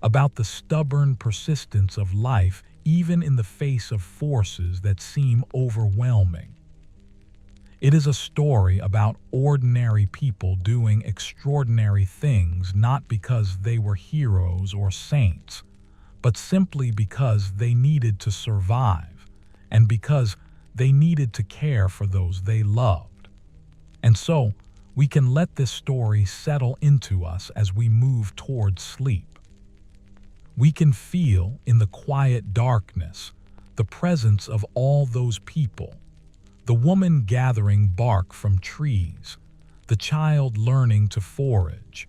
[SPEAKER 1] about the stubborn persistence of life even in the face of forces that seem overwhelming. It is a story about ordinary people doing extraordinary things not because they were heroes or saints, but simply because they needed to survive and because they needed to care for those they loved. And so, we can let this story settle into us as we move towards sleep. We can feel in the quiet darkness the presence of all those people, the woman gathering bark from trees, the child learning to forage,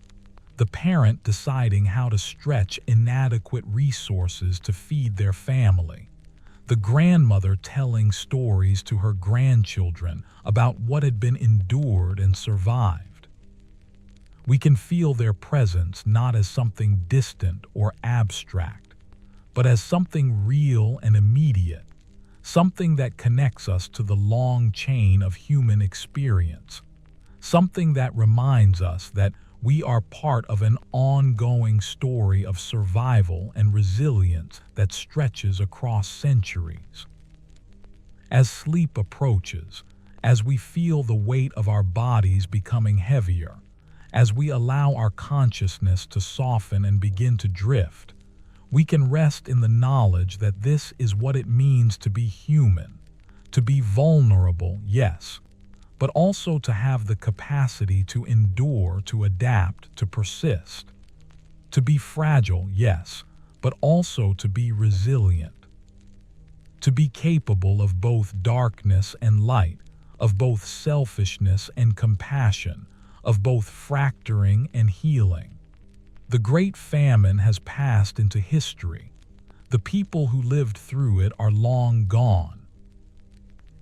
[SPEAKER 1] the parent deciding how to stretch inadequate resources to feed their family, The grandmother telling stories to her grandchildren about what had been endured and survived. We can feel their presence not as something distant or abstract, but as something real and immediate, something that connects us to the long chain of human experience, something that reminds us that we are part of an ongoing story of survival and resilience that stretches across centuries. As sleep approaches, as we feel the weight of our bodies becoming heavier, as we allow our consciousness to soften and begin to drift, we can rest in the knowledge that this is what it means to be human, to be vulnerable, yes, but also to have the capacity to endure, to adapt, to persist, to be fragile, yes, but also to be resilient, to be capable of both darkness and light, of both selfishness and compassion, of both fracturing and healing. The Great Famine has passed into history. The people who lived through it are long gone.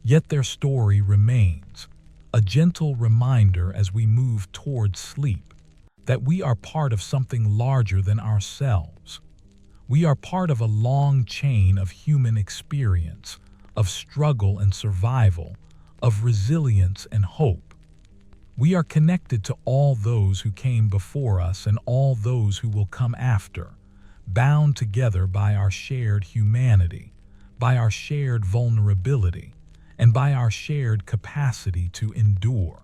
[SPEAKER 1] Yet their story remains, a gentle reminder as we move towards sleep, that we are part of something larger than ourselves. We are part of a long chain of human experience, of struggle and survival, of resilience and hope. We are connected to all those who came before us and all those who will come after, bound together by our shared humanity, by our shared vulnerability, and by our shared capacity to endure.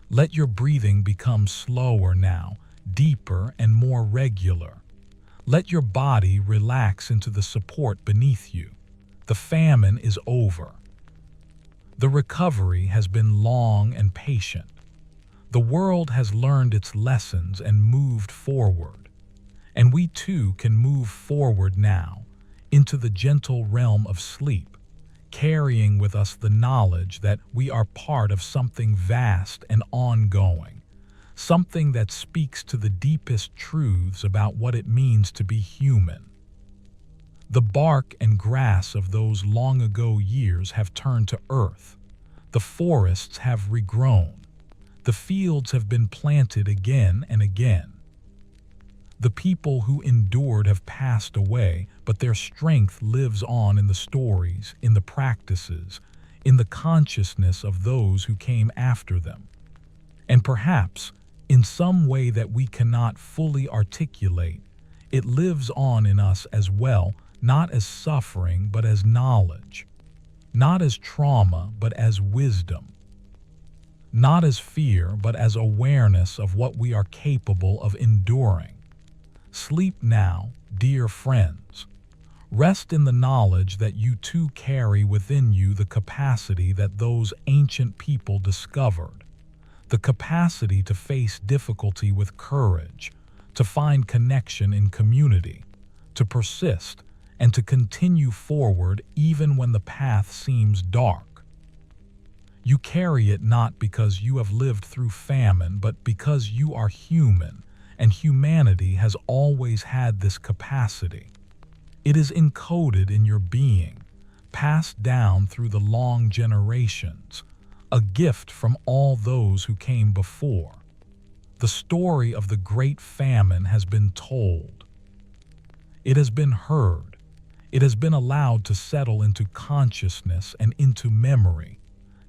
[SPEAKER 1] Let your breathing become slower now, deeper and more regular. Let your body relax into the support beneath you. The famine is over. The recovery has been long and patient. The world has learned its lessons and moved forward. And we too can move forward now, into the gentle realm of sleep, carrying with us the knowledge that we are part of something vast and ongoing, something that speaks to the deepest truths about what it means to be human. The bark and grass of those long ago years have turned to earth. The forests have regrown. The fields have been planted again and again. The people who endured have passed away, but their strength lives on in the stories, in the practices, in the consciousness of those who came after them. And perhaps, in some way that we cannot fully articulate, it lives on in us as well, not as suffering, but as knowledge. Not as trauma, but as wisdom. Not as fear, but as awareness of what we are capable of enduring. Sleep now, dear friends. Rest in the knowledge that you too carry within you the capacity that those ancient people discovered, the capacity to face difficulty with courage, to find connection in community, to persist, and to continue forward even when the path seems dark. You carry it not because you have lived through famine, but because you are human, and humanity has always had this capacity. It is encoded in your being, passed down through the long generations, a gift from all those who came before. The story of the Great Famine has been told. It has been heard. It has been allowed to settle into consciousness and into memory.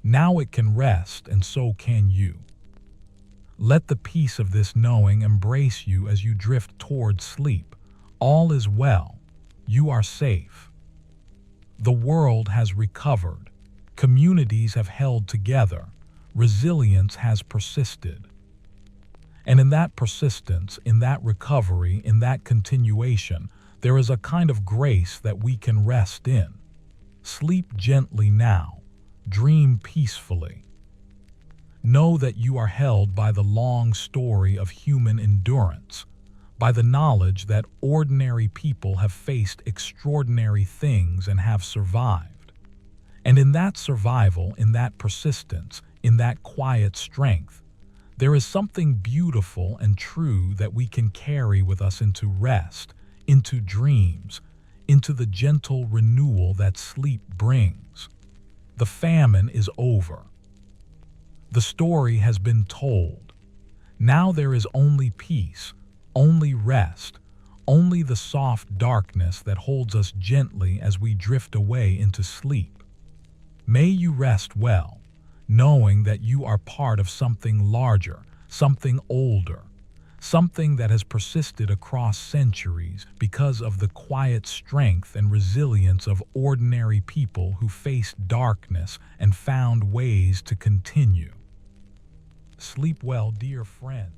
[SPEAKER 1] Now it can rest, and so can you. Let the peace of this knowing embrace you as you drift toward sleep. All is well. You are safe. The world has recovered. Communities have held together. Resilience has persisted. And in that persistence, in that recovery, in that continuation, there is a kind of grace that we can rest in. Sleep gently now. Dream peacefully. Know that you are held by the long story of human endurance, by the knowledge that ordinary people have faced extraordinary things and have survived. And in that survival, in that persistence, in that quiet strength, there is something beautiful and true that we can carry with us into rest, into dreams, into the gentle renewal that sleep brings. The famine is over. The story has been told. Now there is only peace, only rest, only the soft darkness that holds us gently as we drift away into sleep. May you rest well, knowing that you are part of something larger, something older, something that has persisted across centuries because of the quiet strength and resilience of ordinary people who faced darkness and found ways to continue. Sleep well, dear friend.